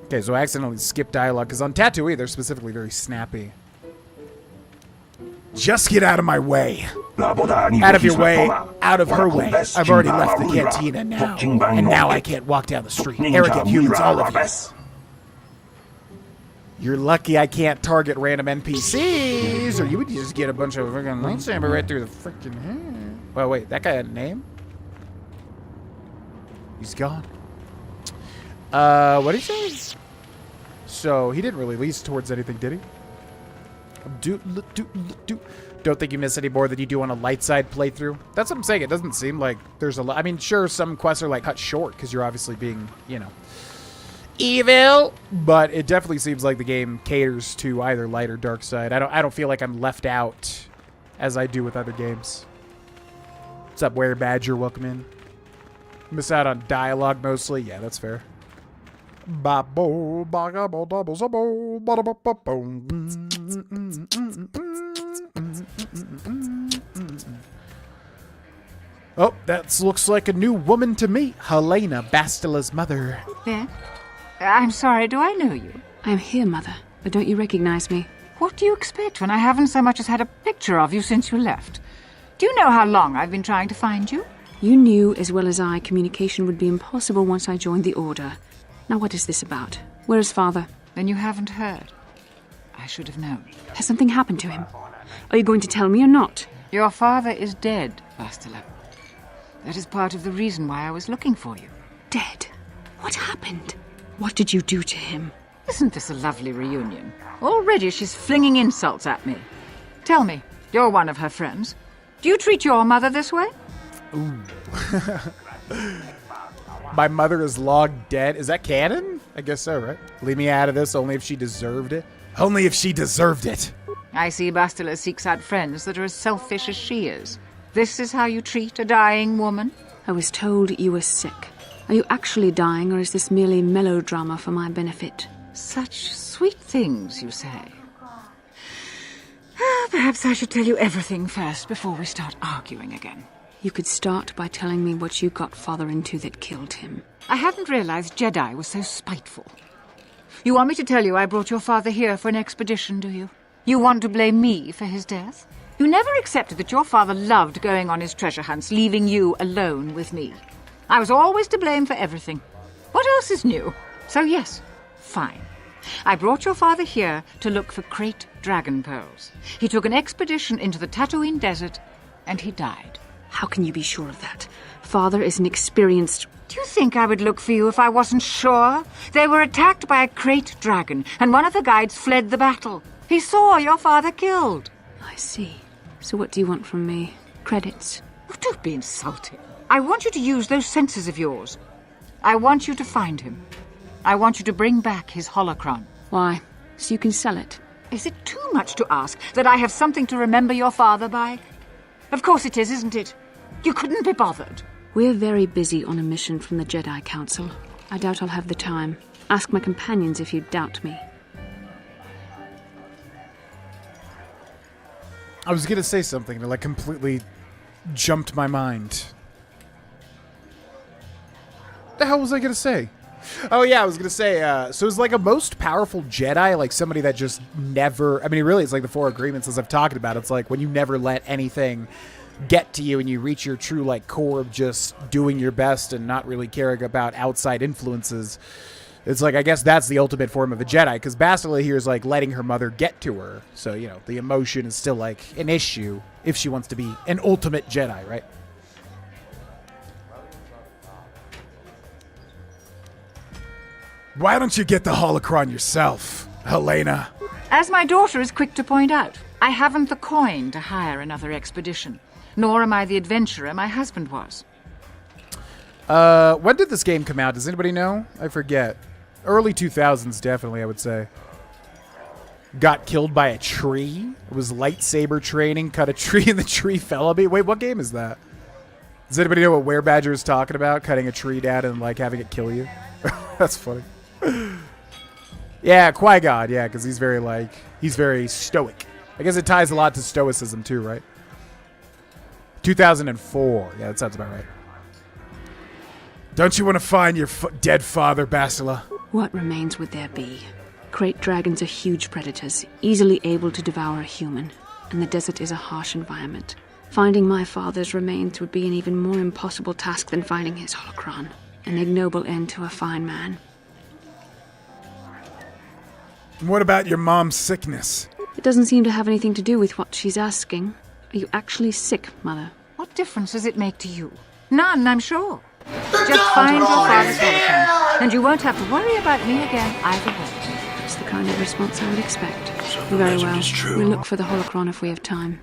Okay, so I accidentally skipped dialogue, because on Tatooine, they're specifically very snappy. Just get out of my way. Out of your way, out of her way. I've already left the cantina now, and now I can't walk down the street. Arrogant humans, all of you. You're lucky I can't target random NPCs, or you would just get a bunch of freaking lightsaber right through the freaking head. Well, wait, that guy had a name? He's gone. What did he say? So, he didn't really lead towards anything, did he? Don't think you miss any more than you do on a light side playthrough. That's what I'm saying. It doesn't seem like there's a lot. I mean, sure, some quests are like cut short because you're obviously being, you know, evil. But it definitely seems like the game caters to either light or dark side. I don't feel like I'm left out as I do with other games. What's up, Were Badger? Welcome in. Miss out on dialogue mostly. Yeah, that's fair. Oh, that looks like a new woman to me. Helena, Bastila's mother. Ben? I'm sorry, do I know you? I'm here, Mother, but don't you recognize me? What do you expect when I haven't so much as had a picture of you since you left? Do you know how long I've been trying to find you? You knew as well as I communication would be impossible once I joined the Order. Now what is this about? Where is Father? Then you haven't heard. I should have known. Has something happened to him? Are you going to tell me or not? Your father is dead, Bastila. That is part of the reason why I was looking for you. Dead? What happened? What did you do to him? Isn't this a lovely reunion? Already she's flinging insults at me. Tell me, you're one of her friends. Do you treat your mother this way? Ooh. My mother is long dead. Is that canon? I guess so, right? Leave me out of this only if she deserved it. Only if she deserved it. I see Bastila seeks out friends that are as selfish as she is. This is how you treat a dying woman? I was told you were sick. Are you actually dying, or is this merely melodrama for my benefit? Such sweet things, you say. Perhaps I should tell you everything first before we start arguing again. You could start by telling me what you got Father into that killed him. I hadn't realized Jedi was so spiteful. You want me to tell you I brought your father here for an expedition, do you? You want to blame me for his death? You never accepted that your father loved going on his treasure hunts, leaving you alone with me. I was always to blame for everything. What else is new? So yes, fine. I brought your father here to look for Krayt dragon pearls. He took an expedition into the Tatooine desert, and he died. How can you be sure of that? Father is an experienced... Do you think I would look for you if I wasn't sure? They were attacked by a Krayt dragon, and one of the guides fled the battle. He saw your father killed. I see. So what do you want from me? Credits? Oh, don't be insulting. I want you to use those senses of yours. I want you to find him. I want you to bring back his holocron. Why? So you can sell it? Is it too much to ask that I have something to remember your father by? Of course it is, isn't it? You couldn't be bothered. We're very busy on a mission from the Jedi Council. I doubt I'll have the time. Ask my companions if you doubt me. I was going to say something that, like, completely jumped my mind. The hell was I going to say? Oh, yeah, I was going to say, so it's like a most powerful Jedi, like somebody that just never, I mean, really, it's like the Four Agreements as I've talked about. It's like when you never let anything get to you and you reach your true, like, core of just doing your best and not really caring about outside influences. It's like, I guess that's the ultimate form of a Jedi, because Bastila here is like letting her mother get to her. So, you know, the emotion is still like an issue if she wants to be an ultimate Jedi, right? Why don't you get the holocron yourself, Helena? As my daughter is quick to point out, I haven't the coin to hire another expedition, nor am I the adventurer my husband was. When did this game come out? Does anybody know? I forget. Early 2000s, definitely, I would say. Got killed by a tree. It was lightsaber training. Cut a tree and the tree fell on me. Wait, what game is that? Does anybody know what Were Badger is talking about? Cutting a tree down and, like, having it kill you? That's funny. Yeah, Qui-Gon. Yeah, because he's very, like, he's very stoic. I guess it ties a lot to stoicism, too, right? 2004. Yeah, that sounds about right. Don't you want to find your dead father, Bastila? What remains would there be? Great dragons are huge predators, easily able to devour a human, and the desert is a harsh environment. Finding my father's remains would be an even more impossible task than finding his holocron. An ignoble end to a fine man. What about your mom's sickness? It doesn't seem to have anything to do with what she's asking. Are you actually sick, Mother? What difference does it make to you? None, I'm sure. Just find your father's holocron, and you won't have to worry about me again either way. That's the kind of response I would expect. Very well. We'll look for the holocron if we have time.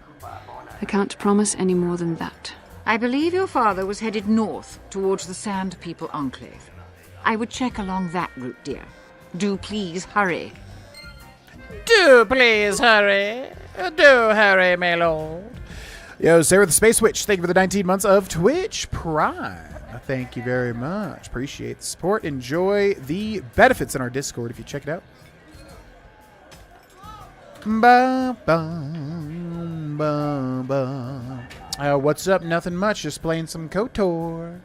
I can't promise any more than that. I believe your father was headed north towards the Sand People Enclave. I would check along that route, dear. Do please hurry. Do please hurry. Do hurry, my lord. Yo, Sarah the Space Witch, thank you for the 19 months of Twitch Prime. Thank you very much. Appreciate the support. Enjoy the benefits in our Discord if you check it out. Ba, ba, ba, ba. What's up? Nothing much. Just playing some KotOR.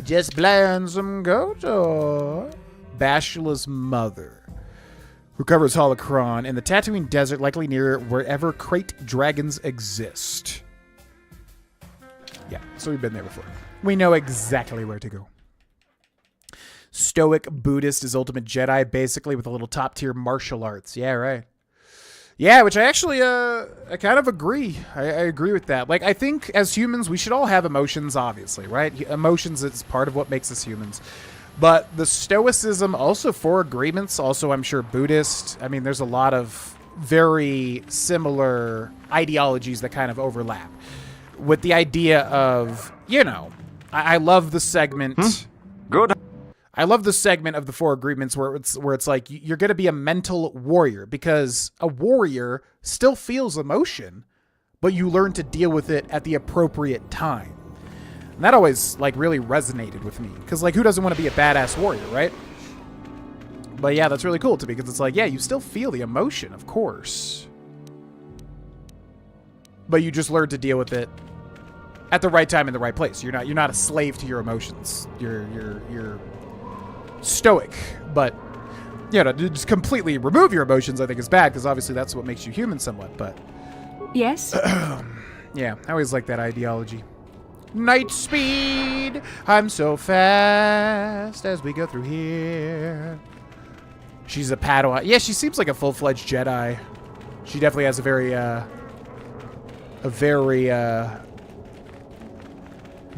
Just playing some KotOR. Bashula's mother, who covers holocron in the Tatooine Desert, likely near wherever crate dragons exist. Yeah, so we've been there before. We know exactly where to go. Stoic Buddhist is ultimate Jedi, basically, with a little top-tier martial arts. Yeah, right. Yeah, which I actually, I kind of agree. I agree with that. Like, I think as humans, we should all have emotions, obviously, right? Emotions is part of what makes us humans. But the Stoicism, also Four Agreements, also I'm sure Buddhist. I mean, there's a lot of very similar ideologies that kind of overlap. With the idea of, you know, I love the segment. Good. I love the segment of the Four Agreements where it's like you're going to be a mental warrior, because a warrior still feels emotion, but you learn to deal with it at the appropriate time. And that always like really resonated with me, because like who doesn't want to be a badass warrior, right? But yeah, that's really cool to me, because it's like, yeah, you still feel the emotion, of course, but you just learn to deal with it at the right time in the right place. You're not a slave to your emotions. You're stoic, but you know, to just completely remove your emotions, I think is bad, because obviously that's what makes you human somewhat. But yes, yeah, I always like that ideology. Night speed, I'm so fast as we go through here. She's a Padawan. Yeah, she seems like a full-fledged Jedi. She definitely has a very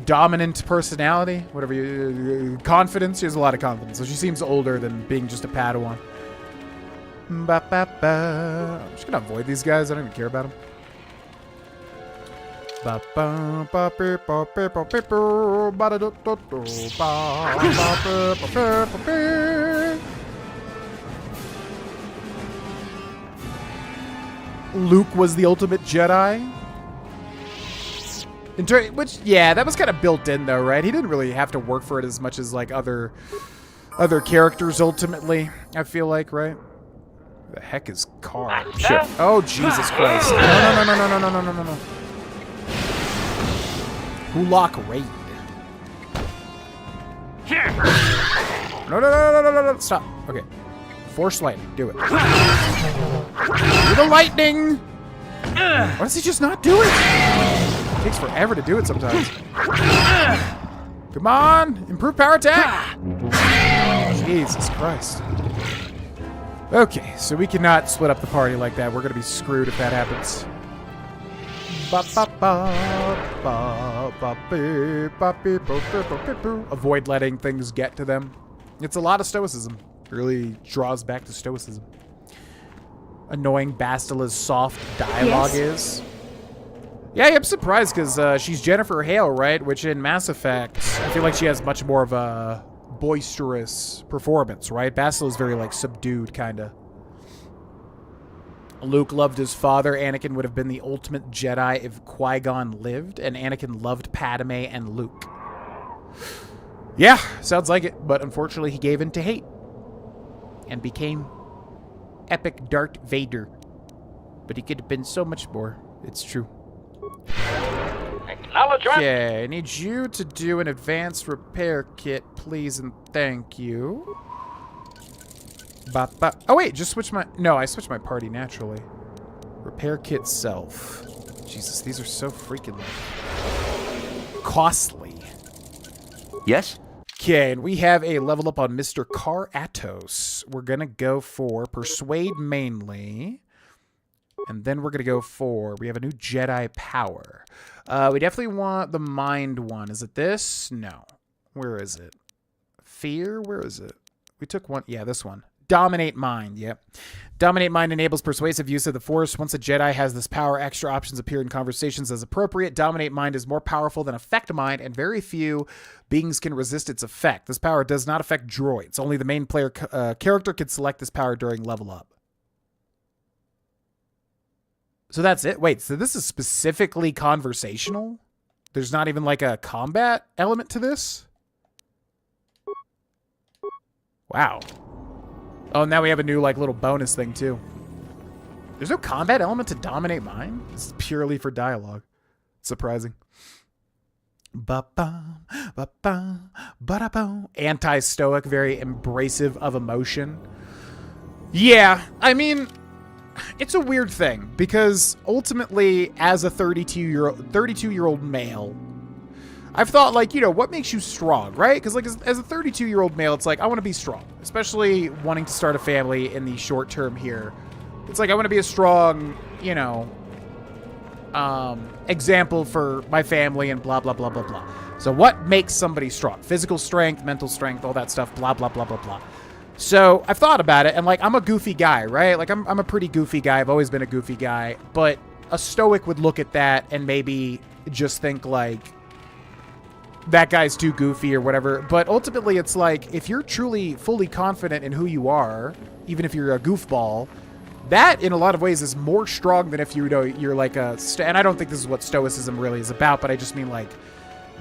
dominant personality, whatever you confidence. She has a lot of confidence, so she seems older than being just a Padawan. Ba, ba, ba. I'm just gonna avoid these guys. I don't even care about them. Ba, ba, ba, ba, ba, ba, ba, ba, ba, ba, da, da, da, da, ba, ba, ba, ba, ba, ba. Luke was the ultimate Jedi. Which, yeah, that was kind of built in, though, right? He didn't really have to work for it as much as, like, other characters, ultimately, I feel like, right? The heck is Carr? Sure. Oh, Jesus Christ. No. Hulak Raid. No. Stop. Okay. Force lightning. Do it. Do the lightning! Why does he just not do it? It takes forever to do it sometimes. Come on! Improve power attack! Jesus Christ. Okay, so we cannot split up the party like that. We're going to be screwed if that happens. Avoid letting things get to them. It's a lot of stoicism. It really draws back to stoicism. Annoying Bastila's soft dialogue is. Yeah, I'm surprised, because she's Jennifer Hale, right? Which in Mass Effect, I feel like she has much more of a boisterous performance, right? Bastila's very, like, subdued, kind of. Luke loved his father. Anakin would have been the ultimate Jedi if Qui-Gon lived, and Anakin loved Padme and Luke. Yeah, sounds like it, but unfortunately he gave in to hate and became epic Darth Vader. But he could have been so much more. It's true. Acknowledgement. Okay, I need you to do an advanced repair kit, please and thank you. Oh wait, just switch my... No, I switched my party naturally. Repair kit self. Jesus, these are so freaking costly. Yes? Okay, and we have a level up on Mr. Car Atos. We're gonna go for Persuade mainly. And then we're gonna go for... We have a new Jedi Power. We definitely want the Mind one. Is it this? No. Where is it? Fear? Where is it? We took one... Yeah, this one. Dominate Mind, yep. Dominate Mind enables persuasive use of the Force. Once a Jedi has this power, extra options appear in conversations as appropriate. Dominate Mind is more powerful than Affect Mind, and very few beings can resist its effect. This power does not affect droids. Only the main player character can select this power during level up. So that's it? Wait, so this is specifically conversational? There's not even like a combat element to this? Wow. Oh, now we have a new, like, little bonus thing, too. There's no combat element to Dominate Mind? This is purely for dialogue. Surprising. Anti-stoic, very embracive of emotion. Yeah, I mean, it's a weird thing, because ultimately, as a 32-year-old male, I've thought, like, you know, what makes you strong, right? Because, like, as a 32-year-old male, it's like, I want to be strong. Especially wanting to start a family in the short term here. It's like, I want to be a strong, you know, example for my family and blah, blah, blah, blah, blah. So what makes somebody strong? Physical strength, mental strength, all that stuff, blah, blah, blah, blah, blah. So I've thought about it, and, like, I'm a goofy guy, right? Like, I'm a pretty goofy guy. I've always been a goofy guy. But a stoic would look at that and maybe just think, like, that guy's too goofy or whatever. But ultimately, it's like, if you're truly fully confident in who you are, even if you're a goofball, that in a lot of ways is more strong than if you're like a... And I don't think this is what stoicism really is about, but I just mean, like,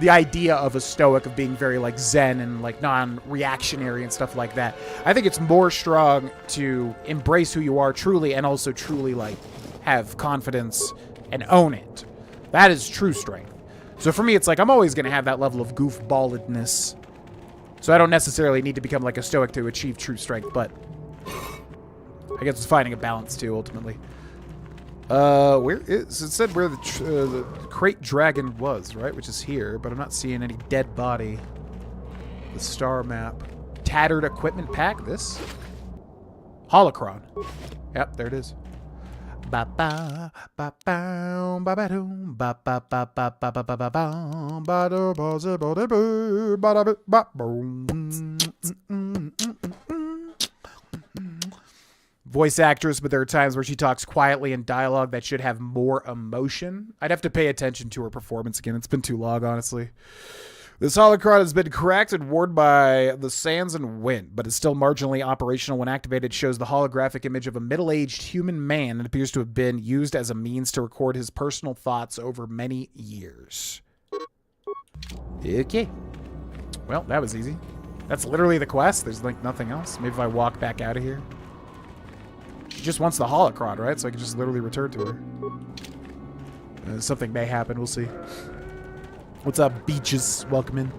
the idea of a stoic, of being very, like, zen and, like, non-reactionary and stuff like that. I think it's more strong to embrace who you are truly and also truly, like, have confidence and own it. That is true strength. So for me, it's like, I'm always going to have that level of goofballedness. So I don't necessarily need to become like a stoic to achieve true strength, but I guess it's finding a balance too, ultimately. Where is... It said where the crate dragon was, right? Which is here, but I'm not seeing any dead body. The star map. Tattered equipment pack, this? Holocron. Yep, there it is. Ba ba ba ba ba ba doom ba ba ba ba ba ba ba ba ba ba da ba za ba da ba ba da ba boom. Voice actress, but there are times where she talks quietly in dialogue that should have more emotion. I'd have to pay attention to her performance again. It's been too long, honestly. This holocron has been cracked and worn by the sands and wind, but is still marginally operational when activated. It shows the holographic image of a middle-aged human man and appears to have been used as a means to record his personal thoughts over many years. Okay. Well, that was easy. That's literally the quest. There's, like, nothing else. Maybe if I walk back out of here. She just wants the holocron, right? So I can just literally return to her. Something may happen. We'll see. What's up, Beaches? Welcome in.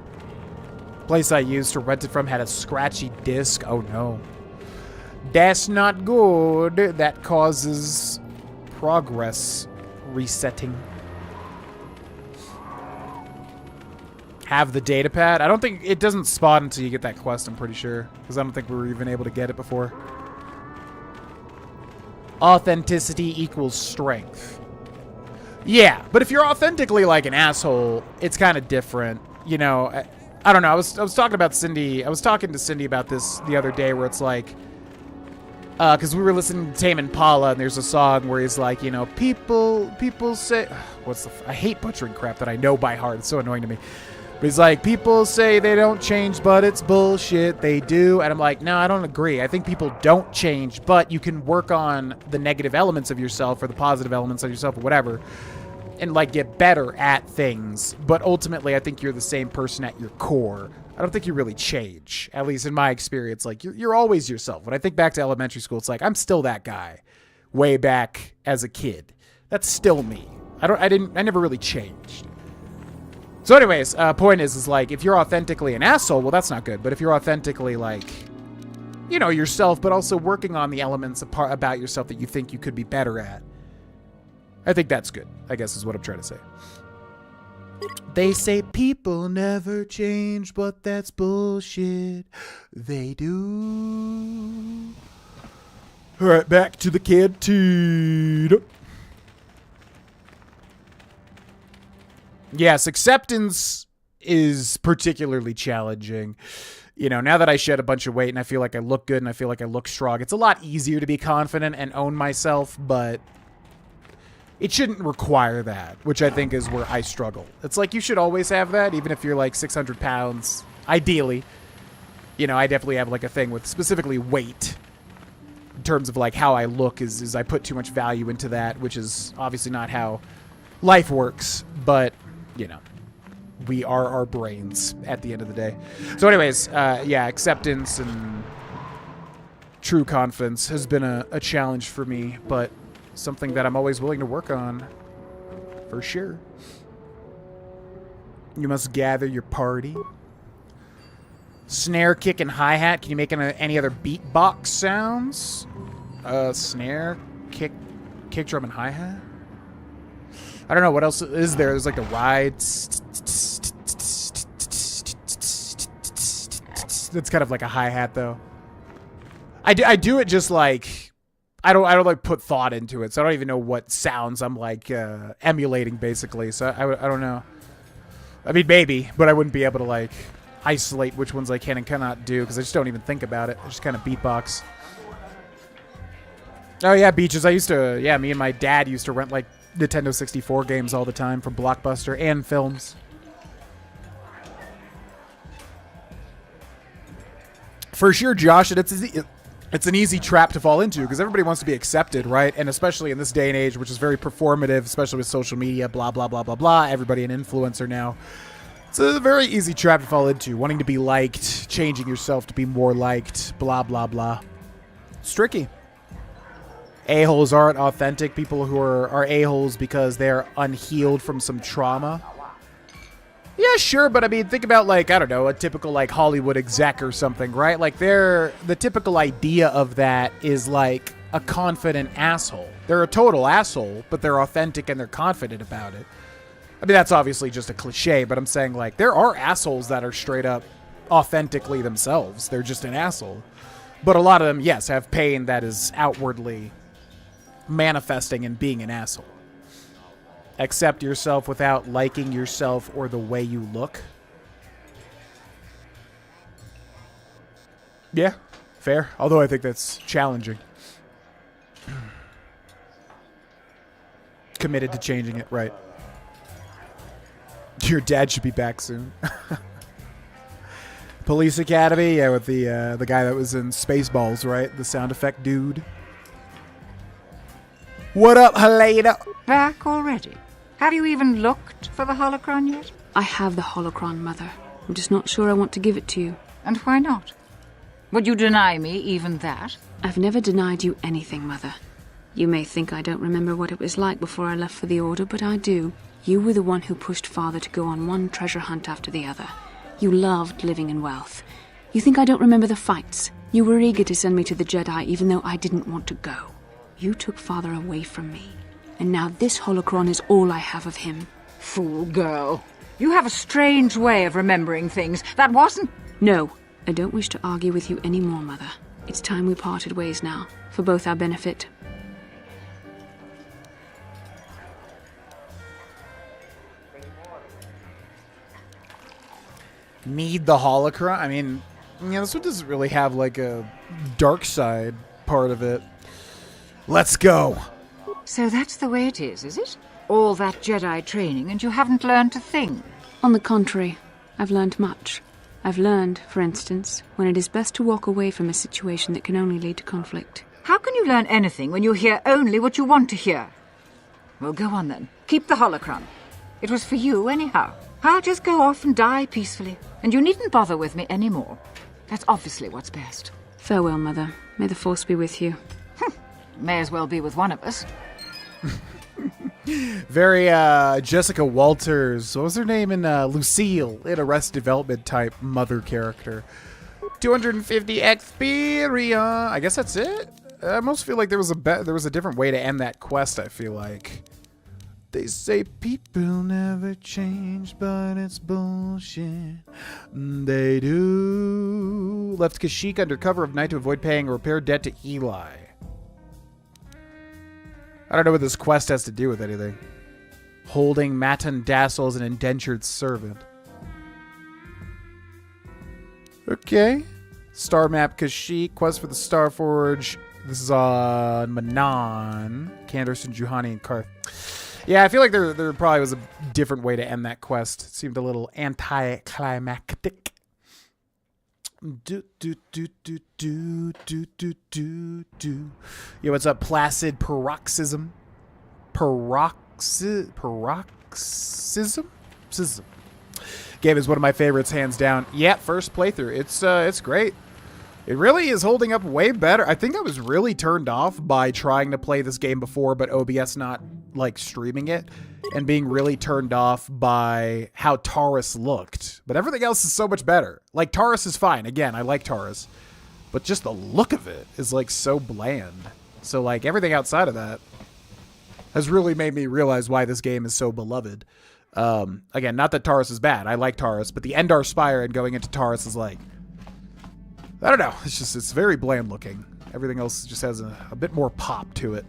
Place I used to rent it from had a scratchy disc. Oh no. That's not good. That causes progress resetting. Have the data pad? I don't think... It doesn't spawn until you get that quest, I'm pretty sure. Because I don't think we were even able to get it before. Authenticity equals strength. Yeah, but if you're authentically like an asshole, it's kind of different. You know, I don't know. I was talking about Cindy. I was talking to Cindy about this the other day, where it's like, because we were listening to Tame Impala, and there's a song where he's like, you know, people say, I hate butchering crap that I know by heart. It's so annoying to me. But he's like, people say they don't change, but it's bullshit. They do. And I'm like, no, I don't agree. I think people don't change, but you can work on the negative elements of yourself or the positive elements of yourself or whatever, and like get better at things. But ultimately, I think you're the same person at your core. I don't think you really change, at least in my experience. Like, you're always yourself. When I think back to elementary school, it's like, I'm still that guy way back as a kid. That's still me. I never really changed. So anyways, point is like, if you're authentically an asshole, well, that's not good. But if you're authentically, like, you know, yourself, but also working on the elements about yourself that you think you could be better at, I think that's good, I guess is what I'm trying to say. They say people never change, but that's bullshit. They do. All right, back to the canteen. Yes, acceptance is particularly challenging. You know, now that I shed a bunch of weight and I feel like I look good and I feel like I look strong, it's a lot easier to be confident and own myself, but it shouldn't require that, which I think is where I struggle. It's like you should always have that, even if you're like 600 pounds, ideally. You know, I definitely have like a thing with specifically weight. In terms of like how I look is I put too much value into that, which is obviously not how life works, but, you know, we are our brains at the end of the day. So anyways, yeah, acceptance and true confidence has been a challenge for me, but something that I'm always willing to work on, for sure. You must gather your party. Snare, kick, and hi-hat. Can you make any other beatbox sounds? Snare, kick, drum, and hi-hat? I don't know, what else is there? There's like the rides. That's kind of like a hi-hat, though. I do it just like... I don't like put thought into it, so I don't even know what sounds I'm like emulating, basically. So I don't know. I mean, maybe, but I wouldn't be able to like isolate which ones I can and cannot do because I just don't even think about it. I just kind of beatbox. Oh yeah, beaches. I used to. Yeah, me and my dad used to rent like Nintendo 64 games all the time from Blockbuster and films. For sure, Josh, and it's an easy trap to fall into because everybody wants to be accepted, right? And especially in this day and age, which is very performative, especially with social media, blah, blah, blah, blah, blah. Everybody an influencer now. It's a very easy trap to fall into, wanting to be liked, changing yourself to be more liked, blah, blah, blah. It's tricky. A-holes aren't authentic. People who are a-holes because they're unhealed from some trauma. Yeah, sure, but I mean, think about, like, I don't know, a typical, like, Hollywood exec or something, right? Like, the typical idea of that is, like, a confident asshole. They're a total asshole, but they're authentic and they're confident about it. I mean, that's obviously just a cliche, but I'm saying, like, there are assholes that are straight up authentically themselves. They're just an asshole. But a lot of them, yes, have pain that is outwardly manifesting and being an asshole. Accept yourself without liking yourself or the way you look. Yeah, fair. Although I think that's challenging. Committed to changing it, right. Your dad should be back soon. Police Academy, yeah, with the guy that was in Spaceballs, right? The sound effect dude. What up, Helena? Back already? Have you even looked for the holocron yet? I have the holocron, Mother. I'm just not sure I want to give it to you. And why not? Would you deny me even that? I've never denied you anything, Mother. You may think I don't remember what it was like before I left for the Order, but I do. You were the one who pushed Father to go on one treasure hunt after the other. You loved living in wealth. You think I don't remember the fights? You were eager to send me to the Jedi even though I didn't want to go. You took Father away from me. And now this holocron is all I have of him. Fool girl. You have a strange way of remembering things. That wasn't... No, I don't wish to argue with you anymore, Mother. It's time we parted ways now, for both our benefit. Need the holocron? I mean, yeah, this one doesn't really have like a dark side part of it. Let's go. So that's the way it is it? All that Jedi training and you haven't learned a thing? On the contrary, I've learned much. I've learned, for instance, when it is best to walk away from a situation that can only lead to conflict. How can you learn anything when you hear only what you want to hear? Well, go on then. Keep the holocron. It was for you anyhow. I'll just go off and die peacefully, and you needn't bother with me anymore. That's obviously what's best. Farewell, Mother. May the Force be with you. May as well be with one of us. Very Jessica Walters. What was her name in Lucille in Arrested Development type mother character. 250 Xperia. I guess that's it. I almost feel like there was a different way to end that quest. I feel like they say people never change, but it's bullshit. They do. Left Kashyyyk under cover of night to avoid paying a repair debt to Eli. I don't know what this quest has to do with anything. Holding Matan Dassel as an indentured servant. Okay. Star map Kashyyyk. Quest for the Star Forge. This is on Manan. Canderson, Juhani, and Karth. Yeah, I feel like there probably was a different way to end that quest. It seemed a little anticlimactic. Yo, what's up, Placid Paroxysm? Paroxysm? Game is one of my favorites, hands down. Yeah, first playthrough. It's great. It really is holding up way better. I think I was really turned off by trying to play this game before, but OBS not, like, streaming it, and being really turned off by how Taurus looked. But everything else is so much better. Like, Taurus is fine. Again, I like Taurus. But just the look of it is, like, so bland. So, like, everything outside of that has really made me realize why this game is so beloved. Again, not that Taurus is bad. I like Taurus, but the Endar Spire and going into Taurus is like, I don't know. It's very bland looking. Everything else just has a bit more pop to it.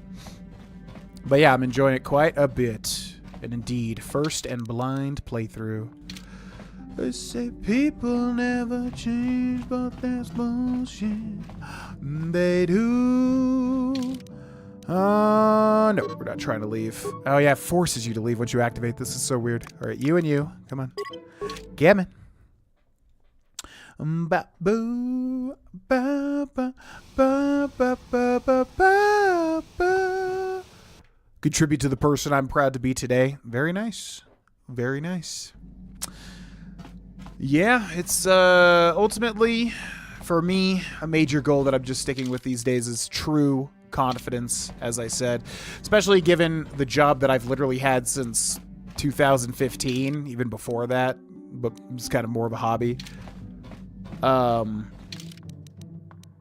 But yeah, I'm enjoying it quite a bit. And indeed, first and blind playthrough. They say people never change, but that's bullshit. They do. No, we're not trying to leave. Oh yeah, it forces you to leave once you activate. This is so weird. All right, you and you. Come on. Gammon. Ba boo ba ba ba ba ba ba ba ba. Contribute to the person I'm proud to be today. Very nice. Very nice. Yeah, it's ultimately for me a major goal that I'm just sticking with these days is true confidence, as I said, especially given the job that I've literally had since 2015, even before that, but it's kind of more of a hobby.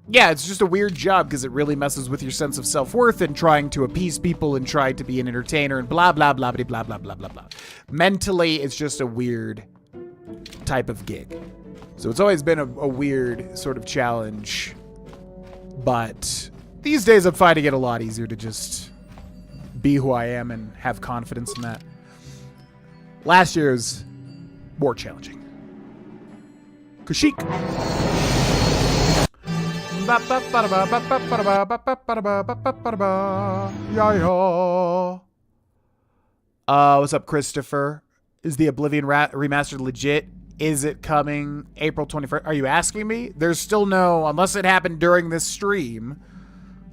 Yeah, it's just a weird job because it really messes with your sense of self-worth and trying to appease people and trying to be an entertainer and blah, blah, blah, blah, blah, blah, blah, blah, blah. Mentally, it's just a weird type of gig. So it's always been a weird sort of challenge, but these days I'm finding it a lot easier to just be who I am and have confidence in that. Last year was more challenging. Kashyyyk. What's up, Christopher? Is the Oblivion remastered legit? Is it coming April 21st? Are you asking me? There's still no, unless it happened during this stream,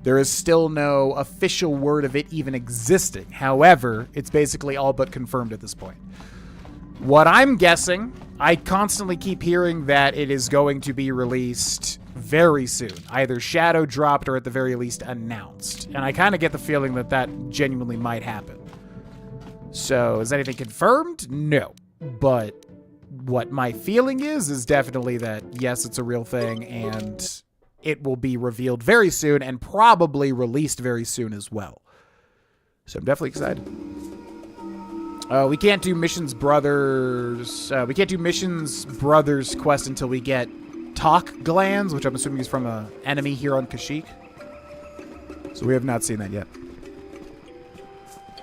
there is still no official word of it even existing. However, it's basically all but confirmed at this point. What I'm guessing, I constantly keep hearing that it is going to be released very soon. Either shadow dropped or at the very least announced. And I kind of get the feeling that that genuinely might happen. So, is anything confirmed? No. But what my feeling is definitely that, yes, it's a real thing, and it will be revealed very soon, and probably released very soon as well. So I'm definitely excited. We can't do Missions Brothers. We can't do Missions Brothers quest until we get Talk Glands, which I'm assuming is from an enemy here on Kashyyyk. So we have not seen that yet.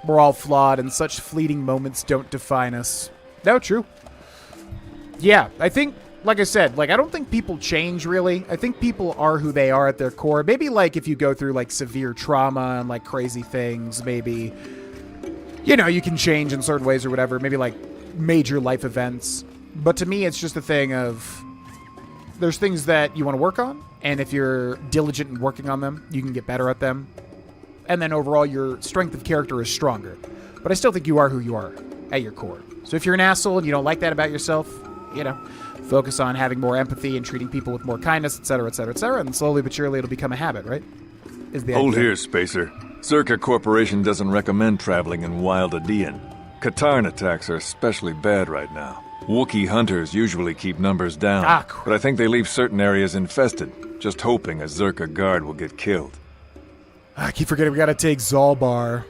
We're all flawed, and such fleeting moments don't define us. No, true. Yeah, I think, like I said, like, I don't think people change, really. I think people are who they are at their core. Maybe, like, if you go through, like, severe trauma and, like, crazy things, maybe, you know, you can change in certain ways or whatever. Maybe, like, major life events. But to me, it's just a thing of, there's things that you want to work on, and if you're diligent in working on them, you can get better at them. And then overall, your strength of character is stronger. But I still think you are who you are at your core. So if you're an asshole and you don't like that about yourself, you know, focus on having more empathy and treating people with more kindness, etc., etc., etc., and slowly but surely it'll become a habit, right? Is the Hold idea. here, Spacer. Zerka Corporation doesn't recommend traveling in Wild Adean. Katarn attacks are especially bad right now. Wookiee hunters usually keep numbers down, but I think they leave certain areas infested, just hoping a Zerka guard will get killed. I keep forgetting we gotta take Zalbar.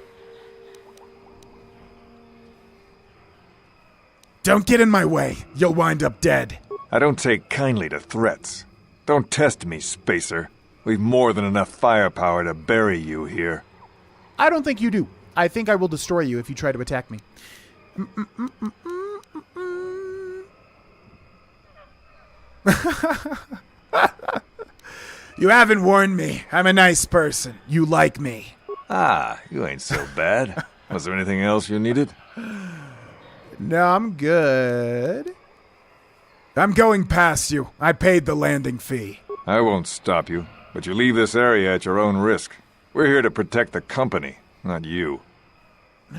Don't get in my way. You'll wind up dead. I don't take kindly to threats. Don't test me, Spacer. We've more than enough firepower to bury you here. I don't think you do. I think I will destroy you if you try to attack me. You haven't warned me. I'm a nice person. You like me. Ah, you ain't so bad. Was there anything else you needed? No, I'm good. I'm going past you. I paid the landing fee. I won't stop you, but you leave this area at your own risk. We're here to protect the company, not you.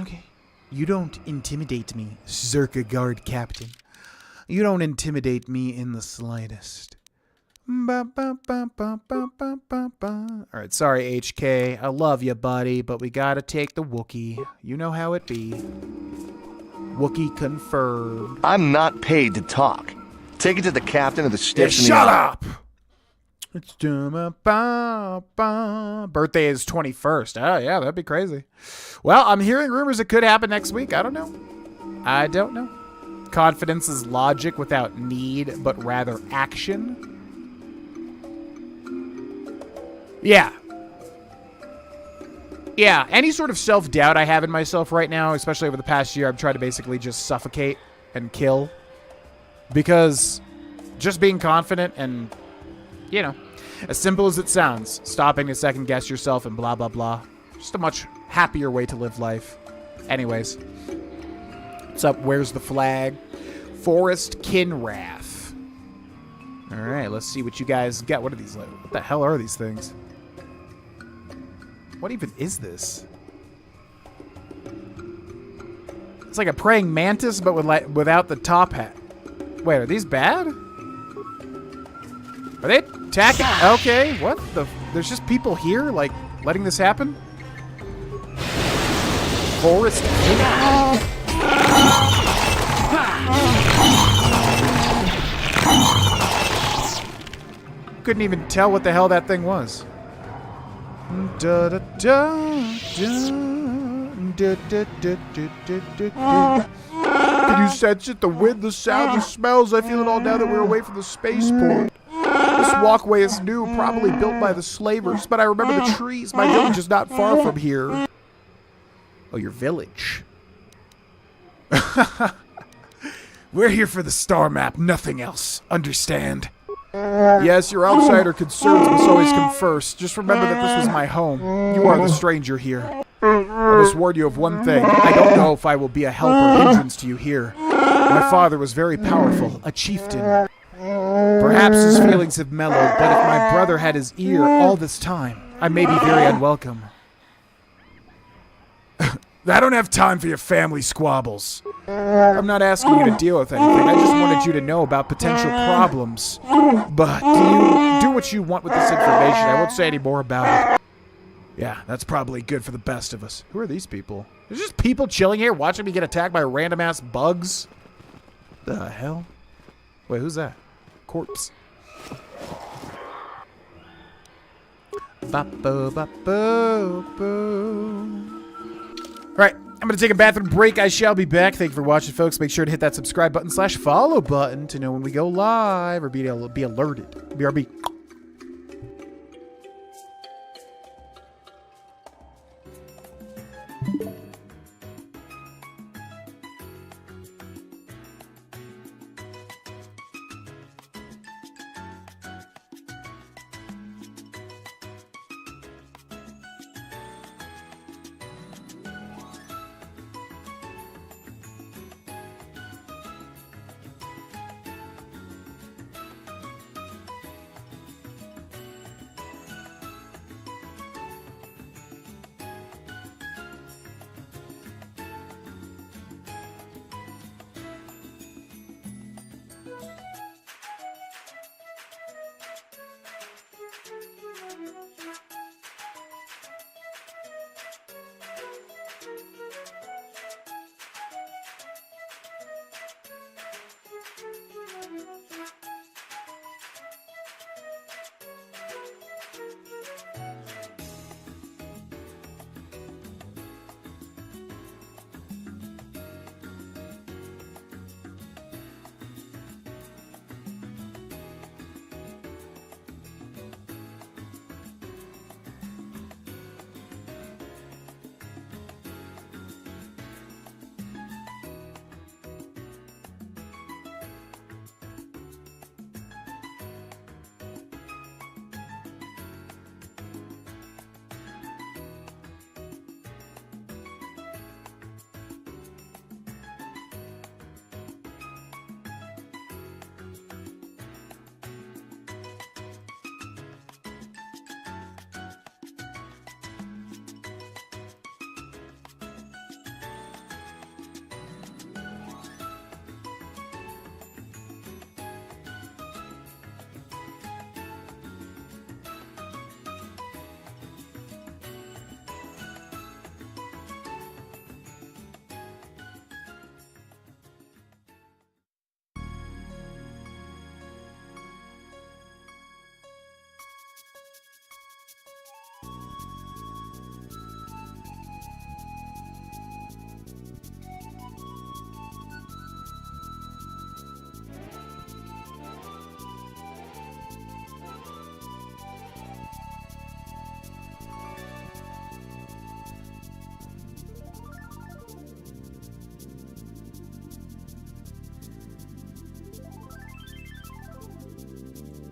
Okay. You don't intimidate me, Zerka Guard Captain. You don't intimidate me in the slightest. Alright, sorry, HK. I love you, buddy, but we gotta take the Wookiee. You know how it be. Wookiee confirmed. I'm not paid to talk. Take it to the captain of the station. Shut up! It's birthday is 21st. Oh, yeah, that'd be crazy. Well, I'm hearing rumors it could happen next week. I don't know. I don't know. Confidence is logic without need, but rather action. Yeah. Yeah, any sort of self-doubt I have in myself right now, especially over the past year, I've tried to basically just suffocate and kill. Because just being confident and, you know, as simple as it sounds, stopping to second-guess yourself and blah, blah, blah. Just a much happier way to live life. Anyways. What's up? Where's the flag? Forest Kinrath. Alright, let's see what you guys got. What are these? What the hell are these things? What even is this? It's like a praying mantis, but without the top hat. Wait, are these bad? Are they attacking? Okay, what the? There's just people here, like, letting this happen? Forest Kinrath. Couldn't even tell what the hell that thing was. Da, da, da, da, da, da, da, da. Can you sense it? The wind, the sound, the smells. I feel it all now that we're away from the spaceport. This walkway is new, probably built by the slavers, but I remember the trees. My village is not far from here. Oh, your village. We're here for the star map, nothing else. Understand? Yes, your outsider concerns must always come first. Just remember that this was my home. You are the stranger here. I must warn you of one thing. I don't know if I will be a help or hindrance to you here. My father was very powerful, a chieftain. Perhaps his feelings have mellowed, but if my brother had his ear all this time, I may be very unwelcome. I don't have time for your family squabbles. I'm not asking you to deal with anything. I just wanted you to know about potential problems. But do what you want with this information. I won't say any more about it. Yeah, that's probably good for the best of us. Who are these people? There's just people chilling here watching me get attacked by random-ass bugs. The hell? Wait, who's that? Corpse. Ba-bo-ba-bo-bo. Alright, I'm going to take a bathroom break. I shall be back. Thank you for watching, folks. Make sure to hit that subscribe button / follow button to know when we go live or be alerted. BRB.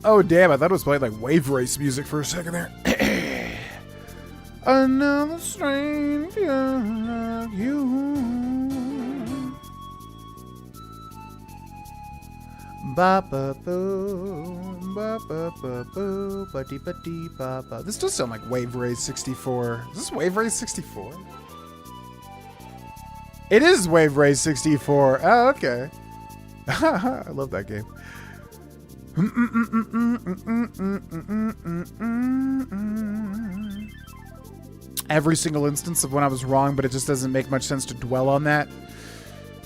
Oh, damn, I thought it was playing like Wave Race music for a second there. Another stranger like you. This does sound like Wave Race 64. Is this Wave Race 64? It is Wave Race 64. Oh, okay. I love that game. Every single instance of when I was wrong, but it just doesn't make much sense to dwell on that.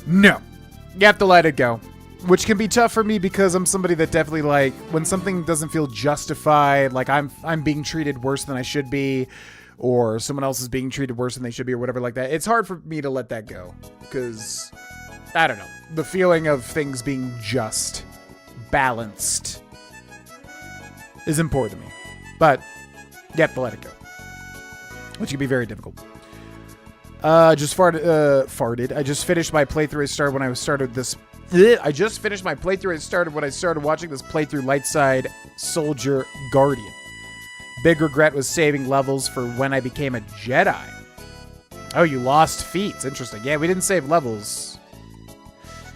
No. You have to let it go. Which can be tough for me because I'm somebody that definitely, like, when something doesn't feel justified, like I'm being treated worse than I should be, or someone else is being treated worse than they should be, or whatever like that, it's hard for me to let that go. Because, I don't know, the feeling of things being just, balanced, is important to me. But, you have to let it go. Which can be very difficult. Just farted. I just finished my playthrough. I just finished my playthrough. I started when I started watching this playthrough Lightside Soldier Guardian. Big regret was saving levels for when I became a Jedi. Oh, you lost feats. Interesting. Yeah, we didn't save levels.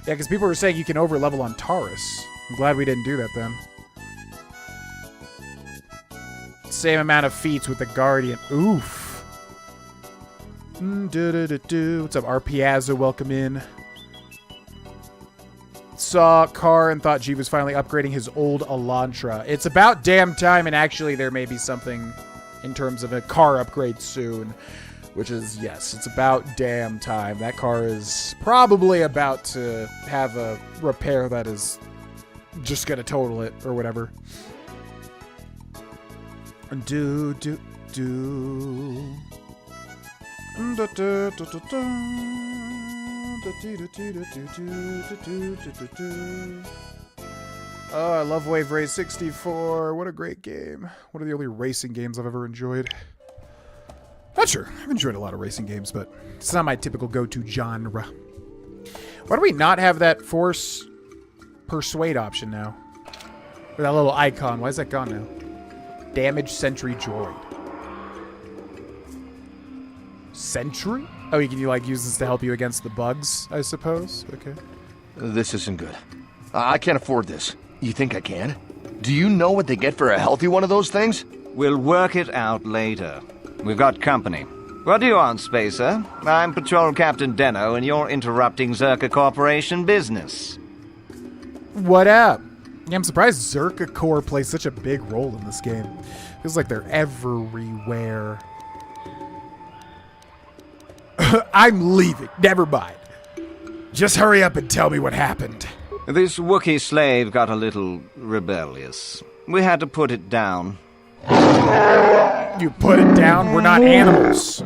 Yeah, because people were saying you can over-level on Taurus. I'm glad we didn't do that then. Same amount of feats with the Guardian. Oof. What's up, Arpiazzo? Welcome in. Saw Car and thought G was finally upgrading his old Elantra. It's about damn time, and actually there may be something in terms of a car upgrade soon. Which is, yes, it's about damn time. That car is probably about to have a repair that is just gonna total it, or whatever. Oh, I love Wave Race 64. What a great game. One of the only racing games I've ever enjoyed. Not sure. I've enjoyed a lot of racing games, but it's not my typical go-to genre. Why do we not have that Force Persuade option now? Or that little icon. Why is that gone now? Damage Sentry Droid. Sentry? Oh, you can like use this to help you against the bugs, I suppose? Okay. This isn't good. I can't afford this. You think I can? Do you know what they get for a healthy one of those things? We'll work it out later. We've got company. What do you want, Spacer? I'm Patrol Captain Deno, and you're interrupting Zerka Corporation business. What up? Yeah, I'm surprised Zerka Corps plays such a big role in this game. Feels like they're everywhere. I'm leaving. Never mind. Just hurry up and tell me what happened. This Wookiee slave got a little rebellious. We had to put it down. You put it down? We're not animals.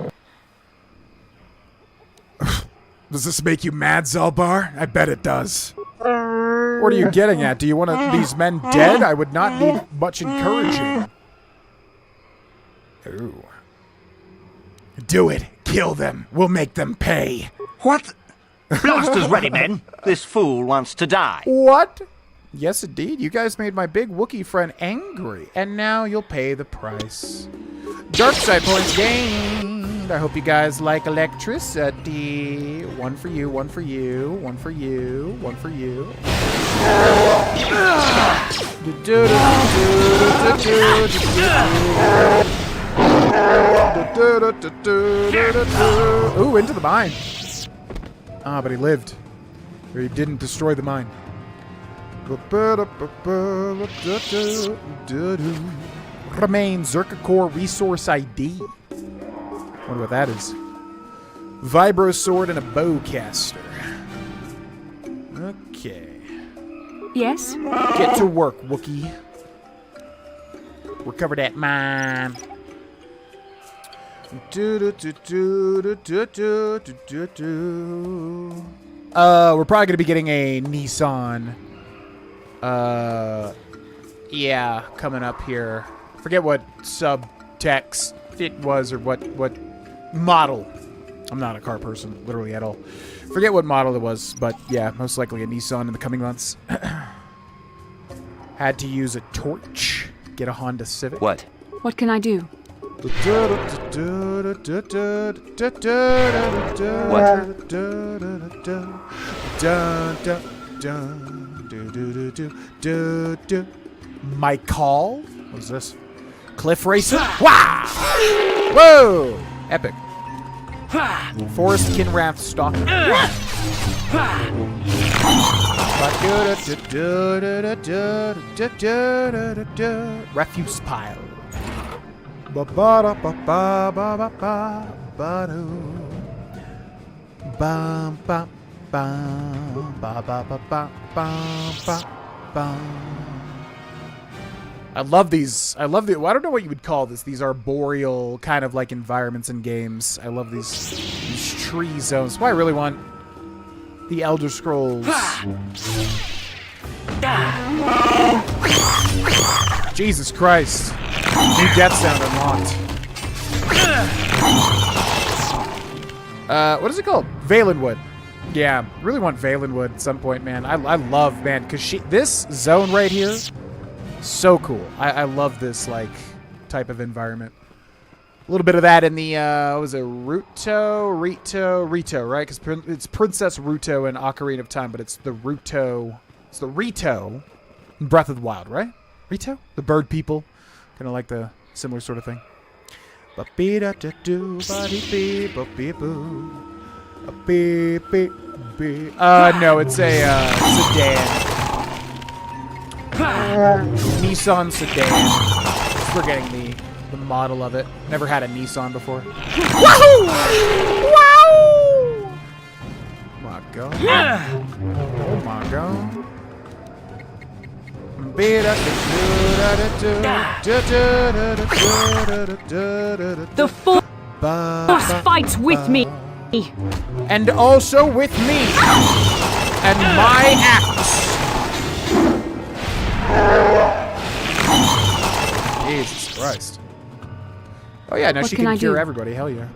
Does this make you mad, Zalbar? I bet it does. What are you getting at? Do you want these men dead? I would not need much encouraging. Ooh. Do it. Kill them. We'll make them pay. What? Blasters ready, men. This fool wants to die. What? Yes, indeed. You guys made my big Wookiee friend angry, and now you'll pay the price. Dark side points gained. I hope you guys like electricity. One for you, one for you, one for you, one for you. Ooh, into the mine. Ah, but he lived. Or he didn't destroy the mine. Remain Zerka Corps Resource ID. Wonder what that is. Vibro sword and a bowcaster. Okay. Yes? Get to work, Wookiee. Recover that mine. We're probably gonna be getting a Nissan. Yeah, coming up here. Forget what subtext it was or what model. I'm not a car person, literally at all. Forget what model it was, but yeah, most likely a Nissan in the coming months. Had to use a torch. Get a Honda Civic. What? What can I do? My call? What is this? Cliff racer? Wow! Whoa! Epic. Forest Kinrath Stalker. Refuse pile. I love these. I love the. Well, I don't know what you would call this. These arboreal kind of like environments in games. I love these tree zones. That's why I really want the Elder Scrolls. Jesus Christ. New death sound unlocked. What is it called? Valenwood. Yeah, really want Valenwood at some point, man. I love, man, because this zone right here, so cool. I love this, like, type of environment. A little bit of that in the, what was it, Rito, right? Because it's Princess Ruto in Ocarina of Time, but it's the Rito in Breath of the Wild, right? Rito? The bird people. Kind of like the similar sort of thing. No, it's a sedan. Nissan sedan. Just forgetting the model of it. Never had a Nissan before. Wahoo! Wow! Oh my god. Oh my god. The force fights with me. And also with me. And my axe. Jesus Christ. Oh yeah, now she can cure everybody. Hell yeah.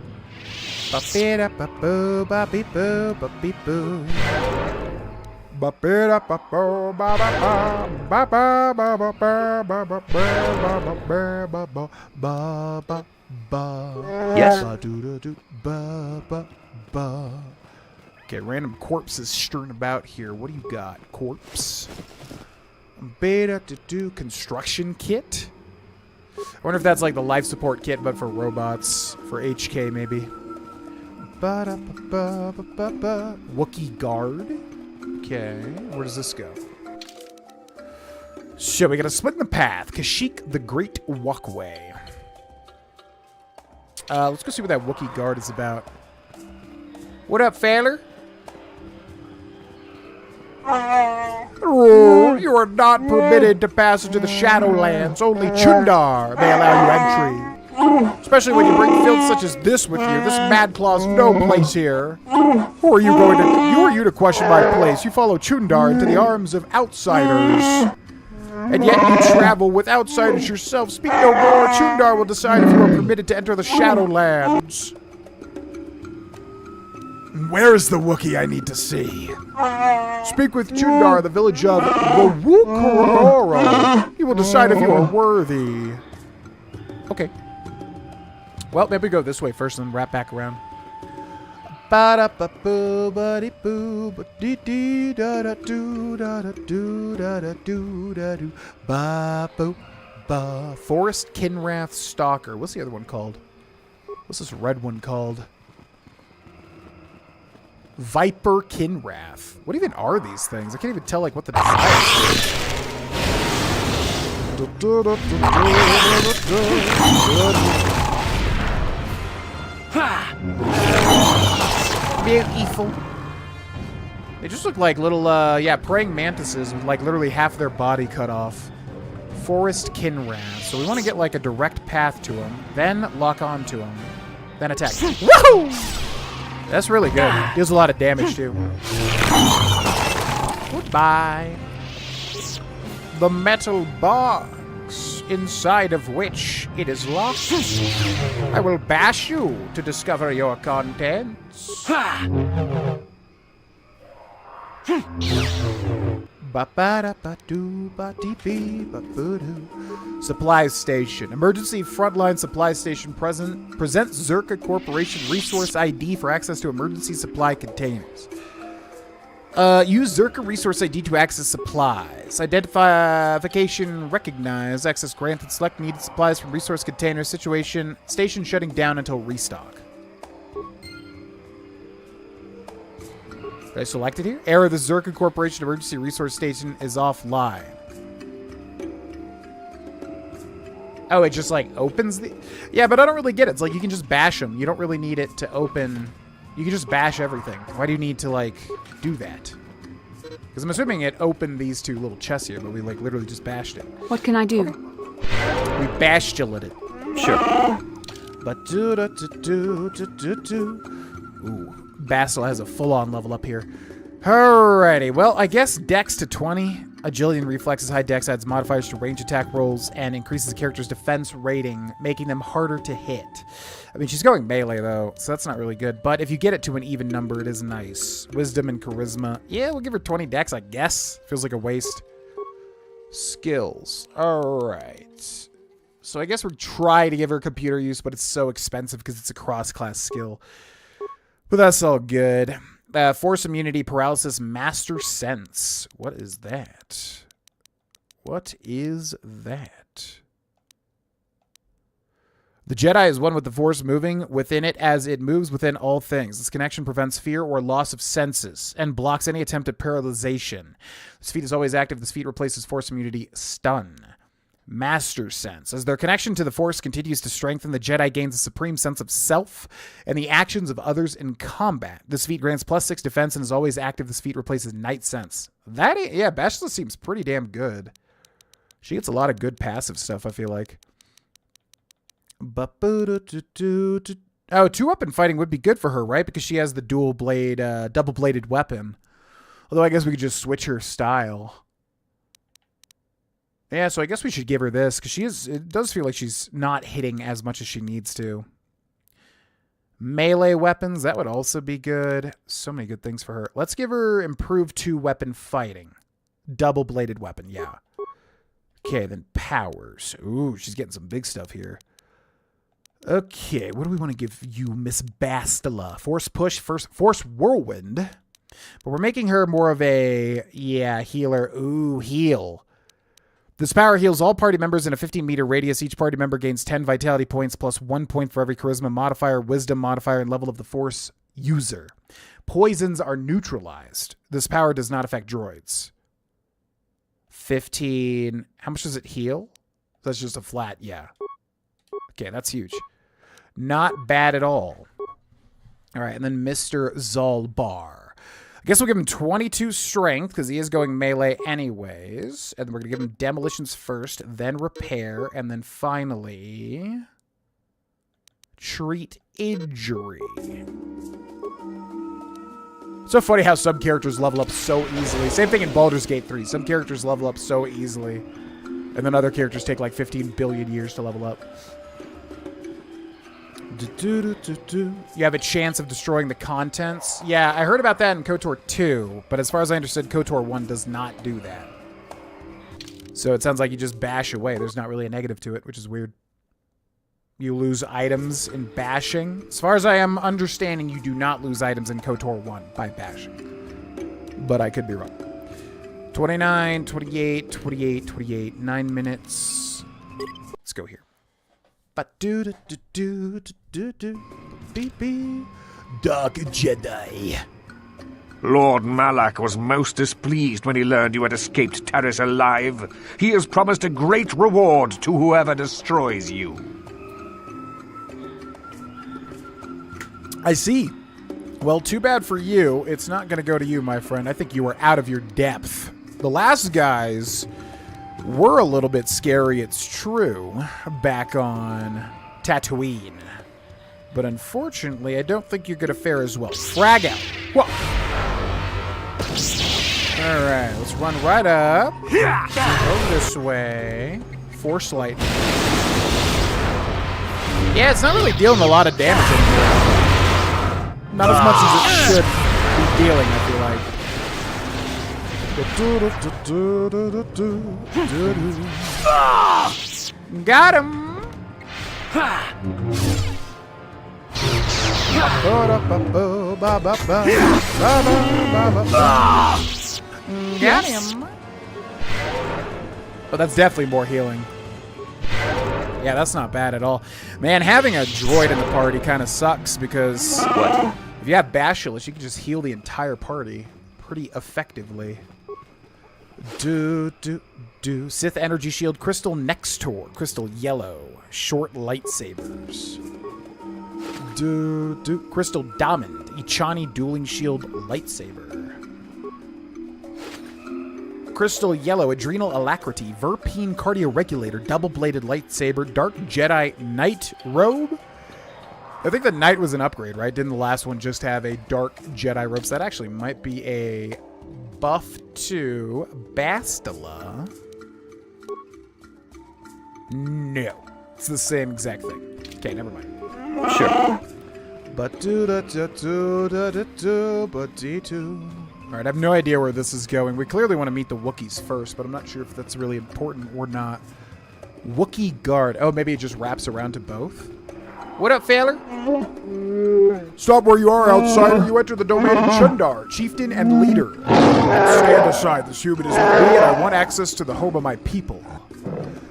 Yes? Okay, random corpses strewn about here. What do you got? Corpse. Construction kit? I wonder if that's like the life support kit, but for robots. For HK, maybe. Wookiee guard. Okay, where does this go? So we gotta split the path. Kashyyyk the Great Walkway. Let's go see what that Wookiee guard is about. What up, Failer? Oh, you are not permitted to pass into the Shadowlands. Only Chundar may allow you entry. Especially when you bring filth such as this with you. This mad claw's no place here. Who are you to question my place? You follow Chundar into the arms of outsiders. And yet you travel with outsiders yourself. Speak no more. Chundar will decide if you are permitted to enter the Shadowlands. Where is the Wookiee I need to see? Speak with Chundar, the village of KotOR. He will decide if you are worthy. Okay. Well, maybe go this way first and then wrap back around. Forest Kinrath Stalker. What's the other one called? What's this red one called? Viper Kinrath. What even are these things? I can't even tell like what the design is. Beautiful. They just look like little, praying mantises with like literally half their body cut off. Forest Kinrath. So we want to get like a direct path to them, then lock on to them, then attack. Woohoo! That's really good. Deals a lot of damage too. Goodbye. The metal box, inside of which it is locked. I will bash you to discover your contents. Supply station. Emergency frontline supply station presents Zerka Corporation Resource ID for access to emergency supply containers. Use Zerka Resource ID to access supplies. Identification recognized. Access granted. Select needed supplies from resource container. Station shutting down until restock. Did I select it here? Error, the Zerka Corporation Emergency Resource Station is offline. Oh, it just, like, opens the... Yeah, but I don't really get it. It's like you can just bash them. You don't really need it to open... You can just bash everything. Why do you need to, like, do that? Because I'm assuming it opened these two little chests here, but we, like, literally just bashed it. What can I do? We bashed-ulated it. Sure. But Ooh. Basil has a full-on level up here. Alrighty, well, I guess Dex to 20. Agility and reflexes. High Dex adds modifiers to range attack rolls and increases the character's defense rating, making them harder to hit. I mean, she's going melee, though, so that's not really good. But if you get it to an even number, it is nice. Wisdom and charisma. Yeah, we'll give her 20 Dex, I guess. Feels like a waste. Skills. Alright. So I guess we're trying to give her computer use, but it's so expensive because it's a cross-class skill. But that's all good. Force immunity, paralysis, master sense. What is that? What is that? The Jedi is one with the Force, moving within it as it moves within all things. This connection prevents fear or loss of senses and blocks any attempt at paralyzation. This feat is always active. This feat replaces Force immunity, stun. Master sense. As their connection to the Force continues to strengthen, the Jedi gains a supreme sense of self and the actions of others in combat. This feat grants +6 defense and is always active. This feat replaces night sense. Yeah, Bashla seems pretty damn good. She gets a lot of good passive stuff, I feel like. Oh, 2-up in fighting would be good for her, right? Because she has the dual blade, double-bladed weapon. Although I guess we could just switch her style. Yeah, so I guess we should give her this, because it does feel like she's not hitting as much as she needs to. Melee weapons, that would also be good. So many good things for her. Let's give her improved 2-weapon fighting. Double-bladed weapon, yeah. Okay, then powers. Ooh, she's getting some big stuff here. Okay, what do we want to give you, Miss Bastila? Force push, force whirlwind. But we're making her more of a, healer. Ooh, heal. This power heals all party members in a 15-meter radius. Each party member gains 10 vitality points plus 1 point for every charisma modifier, wisdom modifier, and level of the Force user. Poisons are neutralized. This power does not affect droids. 15. How much does it heal? That's just a flat, yeah. Okay, that's huge. Not bad at all. All right, and then Mr. Zalbar. I guess we'll give him 22 strength, because he is going melee anyways. And we're going to give him demolitions first, then repair, and then finally treat injury. So funny how some characters level up so easily. Same thing in Baldur's Gate 3. Some characters level up so easily. And then other characters take like 15 billion years to level up. You have a chance of destroying the contents. Yeah, I heard about that in KotOR 2, but as far as I understood, KotOR 1 does not do that. So it sounds like you just bash away. There's not really a negative to it, which is weird. You lose items in bashing. As far as I am understanding, you do not lose items in KotOR 1 by bashing. But I could be wrong. 29, 28, 28, 28, 9 minutes. Let's go here. But Dark Jedi. Lord Malak was most displeased when he learned you had escaped Taris alive. He has promised a great reward to whoever destroys you. I see. Well, too bad for you. It's not going to go to you, my friend. I think you are out of your depth. The last guys were a little bit scary, it's true, back on Tatooine. But unfortunately, I don't think you're going to fare as well. Frag out. Whoa. Alright, let's run right up. Go this way. Force lightning. Yeah, it's not really dealing a lot of damage anymore. Not as much as it should be dealing, I feel like. Got him. Got him. But that's definitely more healing. Yeah, that's not bad at all. Man, having a droid in the party kind of sucks because if you have Basilisk, you can just heal the entire party pretty effectively. Sith Energy Shield, Crystal Nextor, Crystal Yellow, Short Lightsabers. Crystal Diamond, Ichani Dueling Shield Lightsaber. Crystal Yellow, Adrenal Alacrity, Verpine Cardioregulator, Double-Bladed Lightsaber, Dark Jedi Knight Robe. I think the Knight was an upgrade, right? Didn't the last one just have a Dark Jedi Robe? So that actually might be a buff to Bastila. No. It's the same exact thing. Okay, never mind. Sure. Alright, I have no idea where this is going. We clearly want to meet the Wookiees first, but I'm not sure if that's really important or not. Wookiee Guard. Oh, maybe it just wraps around to both? What up, Failer? Stop where you are, outsider. You enter the domain of Chundar, chieftain and leader. Stand aside. This human is with me, and I want access to the home of my people.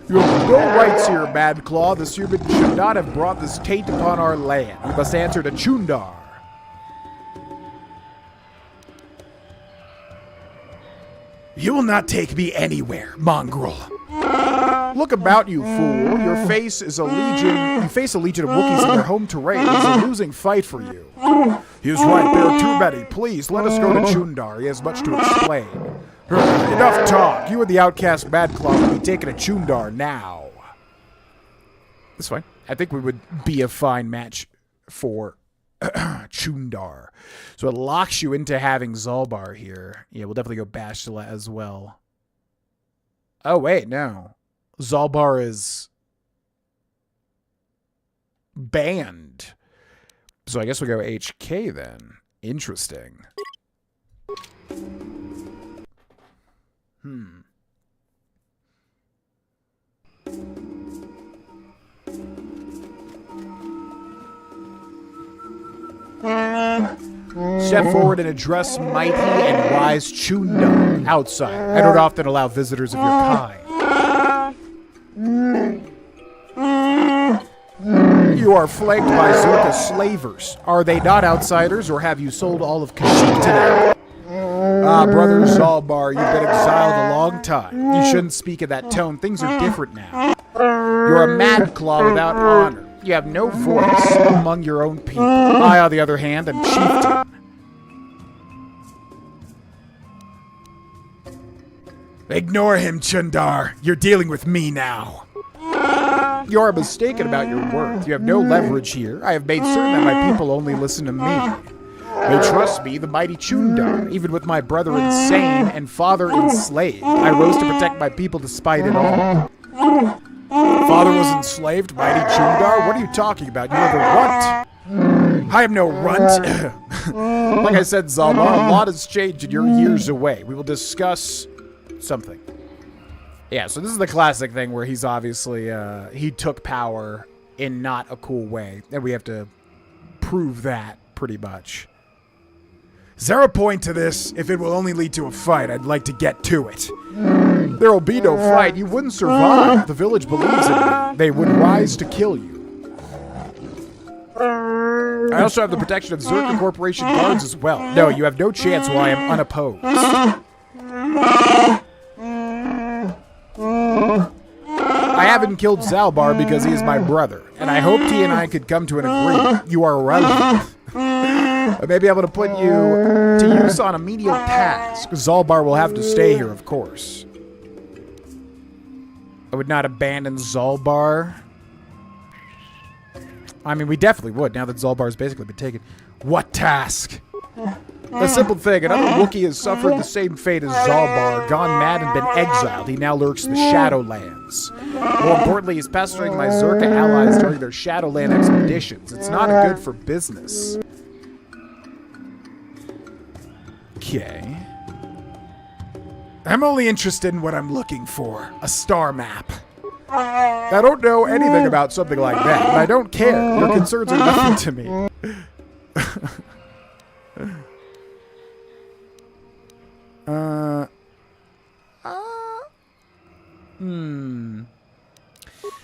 You have no rights here, Mad Claw. This human should not have brought this taint upon our land. You must answer to Chundar. You will not take me anywhere, mongrel. Look about you, fool. You face a legion of Wookiees in their home terrain. It's a losing fight for you. He is right. There are too many. Please, let us go to Chundar. He has much to explain. Enough talk. You and the outcast Mad Claw will be taken to Chundar now. That's fine. I think we would be a fine match for Chundar. So it locks you into having Zalbar here. Yeah, we'll definitely go Bastila as well. Oh, wait, no. Zalbar is banned. So I guess we'll go HK then. Interesting. Step forward and address mighty and wise Chundar, outsider. I don't often allow visitors of your kind. You are flanked by Zerka slavers. Are they not outsiders, or have you sold all of Kashyyyk to them? Ah, brother Zalbar, you've been exiled a long time. You shouldn't speak in that tone. Things are different now. You're a Mad Claw without honor. You have no voice among your own people. I, on the other hand, am chieftain. Ignore him, Chundar. You're dealing with me now. You are mistaken about your worth. You have no leverage here. I have made certain that my people only listen to me. They trust me, the mighty Chundar, even with my brother insane and father enslaved. I rose to protect my people despite it all. Father was enslaved, mighty Chundar? What are you talking about? You are the runt. I am no runt. Like I said, Zalbar, a lot has changed and you're years away. We will discuss something. Yeah, so this is the classic thing where he's obviously, he took power in not a cool way. And we have to prove that, pretty much. Is there a point to this? If it will only lead to a fight, I'd like to get to it. There will be no fight. You wouldn't survive. The village believes in me. They would rise to kill you. I also have the protection of Zerka Corporation guards as well. No, you have no chance while I am unopposed. I haven't killed Zalbar because he is my brother, and I hoped he and I could come to an agreement. You are irrelevant. I may be able to put you to use on a menial task. Zalbar will have to stay here, of course. I would not abandon Zalbar. I mean, we definitely would, now that Zalbar has basically been taken. What task? A simple thing. Another Wookiee has suffered the same fate as Zalbar, gone mad and been exiled. He now lurks in the Shadowlands. More importantly, he's pestering my Zerka allies during their Shadowland expeditions. It's not good for business. Okay. I'm only interested in what I'm looking for. A star map. I don't know anything about something like that, and I don't care. Your concerns are nothing to me.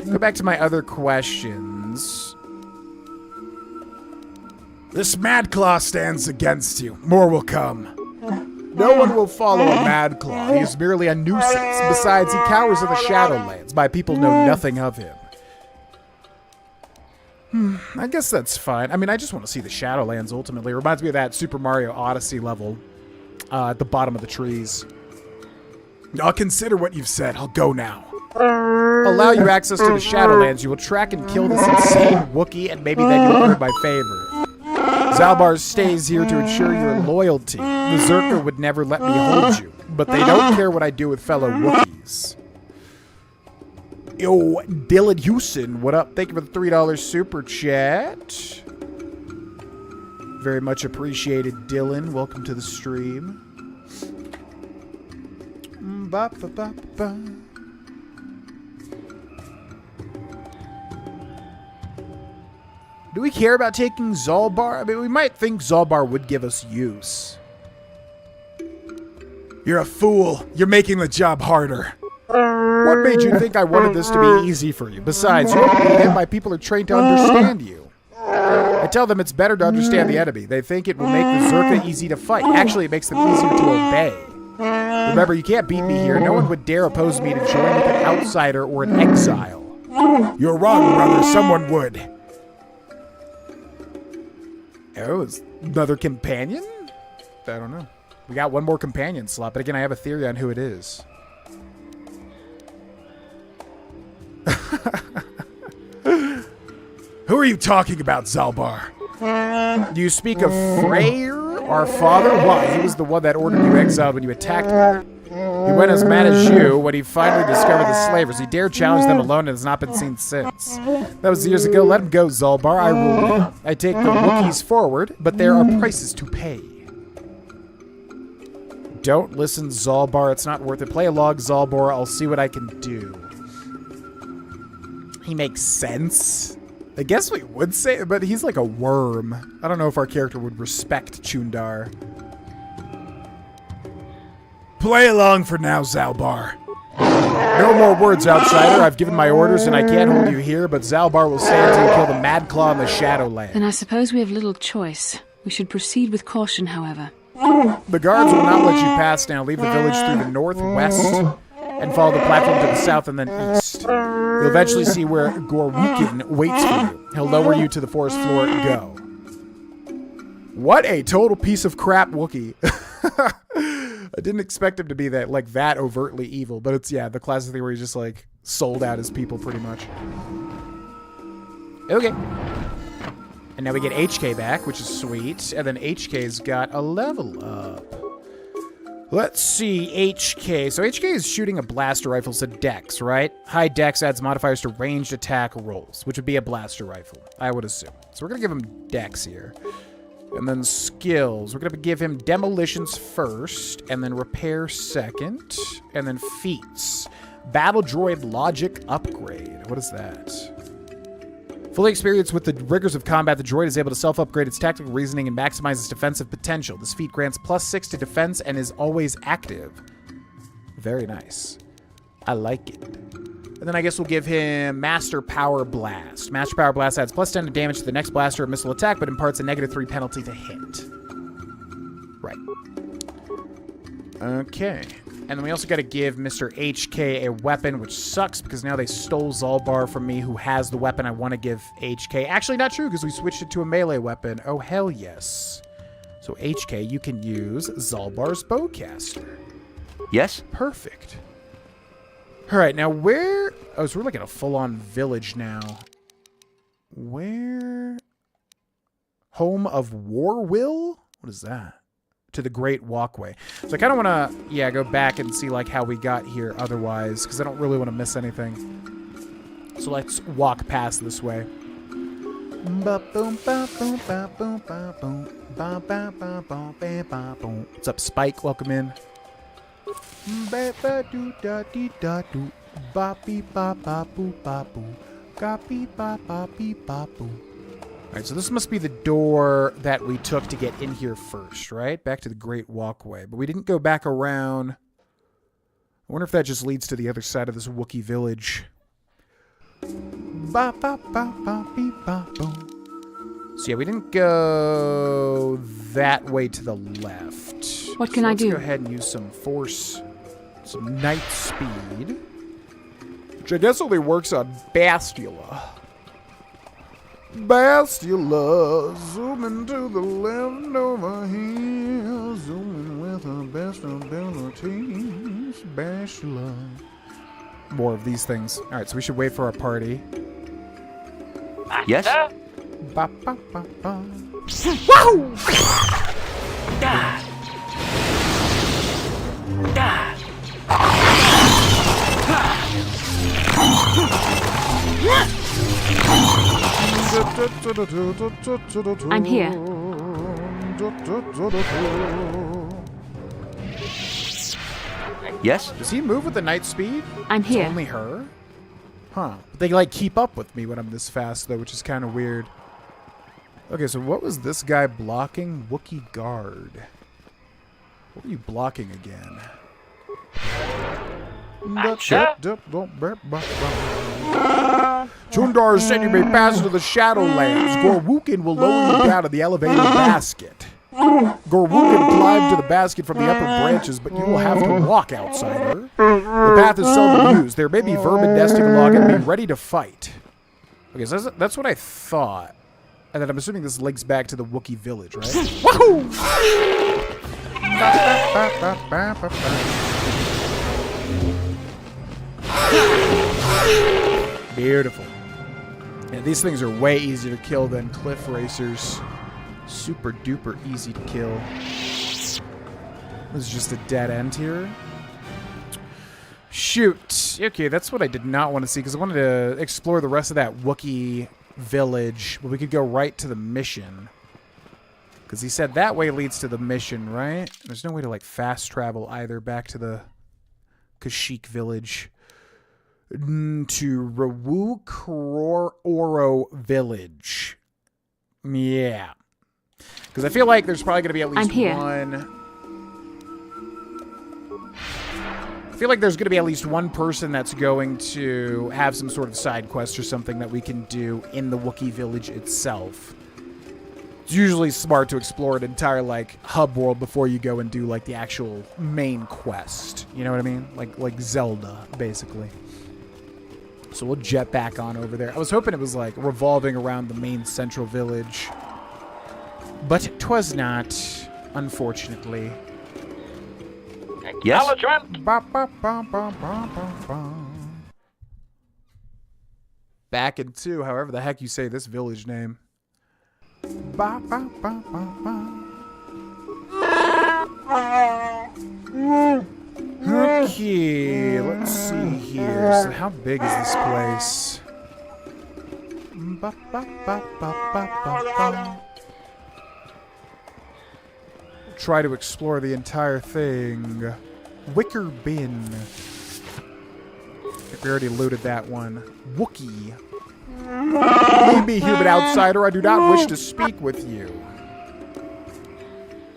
Go back to my other questions. This Mad Claw stands against you. More will come. No one will follow a Mad Claw. He is merely a nuisance. Besides, he cowers in the Shadowlands. My people know nothing of him. I guess that's fine. I mean, I just want to see the Shadowlands, ultimately. It reminds me of that Super Mario Odyssey level at the bottom of the trees. I'll consider what you've said. I'll go now. Allow you access to the Shadowlands. You will track and kill this insane Wookiee, and maybe then you'll earn my favor. Zalbar stays here to ensure your loyalty. The Zerka would never let me hold you, but they don't care what I do with fellow Wookiees. Yo, Dylan Houston, what up? Thank you for the $3 super chat. Very much appreciated, Dylan. Welcome to the stream. Ba, ba, ba, ba. Do we care about taking Zalbar? I mean, we might think Zalbar would give us use. You're a fool. You're making the job harder. What made you think I wanted this to be easy for you? Besides, you don't need it. My people are trained to understand you. I tell them it's better to understand the enemy. They think it will make the Zerka easy to fight. Actually, it makes them easier to obey. Remember, you can't beat me here. No one would dare oppose me to join with an outsider or an exile. You're wrong, brother. Someone would. Oh, is another companion? I don't know. We got one more companion slot, but again, I have a theory on who it is. Who are you talking about, Zalbar? Do you speak of Freyr, our father? Why? He was the one that ordered you exiled when you attacked me. He went as mad as you when he finally discovered the slavers. He dared challenge them alone and has not been seen since. That was years ago. Let him go, Zalbar. I rule you. I take the Wookiees forward, but there are prices to pay. Don't listen, Zalbar. It's not worth it. Play a log, Zalbar. I'll see what I can do. He makes sense. I guess we would say, but he's like a worm. I don't know if our character would respect Chundar. Play along for now, Zalbar. No more words, outsider. I've given my orders and I can't hold you here, but Zalbar will stay until you kill the Mad Claw in the Shadowlands. Then I suppose we have little choice. We should proceed with caution, however. The guards will not let you pass now. Leave the village through the northwest and follow the platform to the south and then east. You'll eventually see where Gorwukin waits for you. He'll lower you to the forest floor and go. What a total piece of crap Wookiee. I didn't expect him to be that overtly evil, but it's, yeah, the classic thing where he's just like sold out his people pretty much. Okay. And now we get HK back, which is sweet. And then HK's got a level up. Let's see, HK. So HK is shooting a blaster rifle, so Dex, right? High Dex adds modifiers to ranged attack rolls, which would be a blaster rifle, I would assume. So we're going to give him Dex here. And then skills. We're going to give him demolitions first, and then repair second, and then feats. Battle droid logic upgrade. What is that? Fully experienced with the rigors of combat, the droid is able to self-upgrade its tactical reasoning and maximize its defensive potential. This feat grants +6 to defense and is always active. Very nice. I like it. And then I guess we'll give him Master Power Blast. Master Power Blast adds +10 to damage to the next blaster or missile attack, but imparts a -3 penalty to hit. Right. Okay. And then we also got to give Mr. HK a weapon, which sucks because now they stole Zalbar from me, who has the weapon I want to give HK. Actually, not true, because we switched it to a melee weapon. Oh, hell yes. So HK, you can use Zalbar's Bowcaster. Yes? Perfect. All right, now where... Oh, so we're like in a full-on village now. Where... Home of Warwill? What is that? To the Great Walkway. So I kind of want to, yeah, go back and see like how we got here otherwise, because I don't really want to miss anything. So let's walk past this way. What's up, Spike? Welcome in. Ba-ba-doo-da-dee-da-doo. Ba-bee-ba-ba-boo-ba-boo. Ga-bee-ba-ba-bee-ba-boo. Alright, so this must be the door that we took to get in here first, right? Back to the Great Walkway. But we didn't go back around. I wonder if that just leads to the other side of this Wookiee village. Ba-ba-ba-ba-bee-ba-boo. So yeah, we didn't go that way to the left. What can I do? Let's go ahead and use some force, some night speed. Which I guess only works on Bastila. Bastila, zooming to the left over here, zooming with the best abilities. Bastila. More of these things. Alright, so we should wait for our party. Yes? Ba, ba, ba, ba. Woo! Die! Die! I'm here. Yes? Does he move with the night speed? I'm here. It's only her? Huh. But they, like, keep up with me when I'm this fast, though, which is kind of weird. Okay, so what was this guy blocking? Wookiee guard. What were you blocking again? Chundar said you may pass into the Shadowlands. Gorwookin will lower you down to the elevator basket. Gorwookin climbed to the basket from the upper branches, but you will have to walk, outsider. The path is seldom used. There may be vermin nesting along it. Be ready to fight. Okay, so that's what I thought. And then I'm assuming this links back to the Wookiee village, right? Woohoo! Beautiful. Yeah, these things are way easier to kill than cliff racers. Super duper easy to kill. This is just a dead end here. Shoot. Okay, that's what I did not want to see because I wanted to explore the rest of that Wookiee village. But we could go right to the mission. Because he said that way leads to the mission, right? There's no way to, like, fast travel either back to the Kashyyyk village. To Rawu KotOR village. Yeah. Because I feel like there's probably going to be at least one... I feel like there's going to be at least one person that's going to have some sort of side quest or something that we can do in the Wookiee village itself. It's usually smart to explore an entire, like, hub world before you go and do, like, the actual main quest. You know what I mean? Like Zelda, basically. So we'll jet back on over there. I was hoping it was, like, revolving around the main central village. But 'twas not, unfortunately. Yes? Back in 2, however the heck you say this village name. Okay, let's see here. So how big is this place? Try to explore the entire thing. Wicker bin. I think we already looted that one. Wookiee. Leave me, human outsider. I do not wish to speak with you.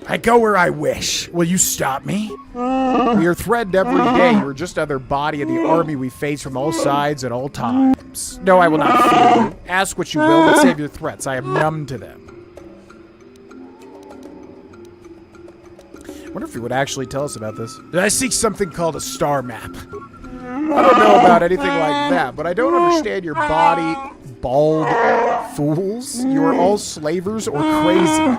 I go where I wish. Will you stop me? We are threatened every day. You are just another body in the army we face from all sides at all times. No, I will not fear you. Ask what you will, but save your threats. I am numb to them. I wonder if he would actually tell us about this. I seek something called a star map. I don't know about anything like that, but I don't understand your body, bald fools. You are all slavers or crazy.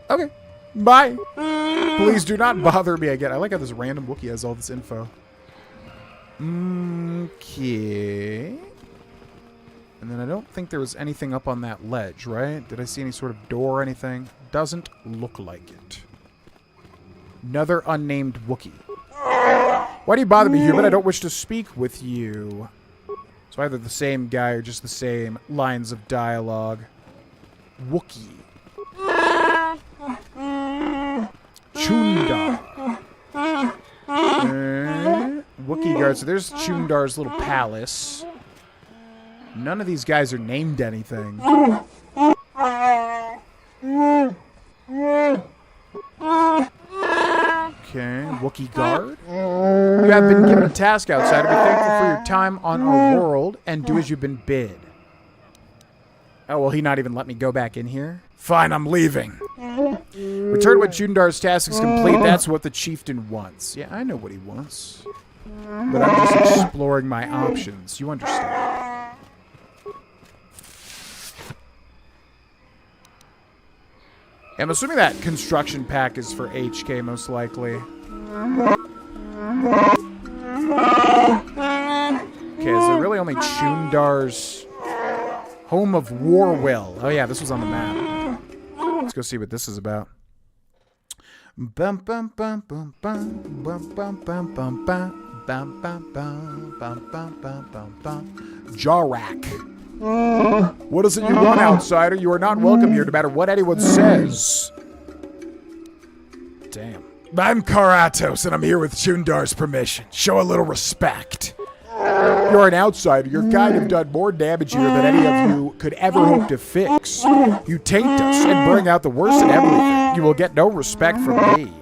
Okay, bye. Please do not bother me again. I like how this random Wookiee has all this info. Okay. And then I don't think there was anything up on that ledge, right? Did I see any sort of door or anything? Doesn't look like it. Another unnamed Wookiee. Why do you bother me, human? I don't wish to speak with you. So either the same guy or just the same lines of dialogue. Wookiee. Alright, so there's Chundar's little palace. None of these guys are named anything. Okay, Wookiee Guard. You have been given a task, outsider. Be thankful for your time on our world and do as you've been bid. Oh, will he not even let me go back in here? Fine, I'm leaving. Return when Chundar's task is complete. That's what the chieftain wants. Yeah, I know what he wants. But I'm just exploring my options. You understand. I'm assuming that construction pack is for HK, most likely. Okay, is there really only Chundar's home of Warwill? Oh yeah, this was on the map. Let's go see what this is about. Bum bum bum bum bum bum bum bum bum bum bum bum bum bum bum bum bum. Jarak. What is it you want, outsider? You are not welcome here, no matter what anyone says. Damn. I'm Karatos, and I'm here with Chundar's permission. Show a little respect. You're an outsider. Your kind have done more damage here than any of you could ever hope to fix. You taint us and bring out the worst in everything. You will get no respect from me.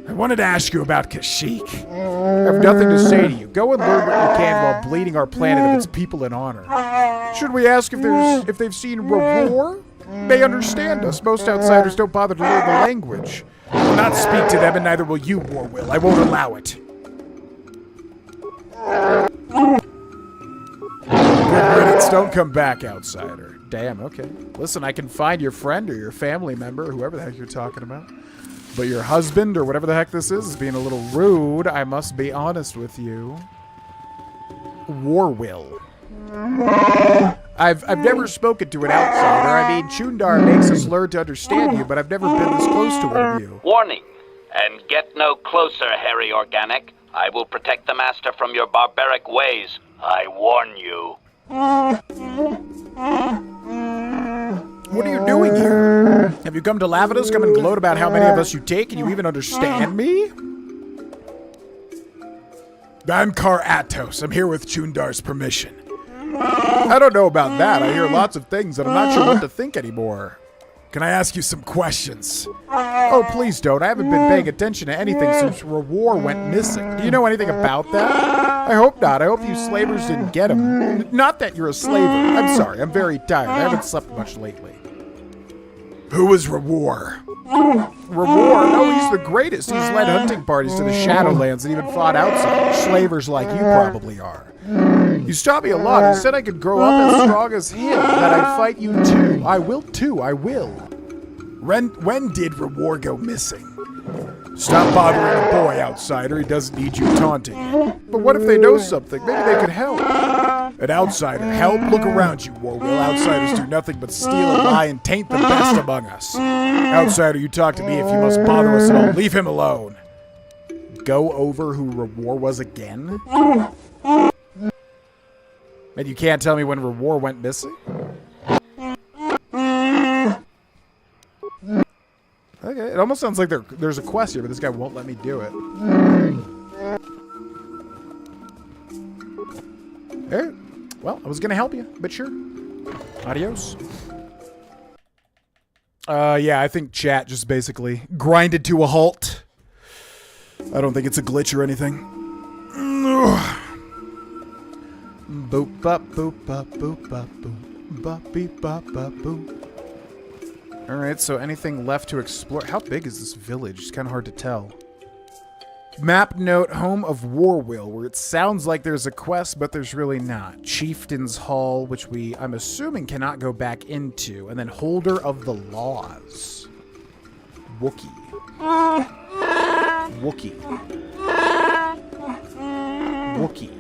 I wanted to ask you about Kashyyyk. I have nothing to say to you. Go and learn what you can while bleeding our planet of its people in honor. Should we ask if they've seen Rewar? They understand us. Most outsiders don't bother to learn the language. I will not speak to them, and neither will you, Warwill. I won't allow it. Good riddance. Don't come back, outsider. Damn, okay. Listen, I can find your friend or your family member, whoever the heck you're talking about. But your husband, or whatever the heck this is being a little rude. I must be honest with you. Warwill. I've never spoken to an outsider. I mean, Chundar makes us learn to understand you, but I've never been this close to one of you. Warning. And get no closer, hairy organic. I will protect the master from your barbaric ways. I warn you. What are you doing here? Have you come to laugh at us? Come and gloat about how many of us you take, and you even understand me? I'm Karatos. I'm here with Chundar's permission. I don't know about that. I hear lots of things, and I'm not sure what to think anymore. Can I ask you some questions? Oh, please don't. I haven't been paying attention to anything since Rewar went missing. Do you know anything about that? I hope not. I hope you slavers didn't get him. Not that you're a slaver. I'm sorry. I'm very tired. I haven't slept much lately. Who is Rewar? Rewar? Oh, he's the greatest. He's led hunting parties to the Shadowlands and even fought outside. Slavers like you probably are. You stopped me a lot. You said I could grow up as strong as him, that I'd fight you too. I will too. I will. When did Rewar go missing? Stop bothering the boy, outsider. He doesn't need you taunting him. But what if they know something? Maybe they could help. An outsider help? Look around you, Warwill. Outsiders do nothing but steal and lie and taint the best among us. Outsider, you talk to me if you must bother us at all. Leave him alone. Go over who Rewar was again? And you can't tell me when Rewar went missing? Okay, it almost sounds like there's a quest here, but this guy won't let me do it. Alright. Well, I was gonna help you, but sure. Adios. Yeah, I think chat just basically grinded to a halt. I don't think it's a glitch or anything. Boop bop boop bop boop bop boop bop beep bop bop boop. Alright, so anything left to explore? How big is this village? It's kind of hard to tell. Map note, home of Warwill, where it sounds like there's a quest, but there's really not. Chieftain's Hall, which I'm assuming cannot go back into. And then Holder of the Laws. Wookiee. Wookiee. Wookiee.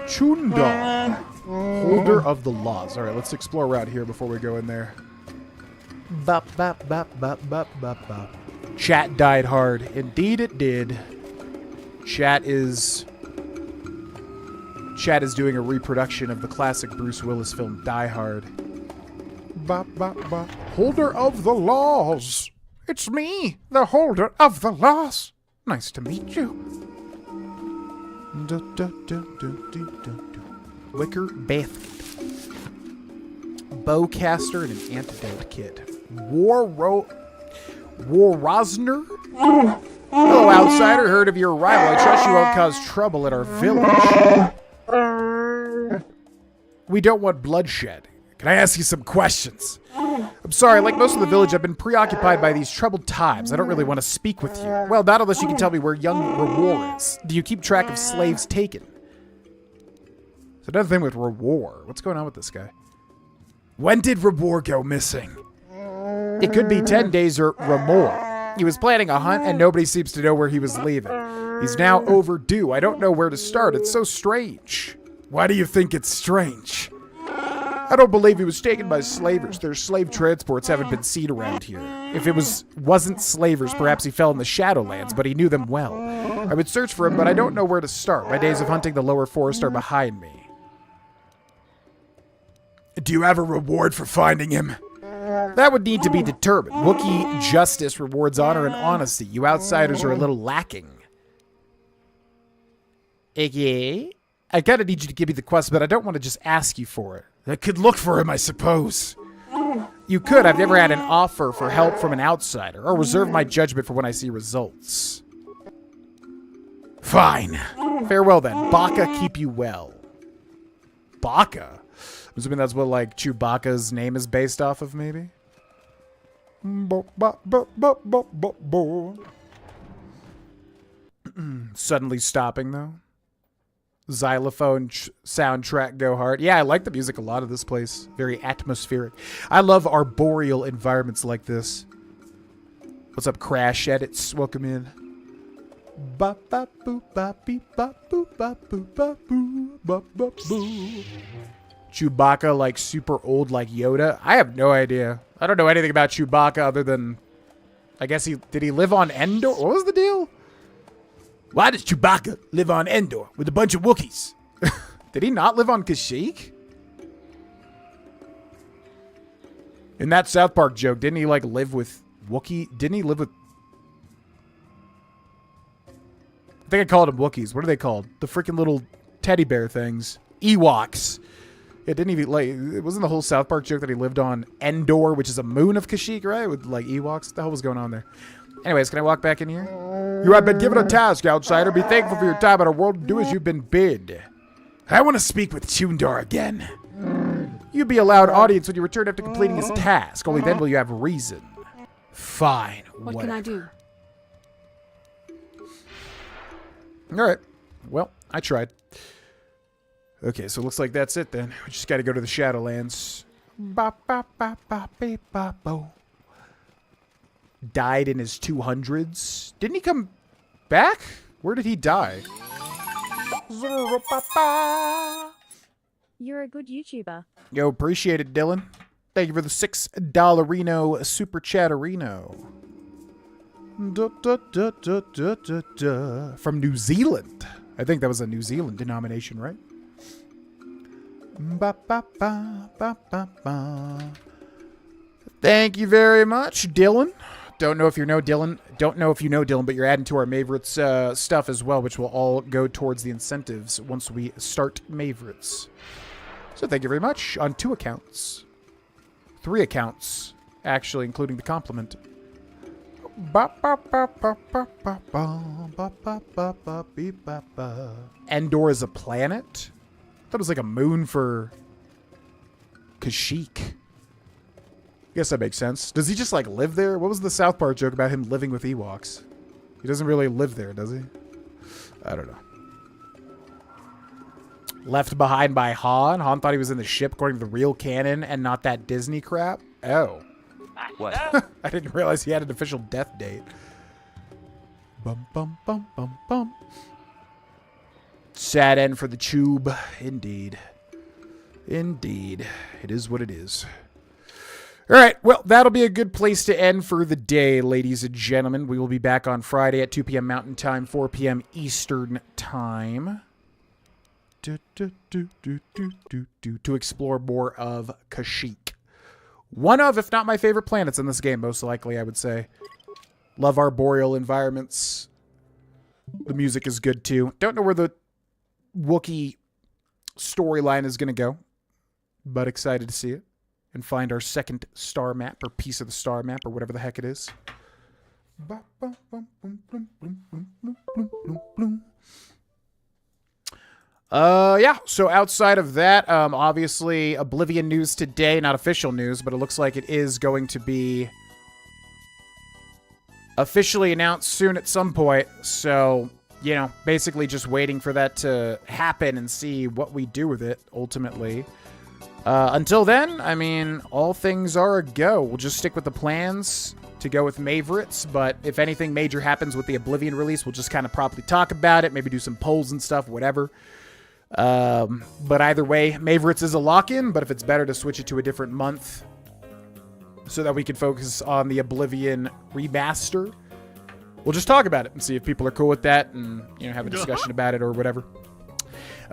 Chundar. Holder of the Laws. Alright, let's explore around here before we go in there. Bop, bop, bop, bop, bop, bop, bop. Chat died hard. Indeed it did. Chat is doing a reproduction of the classic Bruce Willis film Die Hard. Bop, bop, bop. Holder of the Laws. It's me, the Holder of the Laws. Nice to meet you. Wicker basket. Bowcaster and an antidote kit. Rosner? Hello, outsider. Heard of your arrival. I trust you won't cause trouble at our village. We don't want bloodshed. Can I ask you some questions? I'm sorry, like most of the village, I've been preoccupied by these troubled times. I don't really want to speak with you. Well, not unless you can tell me where young Rewar is. Do you keep track of slaves taken? There's another thing with Rewar. What's going on with this guy? When did Rewar go missing? It could be 10 days or more. He was planning a hunt and nobody seems to know where he was leaving. He's now overdue. I don't know where to start. It's so strange. Why do you think it's strange? I don't believe he was taken by slavers. Their slave transports haven't been seen around here. If it wasn't slavers, perhaps he fell in the Shadowlands, but he knew them well. I would search for him, but I don't know where to start. My days of hunting the lower forest are behind me. Do you have a reward for finding him? That would need to be determined. Wookiee justice rewards honor and honesty. You outsiders are a little lacking. Okay. I kind of need you to give me the quest, but I don't want to just ask you for it. I could look for him, I suppose. You could. I've never had an offer for help from an outsider. I'll reserve my judgment for when I see results. Fine. Farewell, then. Baka keep you well. Baka? I'm assuming that's what, like, Chewbacca's name is based off of, maybe? Suddenly stopping, though. Xylophone soundtrack go hard. Yeah, I like the music a lot of this place. Very atmospheric. I love arboreal environments like this. What's up, Crash Edits? Welcome in. Ba ba boo ba beep ba boo ba boo ba boo ba ba boo. Chewbacca like super old like Yoda? I have no idea. I don't know anything about Chewbacca other than I guess did he live on Endor? What was the deal? Why does Chewbacca live on Endor with a bunch of Wookiees? Did he not live on Kashyyyk? In that South Park joke, didn't he like live with Wookiee? Didn't he live with... I think I called them Wookiees. What are they called? The freaking little teddy bear things. Ewoks. Yeah, didn't he like... It wasn't the whole South Park joke that he lived on Endor, which is a moon of Kashyyyk, right? With like Ewoks. What the hell was going on there? Anyways, can I walk back in here? You have been given a task, outsider. Be thankful for your time in our world and do as you've been bid. I want to speak with Tundar again. You'll be allowed audience when you return after completing his task. Only then will you have reason. Fine. What can I do? Alright. Well, I tried. Okay, so it looks like that's it then. We just got to go to the Shadowlands. Ba ba ba ba ba ba bo. Died in his 200s. Didn't he come back? Where did he die? You're a good YouTuber. Yo, appreciate it, Dylan. Thank you for the $6 super chatterino. From New Zealand. I think that was a New Zealand denomination, right? Ba, ba, ba, ba, ba, ba. Thank you very much, Dylan. Don't know if you know Dylan, but you're adding to our Maveritt's stuff as well, which will all go towards the incentives once we start Maveritt's. So thank you very much on 2 accounts. 3 accounts, actually, including the compliment. Endor is a planet? I thought it was like a moon for Kashyyyk. Guess that makes sense. Does he just, like, live there? What was the South Park joke about him living with Ewoks? He doesn't really live there, does he? I don't know. Left behind by Han? Han thought he was in the ship according to the real canon and not that Disney crap? Oh. What? I didn't realize he had an official death date. Bum, bum, bum, bum, bum. Sad end for the tube. Indeed. Indeed. It is what it is. All right, well, that'll be a good place to end for the day, ladies and gentlemen. We will be back on Friday at 2 p.m. Mountain Time, 4 p.m. Eastern Time to explore more of Kashyyyk. One of, if not my favorite planets in this game, most likely, I would say. Love arboreal environments. The music is good, too. Don't know where the Wookiee storyline is going to go. But excited to see it and find our second star map or piece of the star map or whatever the heck it is. Yeah, so outside of that, obviously Oblivion news today, not official news, but it looks like it is going to be officially announced soon at some point. So, you know, basically just waiting for that to happen and see what we do with it ultimately. Until then, I mean, all things are a go. We'll just stick with the plans to go with Favorites, but if anything major happens with the Oblivion release, we'll just kind of properly talk about it, maybe do some polls and stuff, whatever. But either way, Favorites is a lock-in, but if it's better to switch it to a different month so that we can focus on the Oblivion remaster, we'll just talk about it and see if people are cool with that and, you know, have a discussion about it or whatever.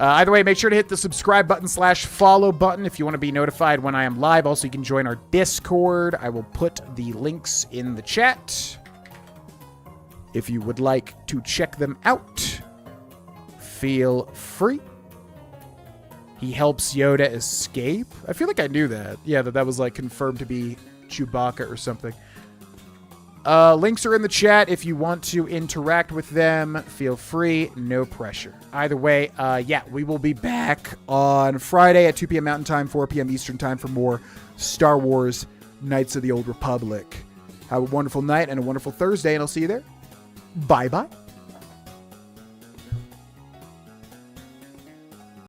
Either way, make sure to hit the subscribe button / follow button if you want to be notified when I am live. Also, you can join our Discord. I will put the links in the chat if you would like to check them out. Feel free. He helps Yoda escape. I feel like I knew that. Yeah, that was like confirmed to be Chewbacca or something. Links are in the chat. If you want to interact with them, feel free. No pressure. Either way, yeah, we will be back on Friday at 2 p.m. Mountain Time, 4 p.m. Eastern Time for more Star Wars Knights of the Old Republic. Have a wonderful night and a wonderful Thursday, and I'll see you there. Bye-bye.